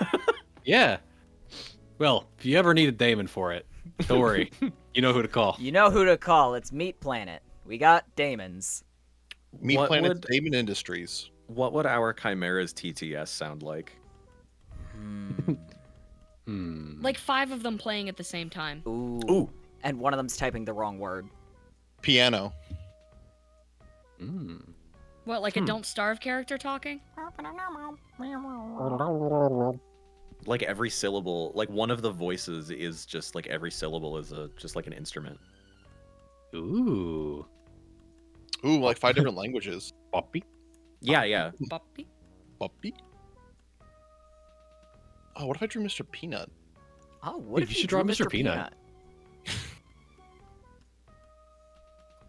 Yeah. Well, if you ever need a daemon for it, don't worry. You know who to call. You know who to call. It's Meat Planet. We got Daemons. Meat What Planet would- Daemon Industries. What would our Chimera's TTS sound like? Like 5 of them playing at the same time. Ooh. Ooh. And one of them's typing the wrong word. Piano. What, like a Don't Starve character talking? Like every syllable, like one of the voices is just like every syllable is just like an instrument. Ooh. Ooh, like 5 different languages. Poppy. Yeah, yeah. Puppy? Puppy. Oh, what if I drew Mr. Peanut? Oh, what Dude, if you you should drew draw Mr. Peanut.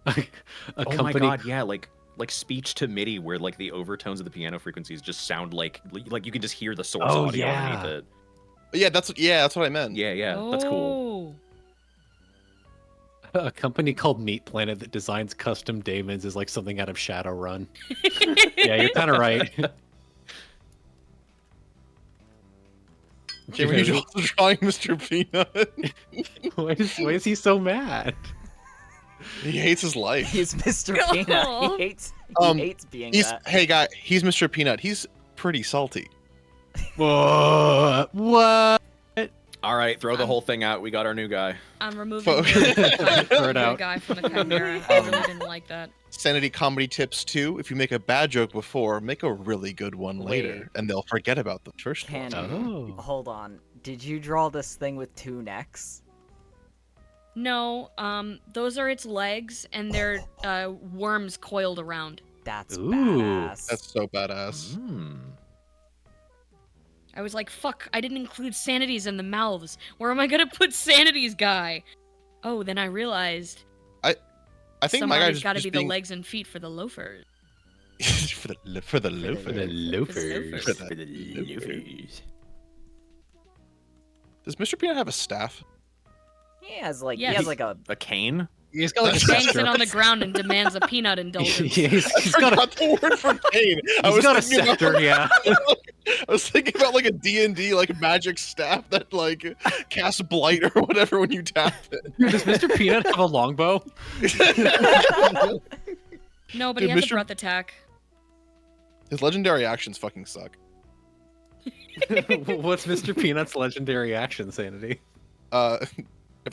A Oh company. my god, yeah, like speech to MIDI where like the overtones of the piano frequencies just sound like you can just hear the source Oh, audio yeah. underneath it. Yeah, that's what I meant. Yeah, that's cool. Oh. A company called Meat Planet that designs custom daemons is like something out of Shadowrun. Yeah, you're kind of right. Jamie, you're also drawing Mr. Peanut. why is he so mad? He hates his life. He's Mr. Peanut. Aw. He hates being He's that. hey guy, he's Mr. Peanut. He's pretty salty. What? All right, throw the whole thing out. We got our new guy. I'm removing Fuck. the out. guy from the chimera. I really didn't like that. Sanity comedy tips 2. If you make a bad joke before, make a really good one later, Wait. and they'll forget about the first Candy, one. Oh. hold on. Did you draw this thing with 2 necks? No, those are its legs, and they're worms coiled around. That's Ooh. badass. That's so badass. I was like, fuck, I didn't include Sanity's in the mouths. Where am I gonna put Sanity's guy? Oh, then I realized I think my guy somebody's just, gotta just be being... the legs and feet for the loafers. for the loafers. For the loafers. For the loafers. Does Mr. Peanut have a staff? He has like Yes. he has like a A cane? He's got like a Bangs scepter. it on the ground and demands a peanut indulgence. Yeah, he's I got a forgot the word for cane. he's got a thinking about- scepter, yeah. I was thinking about like a D&D like magic staff that like casts blight or whatever when you tap it. Does Mr. Peanut have a longbow? No, but Dude, he has Mr. a breath attack. His legendary actions fucking suck. What's Mr. Peanut's legendary action, Sanity? Ever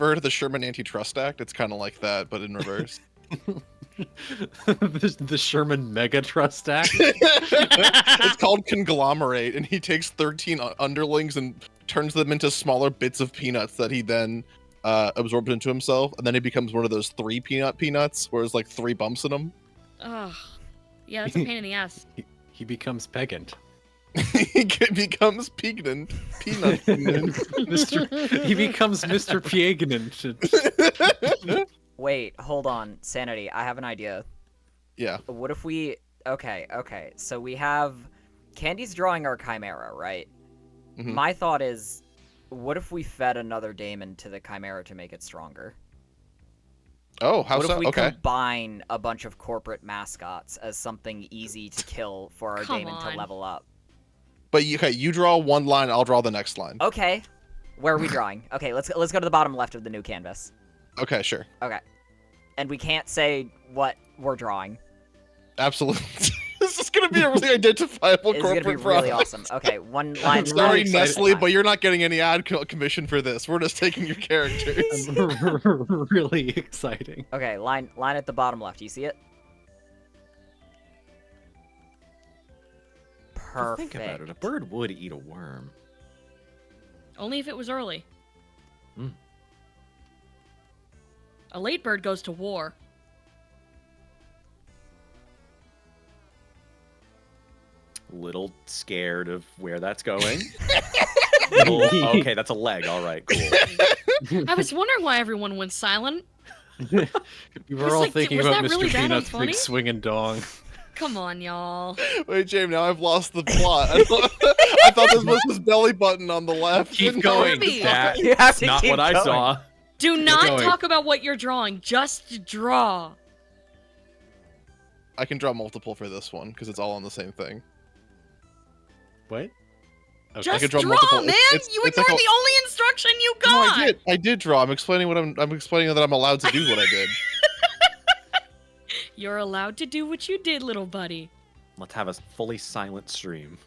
heard of the Sherman Antitrust Act? It's kind of like that, but in reverse. The Sherman Mega Trust Act? It's called Conglomerate, and he takes 13 underlings and turns them into smaller bits of peanuts that he then absorbs into himself, and then he becomes one of those 3 peanuts, where there's like 3 bumps in him. Ugh. Yeah, that's a pain in the ass. He becomes pegant. He becomes peanut. He becomes Mr. Piegnant. Wait, hold on, Sanity. I have an idea. Yeah. What if we... Okay. So we have... Candy's drawing our chimera, right? Mhm. My thought is, what if we fed another Daemon to the chimera to make it stronger? Oh, how What so? if we Okay. combine a bunch of corporate mascots as something easy to kill for our Come Daemon on. to level up? But you draw one line, I'll draw the next line. Okay. Where are we drawing? Okay, let's go to the bottom left of the new canvas. Okay, sure. Okay. And we can't say what we're drawing. Absolutely. This is gonna be a really identifiable It's gonna corporate be really product. awesome. Okay, one line. Sorry, excited. Nestle, but you're not getting any ad commission for this. We're just taking your characters. Really exciting. Okay, line at the bottom left. You see it? Perfect. Think about it. A bird would eat a worm. Only if it was early. Hmm. A late bird goes to war. Little scared of where that's going. Okay, that's a leg. All right, cool. I was wondering why everyone went silent. We were Was all like, thinking was about that Mr. really that Peanut's unfunny? big swinging dong. Come on, y'all. Wait, James, now I've lost the plot. I thought this was his belly button on the left. Keep going. Kirby. That's You have to not keep what I going. saw. Do not going. talk about what you're drawing. Just draw. I can draw multiple for this one because it's all on the same thing. What? Okay. Just could draw draw, multiple- man. it's You like ignored a- the only instruction you No, got. I did draw. I'm explaining I'm explaining that I'm allowed to do what I did. You're allowed to do what you did, little buddy. Let's have a fully silent stream.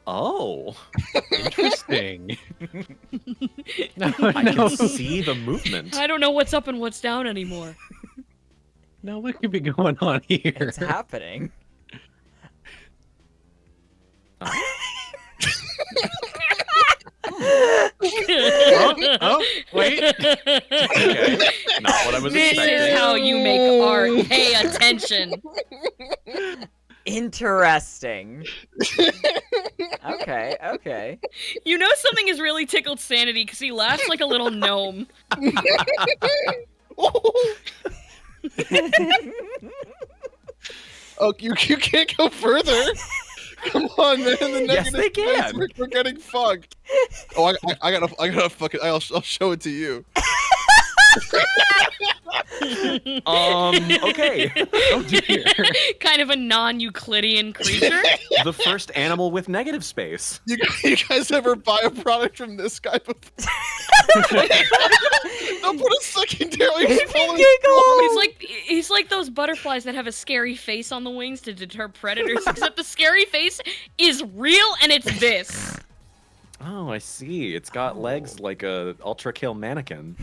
Oh, Interesting. I can see the movement. I don't know what's up and what's down anymore. Now what could be going on here? It's happening. Oh, wait. Okay, not what I was This expecting. is how you make art. Pay attention. Interesting. Okay. You know something has really tickled Sanity because he laughs like a little gnome. Oh, you can't go further. Come on, man. The Yes, they negative can. We're getting fucked. Oh, I gotta fuck it. I'll show it to you. Okay. Oh dear. Kind of a non-Euclidean creature. The first animal with negative space. You guys ever buy a product from this guy before? They'll put a secondary. He's He's like those butterflies that have a scary face on the wings to deter predators, except the scary face is real and it's this. Oh, I see. It's got legs like a ultra kill mannequin.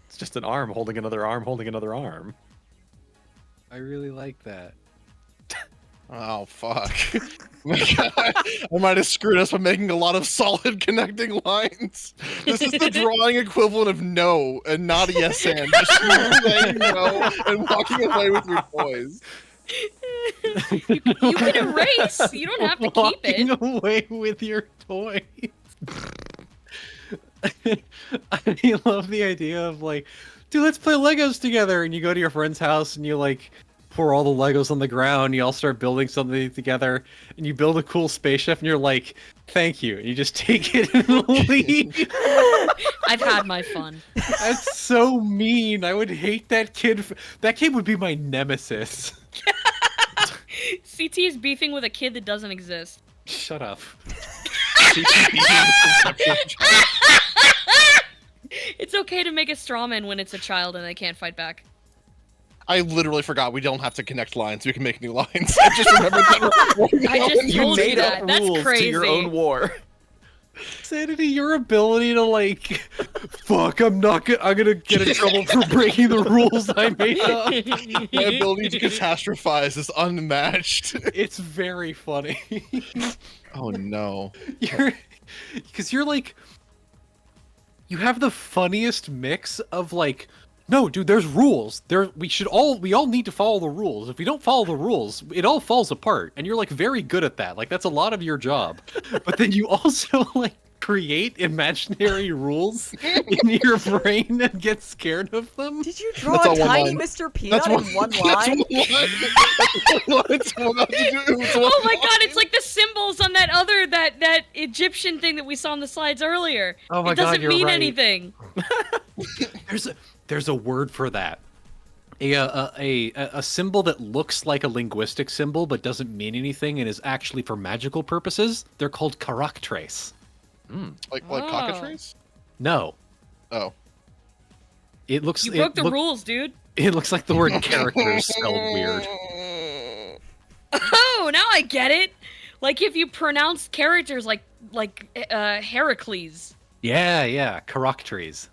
It's just an arm holding another arm holding another arm. I really like that. Oh, fuck. I might have screwed us by making a lot of solid connecting lines. This is the drawing equivalent of no, and not a yes and. Just saying no and walking away with your toys. You can erase. You don't have to keep it. Walking away with your toys. I love the idea of like, dude, let's play Legos together. And you go to your friend's house and you like pour all the Legos on the ground. You all start building something together, and you build a cool spaceship. And you're like, "Thank you." And you just take it and leave. I've had my fun. That's so mean. I would hate that kid. That kid would be my nemesis. CT is beefing with a kid that doesn't exist. Shut up. It's okay to make a straw man when it's a child and they can't fight back. I literally forgot we don't have to connect lines. We can make new lines. I just remembered that. I just You told you made that. up That's rules crazy. to your own war. Sanity, your ability to like, fuck, I'm gonna get in trouble for breaking the rules I made up. My ability to catastrophize is unmatched. It's very funny. Oh no. You're like, you have the funniest mix of like, no, dude, there's rules. We all need to follow the rules. If we don't follow the rules, it all falls apart. And you're like very good at that. Like that's a lot of your job. But then you also like create imaginary rules in your brain and get scared of them. Did you draw That's a all one tiny line. Mr. Peanut in one line? Oh my god, it's like the symbols on that Egyptian thing that we saw on the slides earlier. Oh my it doesn't God, you're mean right. anything. There's a word for that. A symbol that looks like a linguistic symbol but doesn't mean anything and is actually for magical purposes. They're called charactres. Like Oh. cockatrice? No, Oh. it looks. You broke the rules, dude. It looks like the word characters spelled weird. Oh, now I get it. Like if you pronounce characters like Heracles. Yeah, charactres.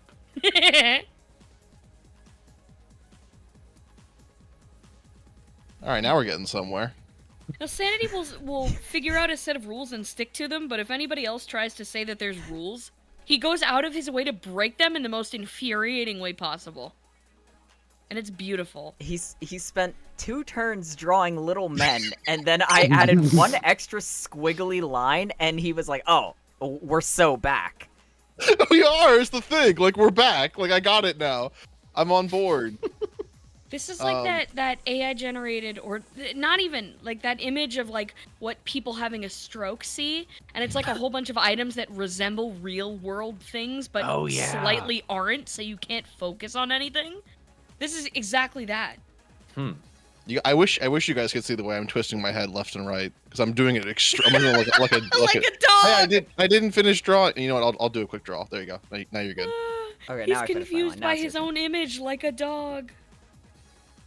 All right, now we're getting somewhere. Now, Sanity will figure out a set of rules and stick to them, but if anybody else tries to say that there's rules, he goes out of his way to break them in the most infuriating way possible. And it's beautiful. He spent 2 turns drawing little men, and then I added 1 extra squiggly line, and he was like, "Oh, we're so back." We are, is the thing. Like, we're back. Like, I got it now. I'm on board. This is like that AI generated, or not even, like that image of like what people having a stroke see, and it's like a whole bunch of items that resemble real world things, but Oh, yeah. slightly aren't, so you can't focus on anything. This is exactly that. I wish you guys could see the way I'm twisting my head left and right because I'm doing it I'm doing it like a Like a dog! Hey, I didn't finish drawing. You know what? I'll do a quick draw. There you go. Now you're good. Okay, He's now I finished my line. confused Now by it's his your turn. own image like a dog.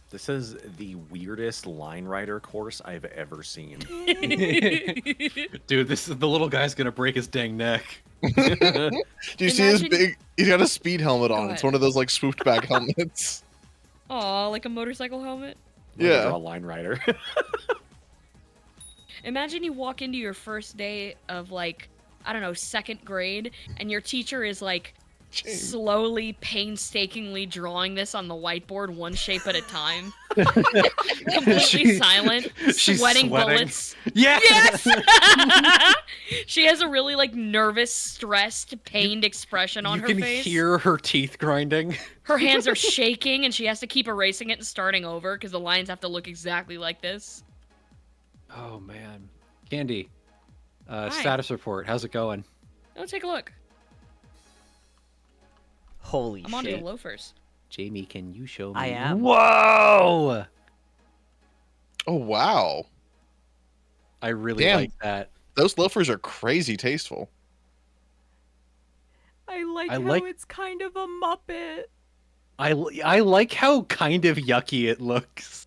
This is the weirdest line writer course I've ever seen. Dude, this is the little guy's gonna break his dang neck. Do you see his Imagine- big? He's got a speed helmet on. Go It's ahead. one of those like swooped back helmets. Aw, like a motorcycle helmet. Yeah. Draw line writer. Imagine you walk into your first day of like, I don't know, 2nd grade, and your teacher is like slowly, painstakingly drawing this on the whiteboard one shape at a time. Completely silent, she's sweating sweating. bullets. Yeah. Yes! She has a really like nervous, stressed, pained expression on You her can face. hear her teeth grinding. Her hands are shaking and she has to keep erasing it and starting over because the lines have to look exactly like this. Oh man, Candy. Hi. Status report. How's it going? Let's take a look. Holy I'm onto shit. the loafers. Jamie, can you show me? I am. Whoa! Oh wow, I really Damn. like that. those loafers are crazy tasteful. I like I how like- it's kind of a Muppet. I like how kind of yucky it looks.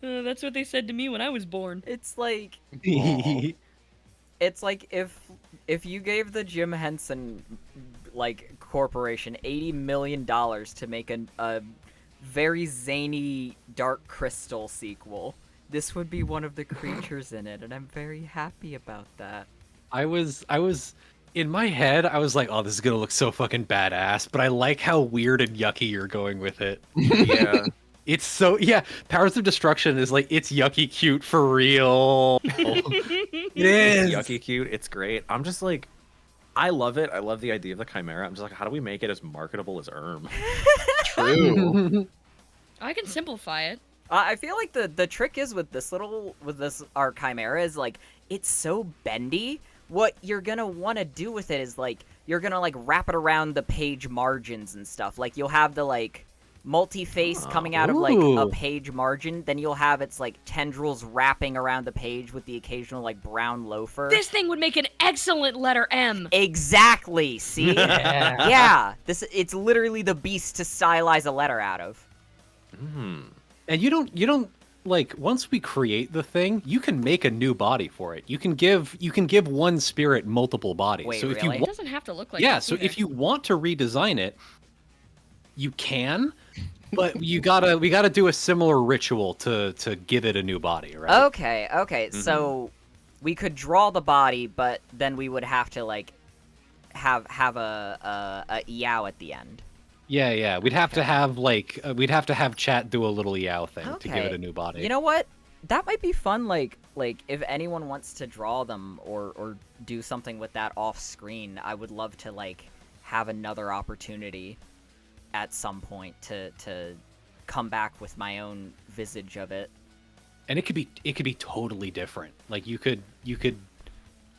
That's what they said to me when I was born. It's like Aw. it's like if you gave the Jim Henson like corporation $80 million to make a very zany Dark Crystal sequel, this would be one of the creatures in it, and I'm very happy about that. I was in my head, I was like, oh, this is gonna look so fucking badass, but I like how weird and yucky you're going with it. Yeah. It's so, yeah, Powers of Destruction is like, it's yucky cute for real. It is. It's yucky cute. It's great. I'm just like, I love it. I love the idea of the chimera. I'm just like, how do we make it as marketable as Erm? True. I can simplify it. I feel like the trick is with our chimera is like it's so bendy. What you're gonna want to do with it is like you're gonna like wrap it around the page margins and stuff. Like you'll have the like multi-face coming out of like a Ooh. page margin. Then you'll have its like tendrils wrapping around the page with the occasional like brown loafer. This thing would make an excellent letter M. Exactly. See? Yeah. Yeah. It's literally the beast to stylize a letter out of. And you don't like, once we create the thing, you can make a new body for it. You can give one spirit multiple bodies. Wait, so if really? you It want, doesn't have to look like yeah, this so either. if you want to redesign it, you can, but we gotta do a similar ritual to give it a new body, right? Okay. So we could draw the body, but then we would have to like have a yow at the end. Yeah. We'd have to have chat do a little yow thing to give it a new body. You know what? That might be fun. Like if anyone wants to draw them or do something with that off screen, I would love to like have another opportunity at some point to come back with my own visage of it. And it could be totally different. Like you could,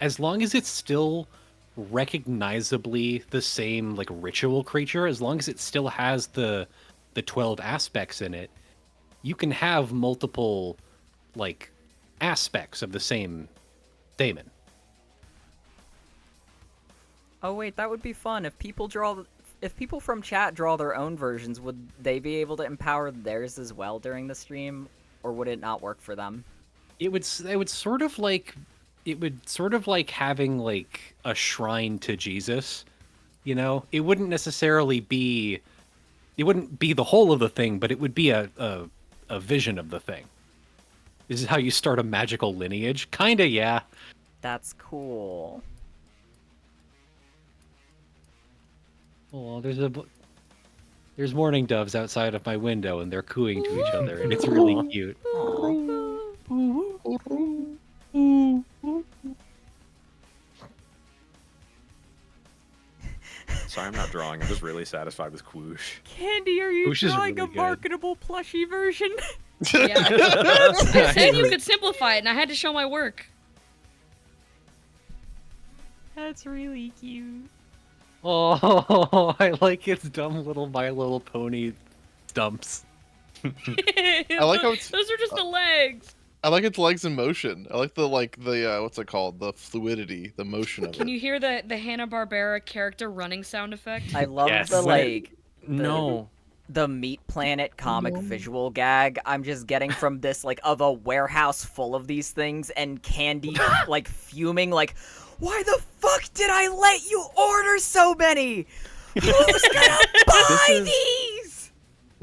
as long as it's still recognizably the same like ritual creature, as long as it still has the 12 aspects in it, you can have multiple like aspects of the same daemon. Oh wait, that would be fun. If people from chat draw their own versions, would they be able to empower theirs as well during the stream, or would it not work for them? It would sort of like having like a shrine to Jesus, you know? It wouldn't necessarily be the whole of the thing, but it would be a vision of the thing. This is how you start a magical lineage. Kinda, yeah. That's cool. Oh, there's mourning doves outside of my window, and they're cooing to each other, and it's really cute. Sorry, I'm not drawing. I'm just really satisfied with Quoosh. Candy, are you Which is drawing really a good. marketable plushie version? Yeah. I said you could simplify it, and I had to show my work. That's really cute. Oh, I like its dumb little My Little Pony stumps. I like how it's. Those are just the legs. I like its legs in motion. I like the what's it called? The fluidity, the motion of Can it. you hear the Hanna-Barbera character running sound effect? I love Yes. the like No. the Meat Planet comic visual gag I'm just getting from this like of a warehouse full of these things and Candy like fuming like, why the fuck did I let you order so many? Who's gonna buy is- these?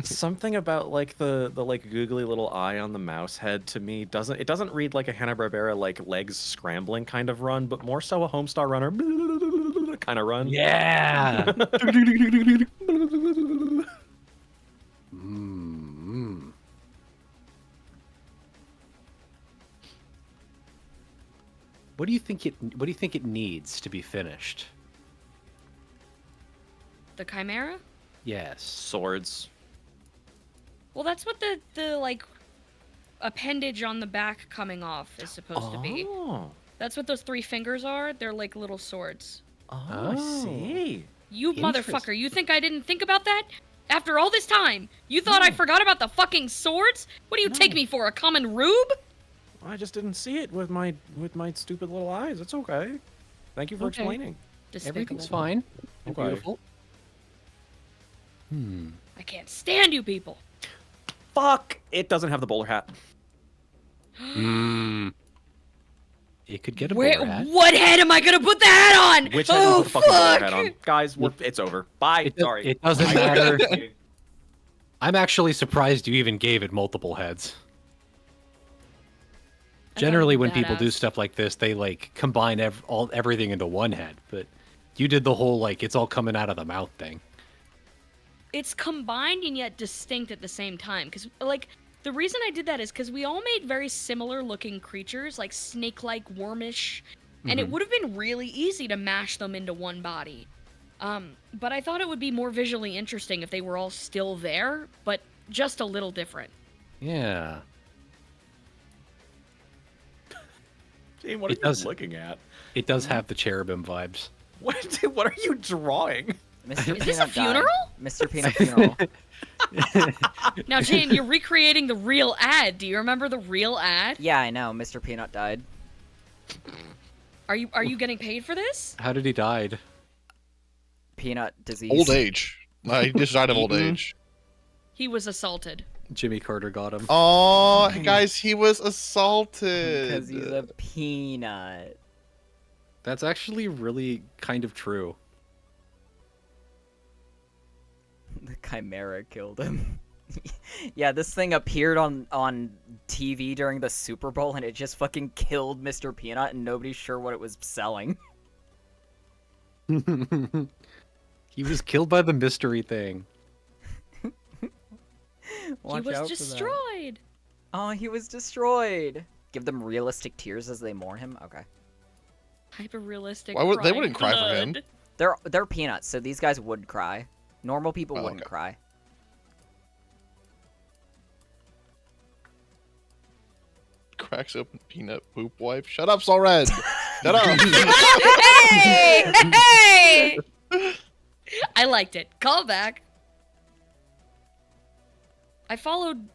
Something about like the like googly little eye on the mouse head to me doesn't read like a Hanna-Barbera like legs scrambling kind of run, but more so a Homestar Runner kind of run. Yeah. Mm. What do you think it needs to be finished? The Chimera? Yes. Swords. Well, that's what the like appendage on the back coming off is supposed to be. Oh. That's what those 3 fingers are. They're like little swords. Oh, Oh. I see. You Interesting. motherfucker, you think I didn't think about that? After all this time, you thought I forgot about the fucking swords? What do you take me for, a common rube? I just didn't see it with my stupid little eyes. It's okay. Thank you for Okay. explaining. Despicable. Everything's fine. Okay. Beautiful. I can't stand you people. Fuck! It doesn't have the bowler hat. It could get a bowler hat. What head am I gonna put the hat on? Which head do we put the fucking bowler hat on? Guys, it's over. Bye. Sorry. It doesn't matter. I'm actually surprised you even gave it multiple heads. Generally, when people do stuff like this, they like combine everything into one head. But you did the whole like it's all coming out of the mouth thing. It's combined and yet distinct at the same time. Because like the reason I did that is because we all made very similar looking creatures, like snake-like, wormish, and it would have been really easy to mash them into one body. But I thought it would be more visually interesting if they were all still there, but just a little different. Yeah. Jane, what are you looking at? It does have the cherubim vibes. What are you drawing? Mr. Is this a funeral? Mr. Peanut funeral. Now, Jane, you're recreating the real ad. Do you remember the real ad? Yeah, I know. Mr. Peanut died. Are you getting paid for this? How did he die? Peanut disease. Old age. He just died of old age. He was assaulted. Jimmy Carter got him. Oh, guys, he was assaulted. Because he's a peanut. That's actually really kind of true. The chimera killed him. Yeah, this thing appeared on TV during the Super Bowl and it just fucking killed Mr. Peanut and nobody's sure what it was selling. He was killed by the mystery thing. Watch he out was for destroyed. that. Oh, he was destroyed. Give them realistic tears as they mourn him? Okay. Hyper realistic. Why would they wouldn't cry for him? They're peanuts, so these guys would cry. Normal people wouldn't okay. cry. Cracks open peanut poop wipe. Shut up, Solred. Shut up. Hey! Hey! I liked it. Call back. I followed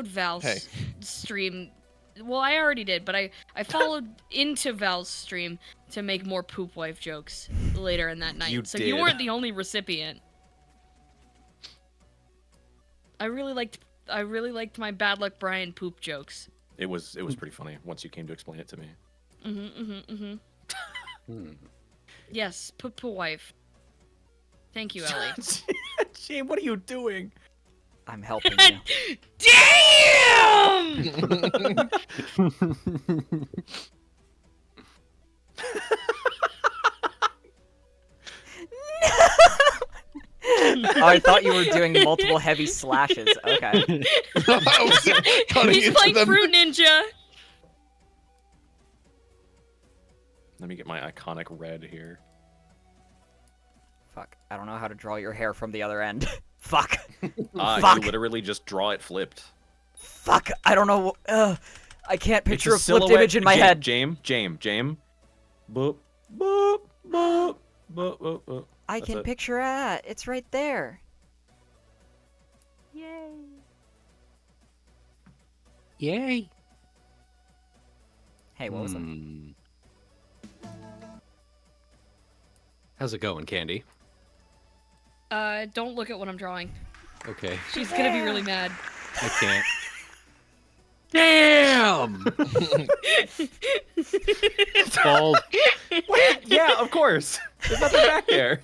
Val's Hey. stream. Well, I already did, but I followed into Val's stream to make more poop wife jokes later in that night. You so did. you weren't the only recipient. I really liked my bad luck Brian poop jokes. It was pretty funny once you came to explain it to me. Yes, poop wife. Thank you, Ellie. Jane, what are you doing? I'm helping you. Damn! Oh, I thought you were doing multiple heavy slashes. Okay. He's playing Fruit Ninja. Let me get my iconic red here. Fuck. I don't know how to draw your hair from the other end. Fuck. You literally just draw it flipped. Fuck. I don't know. I can't picture a flipped silhouette. image in my head. Jame. Boop. Boop. Boop. Boop. Boop. Boop. I That's can it. picture it. It's right there. Yay. Yay. Hey, what was that? How's it going, Candy? Don't look at what I'm drawing. Okay. She's gonna be really mad. I can't. Damn! Bald. What? Yeah, of course. There's nothing back there.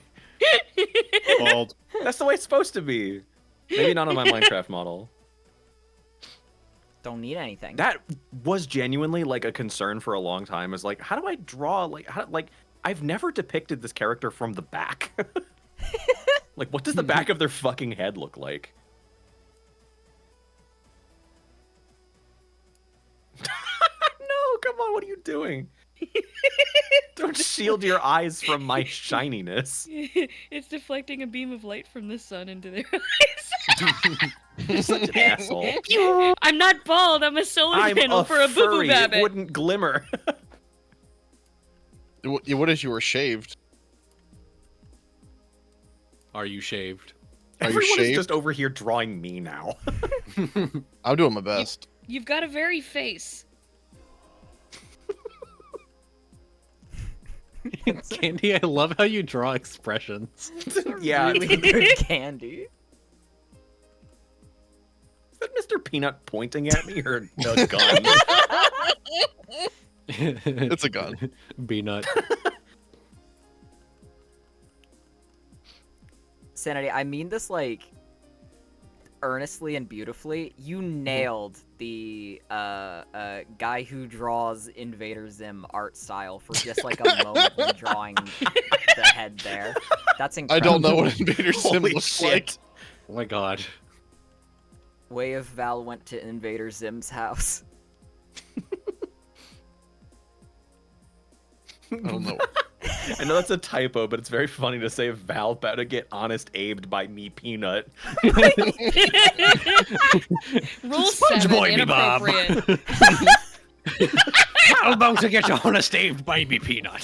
Bald. That's the way it's supposed to be. Maybe not on my Minecraft model. Don't need anything. That was genuinely like a concern for a long time. Is like, how do I draw? I've never depicted this character from the back. Like, what does the back of their fucking head look like? No, come on, what are you doing? Don't shield your eyes from my shininess. It's deflecting a beam of light from the sun into their eyes. You're such an asshole. I'm not bald. I'm a solar I'm panel a for a boo boo furry. babbit. It wouldn't glimmer. What if you were shaved? Are you shaved? Are you Everyone is shaved? just over here drawing me now. I'm doing my best. You've got a very face. Candy, I love how you draw expressions. Yeah. Really good candy. Is that Mr. Peanut pointing at me or a gun? It's a gun. Peanut. Sanity, I mean this like earnestly and beautifully. You nailed the guy who draws Invader Zim art style for just like a moment when drawing the head there. That's I incredible. don't know what Invader Sim Holy looks shit. like. Oh my god. Way if Val went to Invader Zim's house. I don't know. I know that's a typo, but it's very funny to say Val about to get honest abed by me Peanut. Rule Sponge 7, boy me, Bob. inappropriate. I'm about to get you on a stave, baby Peanut.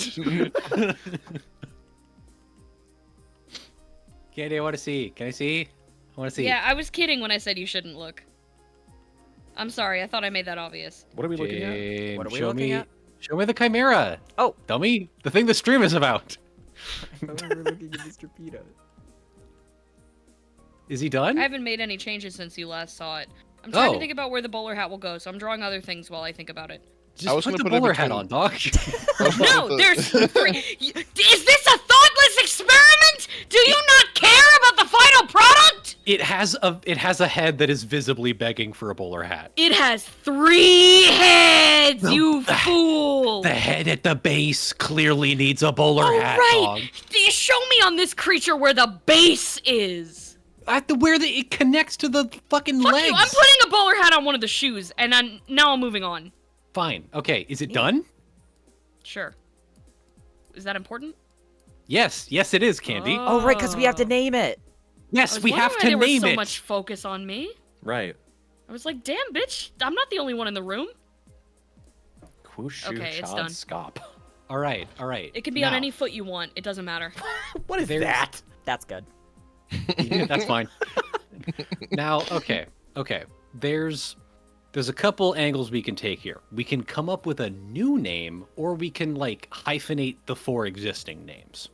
Candy, I want to see. Can I see? I want to see. Yeah, I was kidding when I said you shouldn't look. I'm sorry, I thought I made that obvious. What are we looking at? James, What are we show looking me, at? Show me the chimera. Oh. Tell me the thing the stream is about. I thought we were looking at Mr. Peanut. Is he done? I haven't made any changes since you last saw it. I'm trying to Oh. think about where the bowler hat will go, so I'm drawing other things while I think about it. I Just was put gonna the put it bowler hat between- on, dog. No, there's three. Is this a thoughtless experiment? Do you not care about the final product? It has a head that is visibly begging for a bowler hat. It has 3 heads, you fool! The head at the base clearly needs a bowler Oh, hat, right! dog. Show me on this creature where the base is. It connects to the fucking Fuck legs. you, I'm putting a bowler hat on one of the shoes, and now I'm moving on. Fine. Okay, is it done? Sure. Is that important? Yes, it is, Candy. Oh, right, because we have to name it. I Yes, was we have wondering to why there name was so it. much focus on me. Right. I was like, damn, bitch, I'm not the only one in the room. Kwushu Okay, it's Chad done. Scop. All right. It can be on Now- any foot you want. It doesn't matter. What is There's- that? That's good. Yeah, that's fine. Now, okay. There's a couple angles we can take here. We can come up with a new name, or we can like hyphenate the 4 existing names.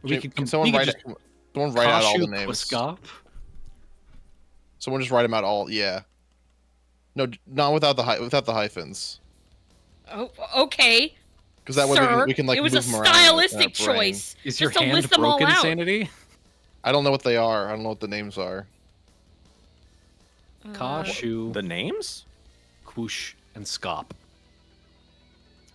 Can someone write out all the names? Kwaskop. Someone just write them out all. Yeah. No, not without the hyphens. Oh, okay. Because that way Sir, we can like it was move a them around in our stylistic brain. choice. Is just your to hand list them all broken, out. Sanity? I don't know what they are. I don't know what the names are. Kashu, The names? Kwush, and Skop.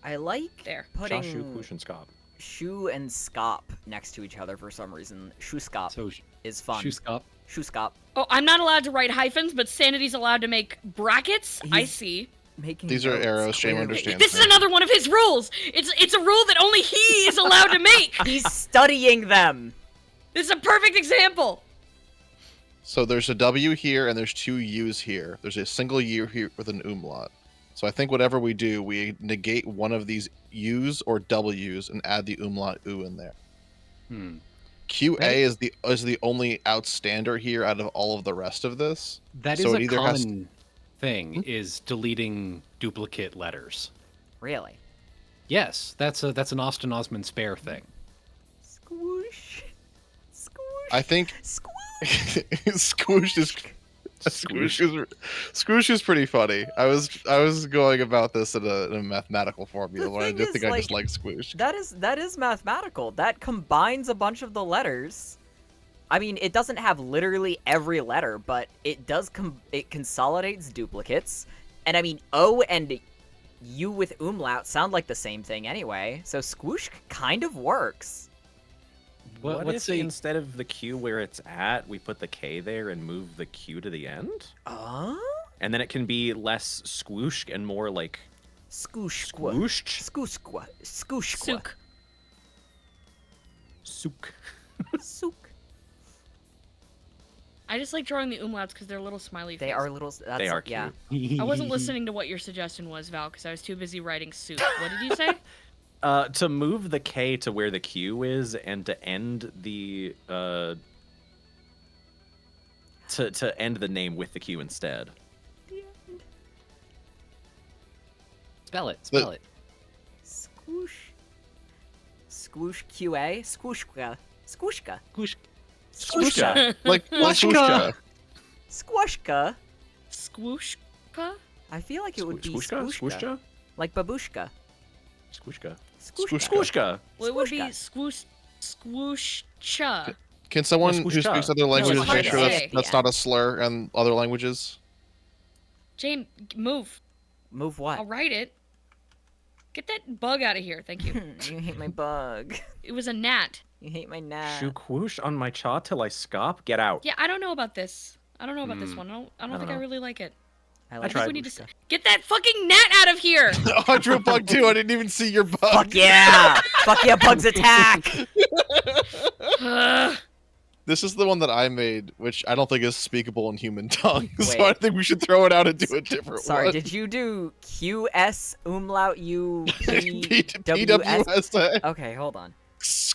I like There. putting Joshu, Kwush, and Scop. Shu and Skop next to each other for some reason. Shu Skop So is fun. Shu Skop. Shu Skop. Oh, I'm not allowed to write hyphens, but Sanity's allowed to make brackets. I He's- see. Making These are notes, arrows. Shame clearly. understands. This is another one of his rules. It's a rule that only he is allowed to make. He's studying them. This is a perfect example. So there's a W here and there's 2 U's here. There's a single U here with an umlaut. So I think whatever we do, we negate one of these U's or W's and add the umlaut U in there. QA Right. is the only outstander here out of all of the rest of this. That is So a it either has- common thing, is deleting duplicate letters. Really? Yes, that's an Austin Osman spare thing. Squoosh. Squoosh. I think Squoosh. Squoosh is pretty funny. I was going about this in a mathematical formula, The but I thing do is, think I just like, like Squoosh. That is mathematical. That combines a bunch of the letters. I mean, it doesn't have literally every letter, but it does it consolidates duplicates. And I mean, O and U with umlaut sound like the same thing anyway. So squoosh kind of works. What Let's if say instead of the Q where it's at, we put the K there and move the Q to the end? And then it can be less squoosh and more like Scoosh squooshed? Scoosh Scoosh Sook. Sook. Sook. I just like drawing the umlauts because they're little smiley faces. They are little. That's, They are yeah. cute. I wasn't listening to what your suggestion was, Val, because I was too busy writing soup. What did you say? To move the K to where the Q is and to end the to end the name with the Q instead. Spell it. Spell it. Squoosh. Squoosh QA. Squooshka. Squooshka. Squoosh. Squooshka. Like Squooshka. Squashka. Squooshka? I feel like it would be Squooshka? squooshka. Squooshka? Like babushka. Squooshka. Squooshka. Squooshka. Well, it would be Squooshka. squooshcha. Can someone Yeah, who squoosh speaks up. other languages it's hard make to sure say. that's Yeah. not a slur in other languages? Jane, move. Move what? I'll write it. Get that bug out of here. Thank you. You hate my bug. It was a gnat. You hate my gnat. Shoot whoosh on my chaw till I scop. Get out. Yeah, I don't know about this. I don't know about this one. I don't think I know. really like it. I I like tried. We need to squooshka. get that fucking gnat out of here. Oh, I drew a bug too. I didn't even see your bug. Fuck yeah! Fuck yeah, bugs attack! Ugh. This is the one that I made, which I don't think is speakable in human tongue. So Wait. I think we should throw it out and do a different Sorry, one. did you do QS umlaut U P W S? PWSA. Okay, hold on. That's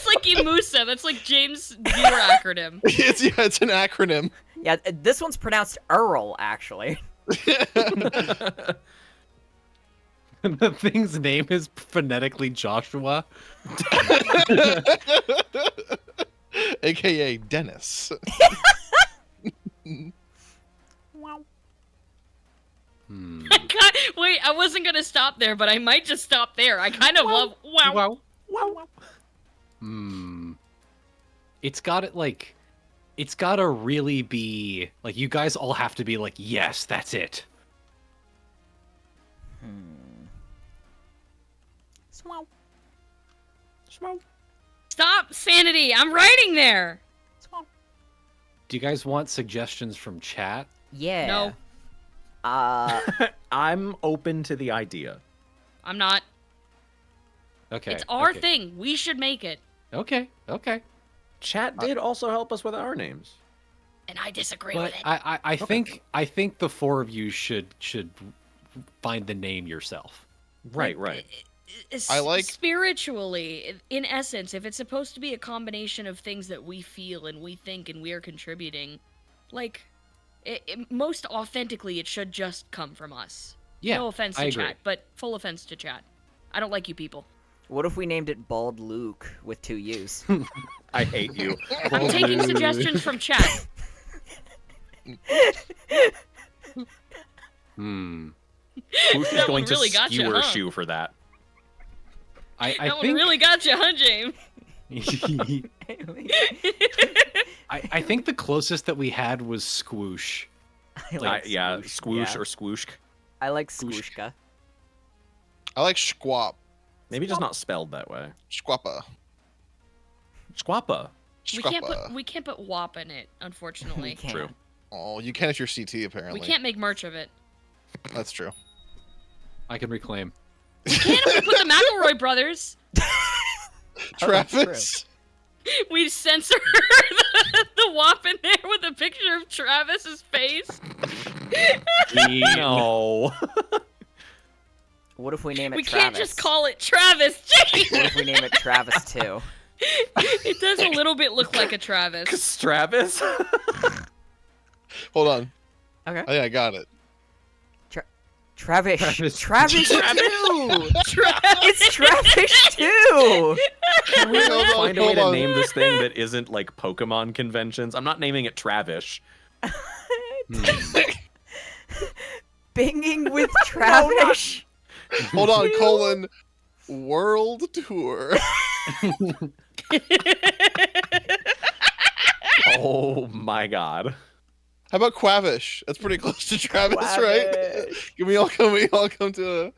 like Imusa. That's like James viewer acronym. It's an acronym. Yeah, this one's pronounced Earl, actually. The thing's name is phonetically Joshua. AKA Dennis. Wait, I wasn't gonna stop there, but I might just stop there. I kind of love wow. Wow. It's got it like, it's gotta really be like, you guys all have to be like, yes, that's it. Swow. Stop sanity. I'm writing there. Do you guys want suggestions from chat? Yeah. No. I'm open to the idea. I'm not. Okay. It's our okay. thing. We should make it. Okay. Chat did also help us with our names. And I disagree But with it. I think the four of you should find the name yourself. Right. I like- spiritually, in essence, if it's supposed to be a combination of things that we feel and we think and we are contributing, like, most authentically, it should just come from us. Yeah. No offense I to agree. chat, but full offense to chat. I don't like you people. What if we named it Bald Luke with 2 U's? I hate you. I'm taking suggestions from chat. Who's That going one really to got you, skewer huh? shoe for that? I That one think really got you, huh, James? I think the closest that we had was squoosh. I like Yeah, squoosh, squoosh yeah. or squooshk. I like Squoosh. squooshka. I like squap. Maybe just not spelled that way. Squappa. Squappa. We can't put WAP in it, unfortunately. We can't. True. Oh, you can if you're CT apparently. We can't make merch of it. That's true. I can reclaim. We can't if we put the McElroy brothers. Travis. We censor the WAP in there with a picture of Travis's face. No. What if we name it We Travis? can't just call it Travis. What if we name it Travis too? It does a little bit look like a Travis. Travis. Hold on. Okay. I think I got it. Travis. Travis. Travis too. Travis. It's Travis too. Can we Hold on, find a way hold to on. name this thing that isn't like Pokemon conventions? I'm not naming it Travis. Binging with Travis. Hold on, colon. World tour. Oh my god. How about Quavish? That's pretty close to Travis, right? Quavish. Can we all come to a...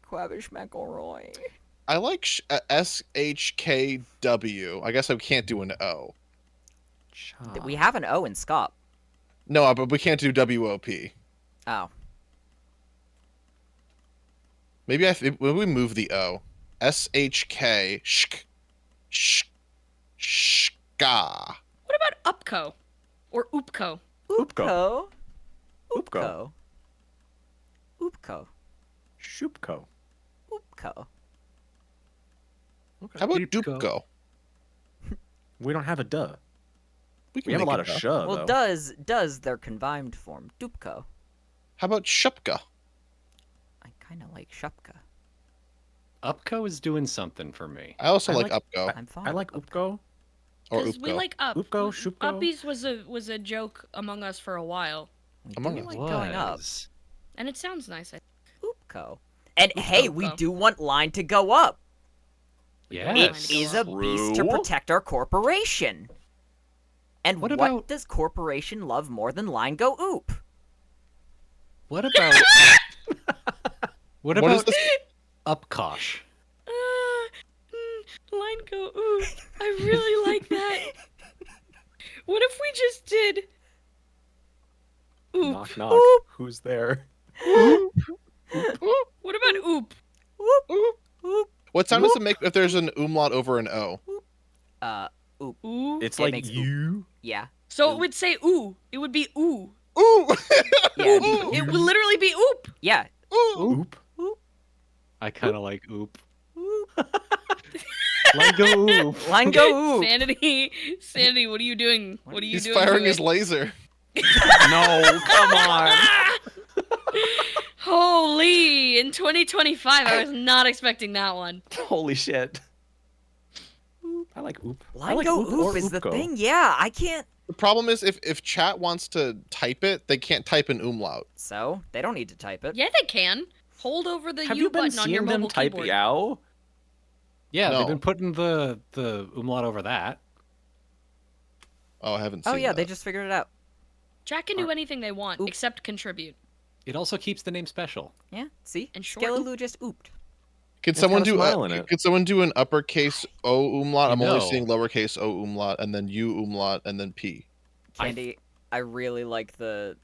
Quavish McElroy. I like SHKW. I guess I can't do an O. We have an O in Scop. No, but we can't do WOP. Oh. Maybe when we move the O. SHK. Shka. What about Upco? Or Oopco? Oopco. Oopco. Oopco. Shoopco. Oopco. How about Dupco. Dupco? We don't have a duh. We We have a make lot it of up. sh Well, though. does their combined form. Doopco. How about Shupka? I kind of like Shupka. Upco is doing something for me. I also I like like- Upgo I'm fine. I like with Upgo. or Because we Upgo. like up. Upgo, Shupko. Uppies was a joke among us for a while, We Among do Us. like going up. Was. and it sounds nice. Oopco. And hey, we Oopco. do want line to go up. Yes. It is a beast to True. protect our corporation. And What what, about- does corporation love more than line go oop? What about? What What is about this? Upkosh? Line go ooh. I really like that. What if we just did oop? Knock knock. Oop. Who's there? What about oop? What sound does it make if there's an umlaut over an O? Oop. Ooh. It's It like makes oop. you. Yeah. So it would say ooh. It would be ooh. Ooh! Yeah. it'd be It oop. would literally be oop. Yeah. Ooh! Oop. I kind of like oop. Oop. Like go oop. Line go oop. Sanity, what are you doing? What are you He's doing? firing to his it? laser. No, come on. Holy! In 2025, I was not expecting that one. Holy shit. I like oop. I Line like go oop or oop is the oopko. thing. Yeah, I can't. The problem is if chat wants to type it, they can't type an umlaut. So they don't need to type it. Yeah, they can. Hold over the Have U you been button on your seeing them mobile type keyboard. yow? Yeah, No. they've been putting the umlaut over that. Oh, I haven't seen Oh yeah, they that. just figured it out. Chat can do anything they want Oop. except contribute. It also keeps the name special. Yeah. See. And short. Skeletaloo just ooped. Can It's someone got a do smile in it. could someone do an uppercase O umlaut? I'm only No. seeing lowercase O umlaut and then U umlaut and then P. Candy, I really like the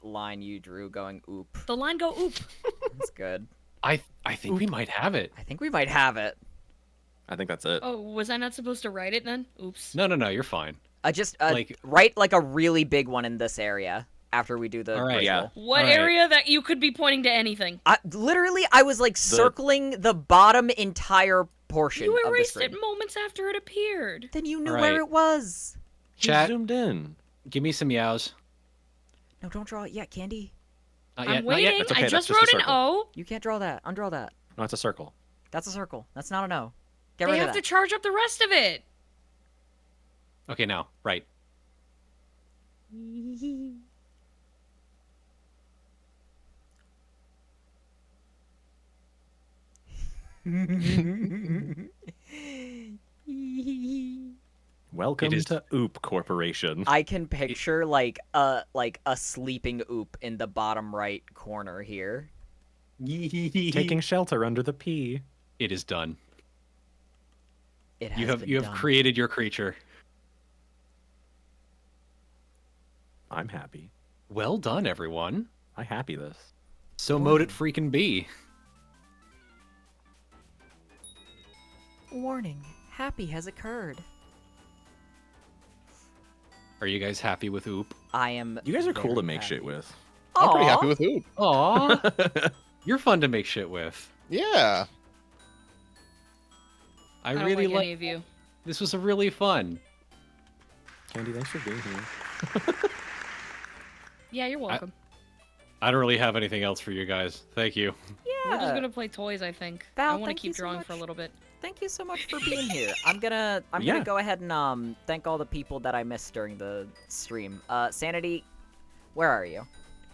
line you drew going oop. The line go oop. That's good. I think we might have it. I think we might have it. I think that's it. Oh, was I not supposed to write it then? Oops. No, you're fine. I just Like- write like a really big one in this area after we do the All right. ritual. What Alright. area that you could be pointing to anything? I was like circling the bottom entire portion You of the erased screen. it moments after it appeared. Then you knew Alright. where it was. You Chat, zoomed in. give me some yows. No, don't draw it yet, Candy. Not I'm yet. Not waiting. yet. That's okay, I that's just just a wrote an circle. O. You can't draw that. Undraw that. No, it's a circle. That's a circle. That's not a no. Get They rid have of to that. charge up the rest of it. Okay, now right. Welcome is- to Oop Corporation. I can picture like a sleeping oop in the bottom right corner here. Taking shelter under the P. It is done. It has You have been you have done. created your creature. I'm happy. Well done, everyone. I happy this. So mote it freaking be. Warning. Happy has occurred. Are you guys happy with Oop? I am. You guys are cool to very make happy. shit with. I'm pretty Aw. happy with Oop. Aw, you're fun to make shit with. Yeah. I don't really like like. any of you. This was a really fun. Candy, thanks for being here. Yeah, you're welcome. I don't really have anything else for you guys. Thank you. Yeah. We're just gonna play toys, I think. Val, I want to thank you keep so drawing for a much. little bit. Thank you so much for being here. I'm gonna Yeah. go ahead and thank all the people that I missed during the stream. Sanity, where are you?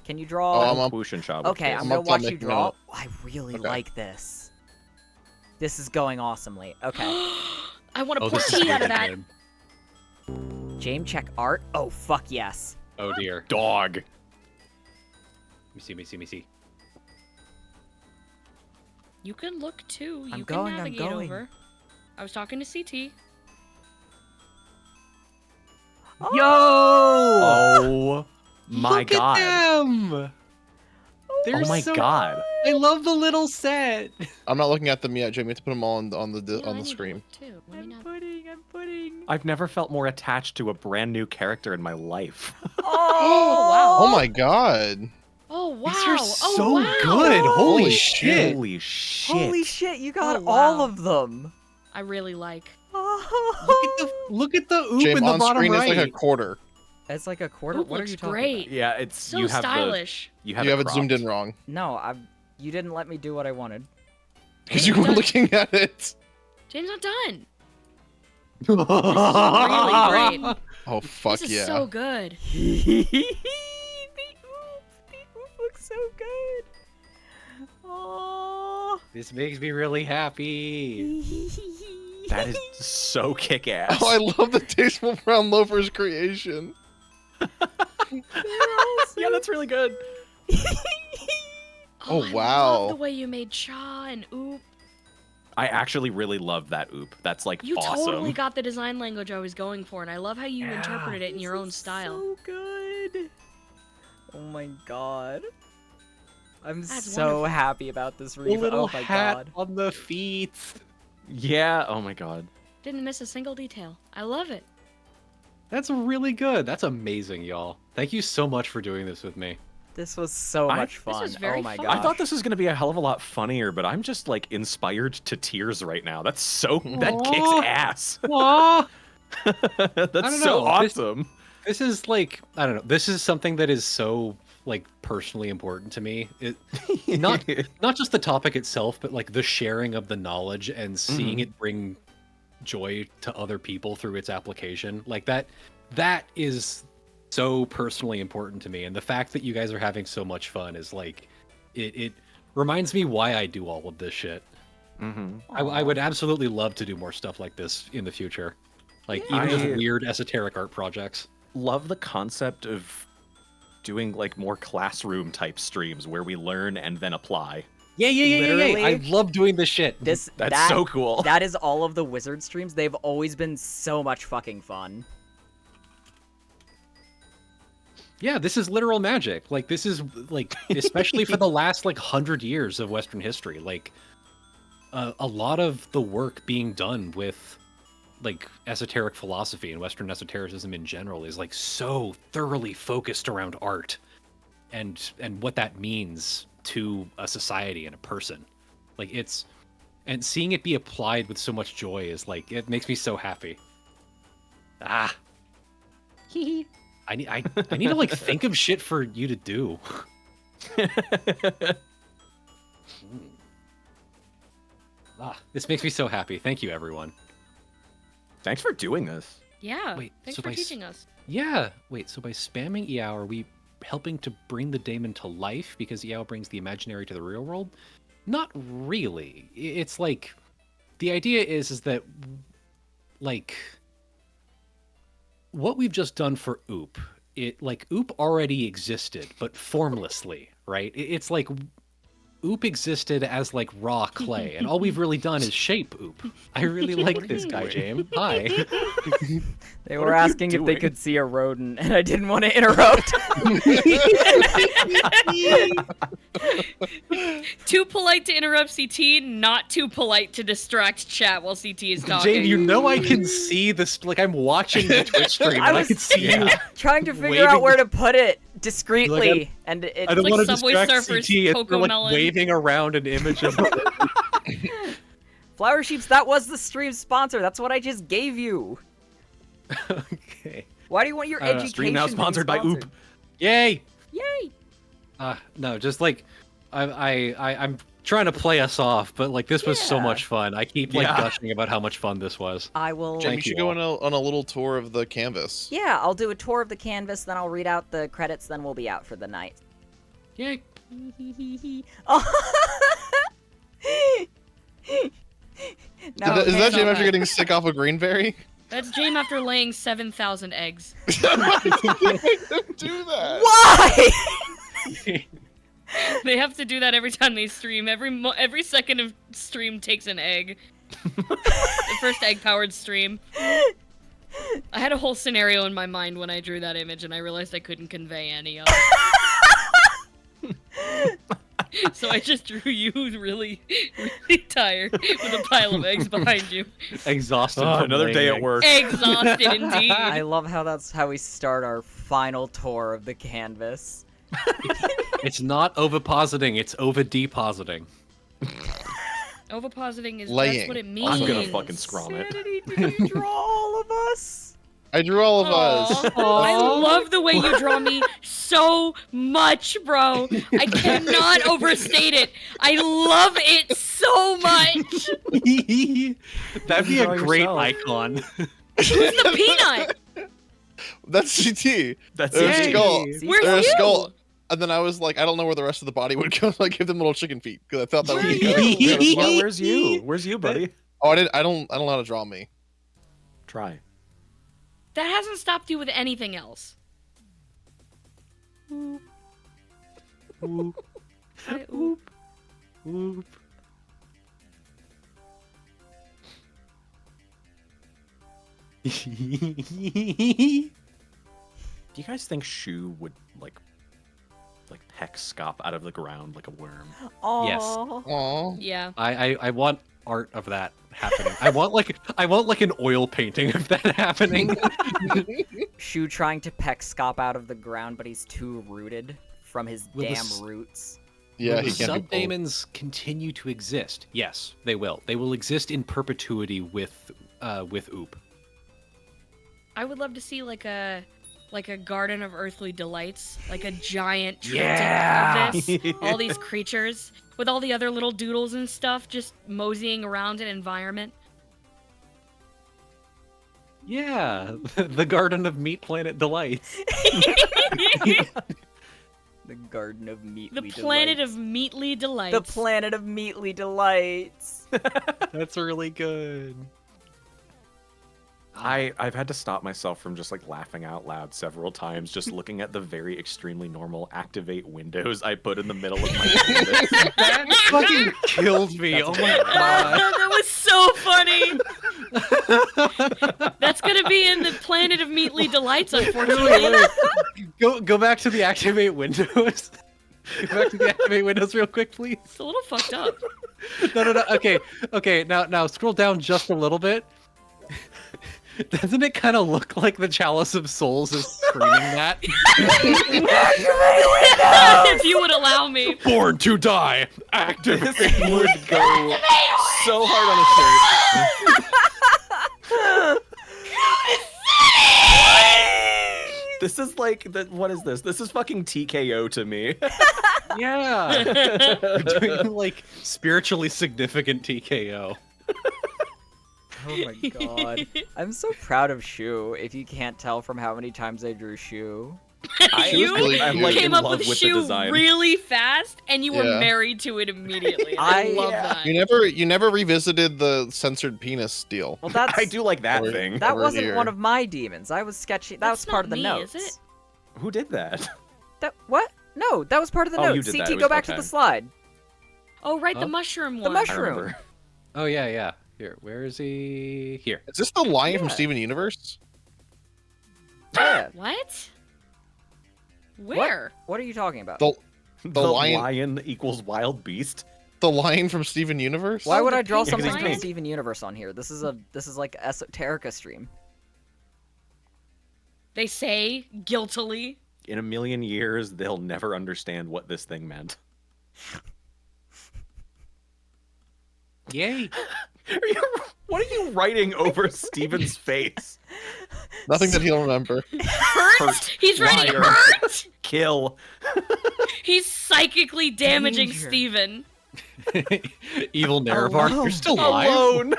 Can you draw? Oh, I'm on- Whoosh and Shab. Okay, I'm I'm gonna up watch on you making draw. out. I really Okay. like this. This is going awesomely. Okay. I want to Oh, pour this is tea out really of that. good. Jame check art. Oh fuck yes. Oh dear. Dog. Let me see. You can look too. I'm You going, can I'm navigate going. over. I was talking to CT. Yo! Oh my Look god. At them! They're Oh my so- god. I love the little set. I'm not looking at them yet, Jamie. You have to put them all on the Yeah, I on the need to screen. look too. Let me not- I'm putting. I've never felt more attached to a brand new character in my life. Oh wow. Oh my god. Oh wow! These are oh, so wow. good. Holy Holy shit. Holy shit. Holy shit! You got Oh, all wow. of them. I really like. Look at the oop Jame, in the on bottom screen right. is like a quarter. It's like a quarter. Oop What are looks you talking great. Yeah, it's So you have stylish. You have, You have it zoomed cropped. in wrong. about? No, you didn't let me do what I wanted. Because you were looking at it. James, not done. really Really great. Oh, fuck This is yeah. so good. The oop looks so good. Oh. This makes me really happy. That is so kick-ass. Oh, I love the Tasteful Brown Loafer's creation. Yeah, that's really good. Oh, I wow. love the way you made Cha and Oop. I actually really love that oop. That's like You awesome. totally got the design language I was going for, and I love how you interpreted it in your own style. So good. Oh my god. I'm That's so wonderful. happy about this The reef. little Oh my hat god. on the feet. Yeah. Oh my god. Didn't miss a single detail. I love it. That's really good. That's amazing, y'all. Thank you so much for doing this with me. This was so much This fun. was very oh my fun. god. I thought this was gonna be a hell of a lot funnier, but I'm just like inspired to tears right now. That's so that kicks Aw. ass. Aw. That's don't so know. This- awesome. This is like, I don't know. This is something that is so like personally important to me. It not just the topic itself, but like the sharing of the knowledge and seeing it bring joy to other people through its application. Like that is so personally important to me. And the fact that you guys are having so much fun is like it reminds me why I do all of this shit. I would absolutely love to do more stuff like this in the future. Like even just I- weird esoteric art projects. Love the concept of doing like more classroom type streams where we learn and then apply. Yeah. I Literally, love doing this shit. This That's that, so cool. That is all of the wizard streams. They've always been so much fucking fun. Yeah, this is literal magic. Like this is like especially for the last like 100 years of Western history. Like a lot of the work being done with like esoteric philosophy and Western esotericism in general is like so thoroughly focused around art and what that means to a society and a person. Like it's and seeing it be applied with so much joy is like it makes me so happy. Ah. I need to like think of shit for you to do. This makes me so happy. Thank you, everyone. Thanks for doing this. Yeah. Wait, Thanks so for by teaching us. Yeah. Wait. So by spamming Eow, are we helping to bring the Daemon to life because Eow brings the imaginary to the real world? Not really. It's like the idea is that like what we've just done for Oop. It like Oop already existed, but formlessly, right? It's like Oop existed as like raw clay, and all we've really done is shape Oop. I really like this guy, Jame. Hi. They What were are you asking if they doing? could see a rodent, and I didn't want to interrupt. Too polite to interrupt CT, not too polite to distract chat while CT is talking. Jame, you know I can see this. Like I'm watching the Twitch stream, I and I was can see you. trying to figure Waving- out where to put it discreetly, and it. I don't like want to Subway distract Surfers, CT if Cocoa they're like Melon. waving around an image of. Flower Sheeps, that was the stream sponsor. That's what I just gave you. Okay. Why do you want your education Stream now to be sponsored by sponsored? Oop. Yay! Yay! No, just like I'm trying to play us off, but like this was so Yeah. much fun. I keep like Yeah. gushing about how much fun this was. I will. Jim, you Thank you should go all. on a little tour of the canvas. Yeah, I'll do a tour of the canvas, then I'll read out the credits, then we'll be out for the night. Yay! No, is that it's Jim not after bad. getting sick off a greenberry? That's Jame after laying 7,000 eggs. Do that. Why? They have to do that every time they stream. Every second of stream takes an egg. The first egg-powered stream. I had a whole scenario in my mind when I drew that image, and I realized I couldn't convey any of it. So I just drew you really, really tired with a pile of eggs behind you. Exhausted. Oh, from another laying day at eggs. work. Exhausted indeed. I love how that's how we start our final tour of the canvas. It's not ovipositing, it's ovidepositing. Ovipositing is Laying. that's what it means. I'm gonna fucking scrum it. Sanity, did you draw all of us? I drew all of us. Aw, I love the way you draw me so much, bro. I cannot overstate it. I love it so much. That'd be Draw a great yourself. icon. Who's the peanut? That's CT. That's There's a Yay. skull. Where's There's a you? skull. And then I was like, I don't know where the rest of the body would go, so I gave them little chicken feet because I thought that would be Where are kind you? of cool. Well, where's you? Where's you, buddy? Oh, I don't know how to draw me. Try. That hasn't stopped you with anything else. Oop, I- oop. oop. Do you guys think Shu would like peck Scop out of the ground like a worm? Yes. Aw. Yeah. I want art of that happening. I want like an oil painting of that happening. Shu trying to peck Scop out of the ground, but he's too rooted from his Will the damn s- roots. Yeah, Will he the can't be both. subdaemons continue to exist? Yes, they will. They will exist in perpetuity with Oop. I would love to see like a garden of earthly delights, like a giant triptych Yeah! of this. All these creatures with all the other little doodles and stuff just moseying around an environment. Yeah, the Garden of Meat Planet Delights. The Garden of Meatly The planet Delights. of meatly delights. The planet of Meatly Delights. That's really good. I've had to stop myself from just like laughing out loud several times, just looking at the very extremely normal activate windows I put in the middle of my canvas. That fucking killed me. Oh my god. That was so funny. That's gonna be in the planet of meatly delights, unfortunately. Go back to the activate windows. Go back to the activate windows real quick, please. It's a little fucked up. No. Okay. Now scroll down just a little bit. Doesn't it kind of look like the Chalice of Souls is screaming that? If you would allow me. Born to die. Activate. This would go so hard on a shirt. This is like what is this? This is fucking TKO to me. Yeah. You're doing like spiritually significant TKO. Oh my god. I'm so proud of Shu, if you can't tell from how many times I drew Shu. You really I'm cute. like came in up love with with the shoe design. really fast, and you were Yeah. married to it immediately. I love that. You never revisited the censored penis deal. Well, that's I do like that Over- thing. that over wasn't here. one of my demons. I was sketchy. That That's was part not of the me, notes. is it? Who did that? That what? No, that was part of the Oh, you notes. did that. CT, It go was- back to okay. the slide. Oh, right, Huh? the mushroom The one. I mushroom. remember. Oh yeah. Here, where is he? Here. Is this the lion from Yeah. Steven Universe? Yeah. What? Where? What are you talking about? The The lion- lion equals wild beast. The lion from Steven Universe? Why Oh, would the I draw pink something from lion? Steven Universe on here? This is like esoterica stream. They say guiltily. In a million years, they'll never understand what this thing meant. Yay. What are you writing over Steven's face? Nothing that he'll remember. Hurt? He's writing Liar. hurt! Kill. He's psychically damaging Danger. Steven. Evil Nerevar, Alone. you're still alive. Alone.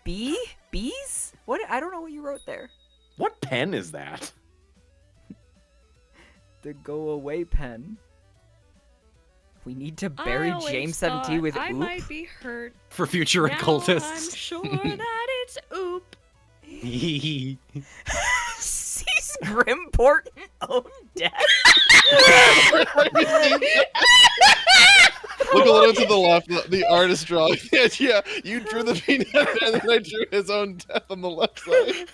Bees? What? I don't know what you wrote there. What pen is that? The go away pen. We need to bury Jame7t with I oop. might be hurt. For future Now I'm occultists. sure that it's oop. Sees Grimport own death. Look a little to the left. The artist drawing. Yeah, you drew the peanut, and then I drew his own death on the left side.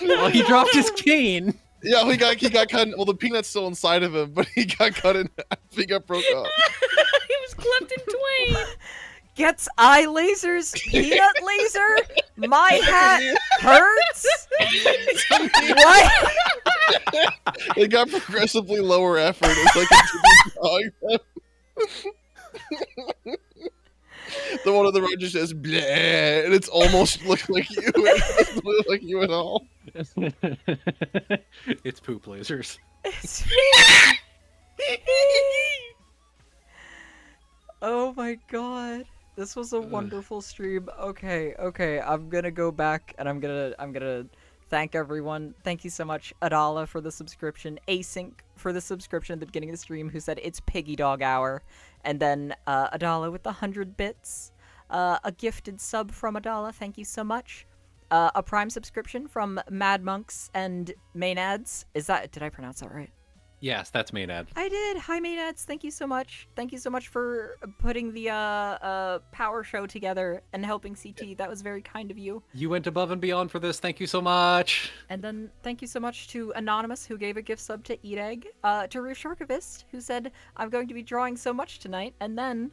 Well, he dropped his cane. Yeah, he got cut. Well, the peanut's still inside of him, but he got cut in half. He got broke off. He was clipped in twain. Gets eye lasers. Peanut laser. My hat hurts. What? It got progressively lower effort as I continued drawing them. The one on the right just says bleh, and it's almost look like you. It doesn't look like you at all. It's poop lasers. Oh my god. This was a wonderful stream. Okay, I'm gonna go back and I'm gonna thank everyone. Thank you so much, Adala, for the subscription, Async for the subscription at the beginning of the stream, who said it's Piggy Dog Hour, and then Adala with the 100 bits, a gifted sub from Adala. Thank you so much. A Prime subscription from Mad Monks and Maenads. Did I pronounce that right? Yes, that's Maynad. I did. Hi, Maenads. Thank you so much. Thank you so much for putting the power show together and helping CT. That was very kind of you. You went above and beyond for this. Thank you so much. And then thank you so much to Anonymous, who gave a gift sub to Eat Egg, to Reef Sharkivist, who said, I'm going to be drawing so much tonight, and then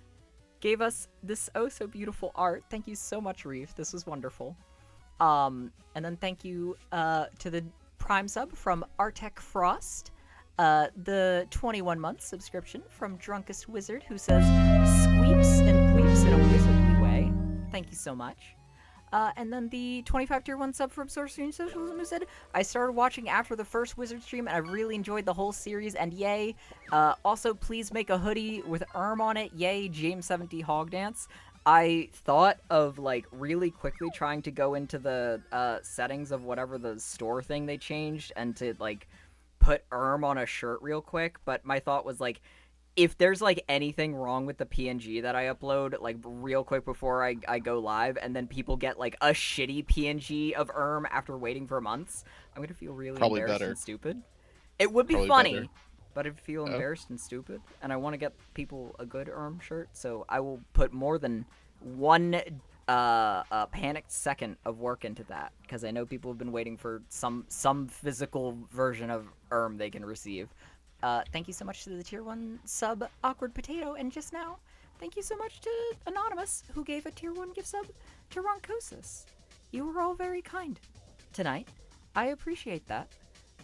gave us this oh so beautiful art. Thank you so much, Reef. This was wonderful. And then thank you to the Prime sub from Artek Frost. The 21-month subscription from Drunkest Wizard, who says, squeeps and queeps in a wizardly way. Thank you so much. And then the 25 tier 1 sub from Sorcery and Socialism, who said, I started watching after the first Wizard stream, and I really enjoyed the whole series, and yay. Also, please make a hoodie with on it. Yay, Jame7t Hog Dance. I thought of, like, really quickly trying to go into the settings of whatever the store thing they changed, and to, like, put on a shirt real quick, but my thought was, like, if there's, like, anything wrong with the PNG that I upload, like, real quick before I go live, and then people get, like, a shitty PNG of after waiting for months, I'm gonna feel really Probably embarrassed better. and stupid. It would be Probably funny, better. but I'd feel embarrassed and stupid, and I want to get people a good shirt, so I will put more than one panicked second of work into that, because I know people have been waiting for some physical version of they can receive. Thank you so much to the tier 1 sub Awkward Potato, and just now, thank you so much to Anonymous, who gave a tier 1 gift sub to Roncosis. You were all very kind tonight. I appreciate that.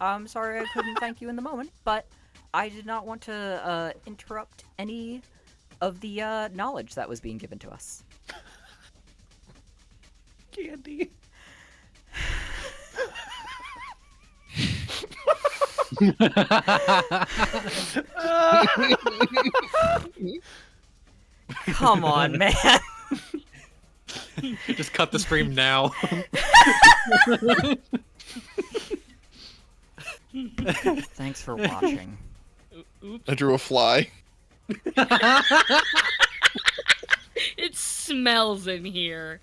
I'm sorry I couldn't thank you in the moment, but I did not want to interrupt any of the knowledge that was being given to us. Candy. Come on, man. Just cut the stream now. Thanks for watching. I drew a fly. It smells in here.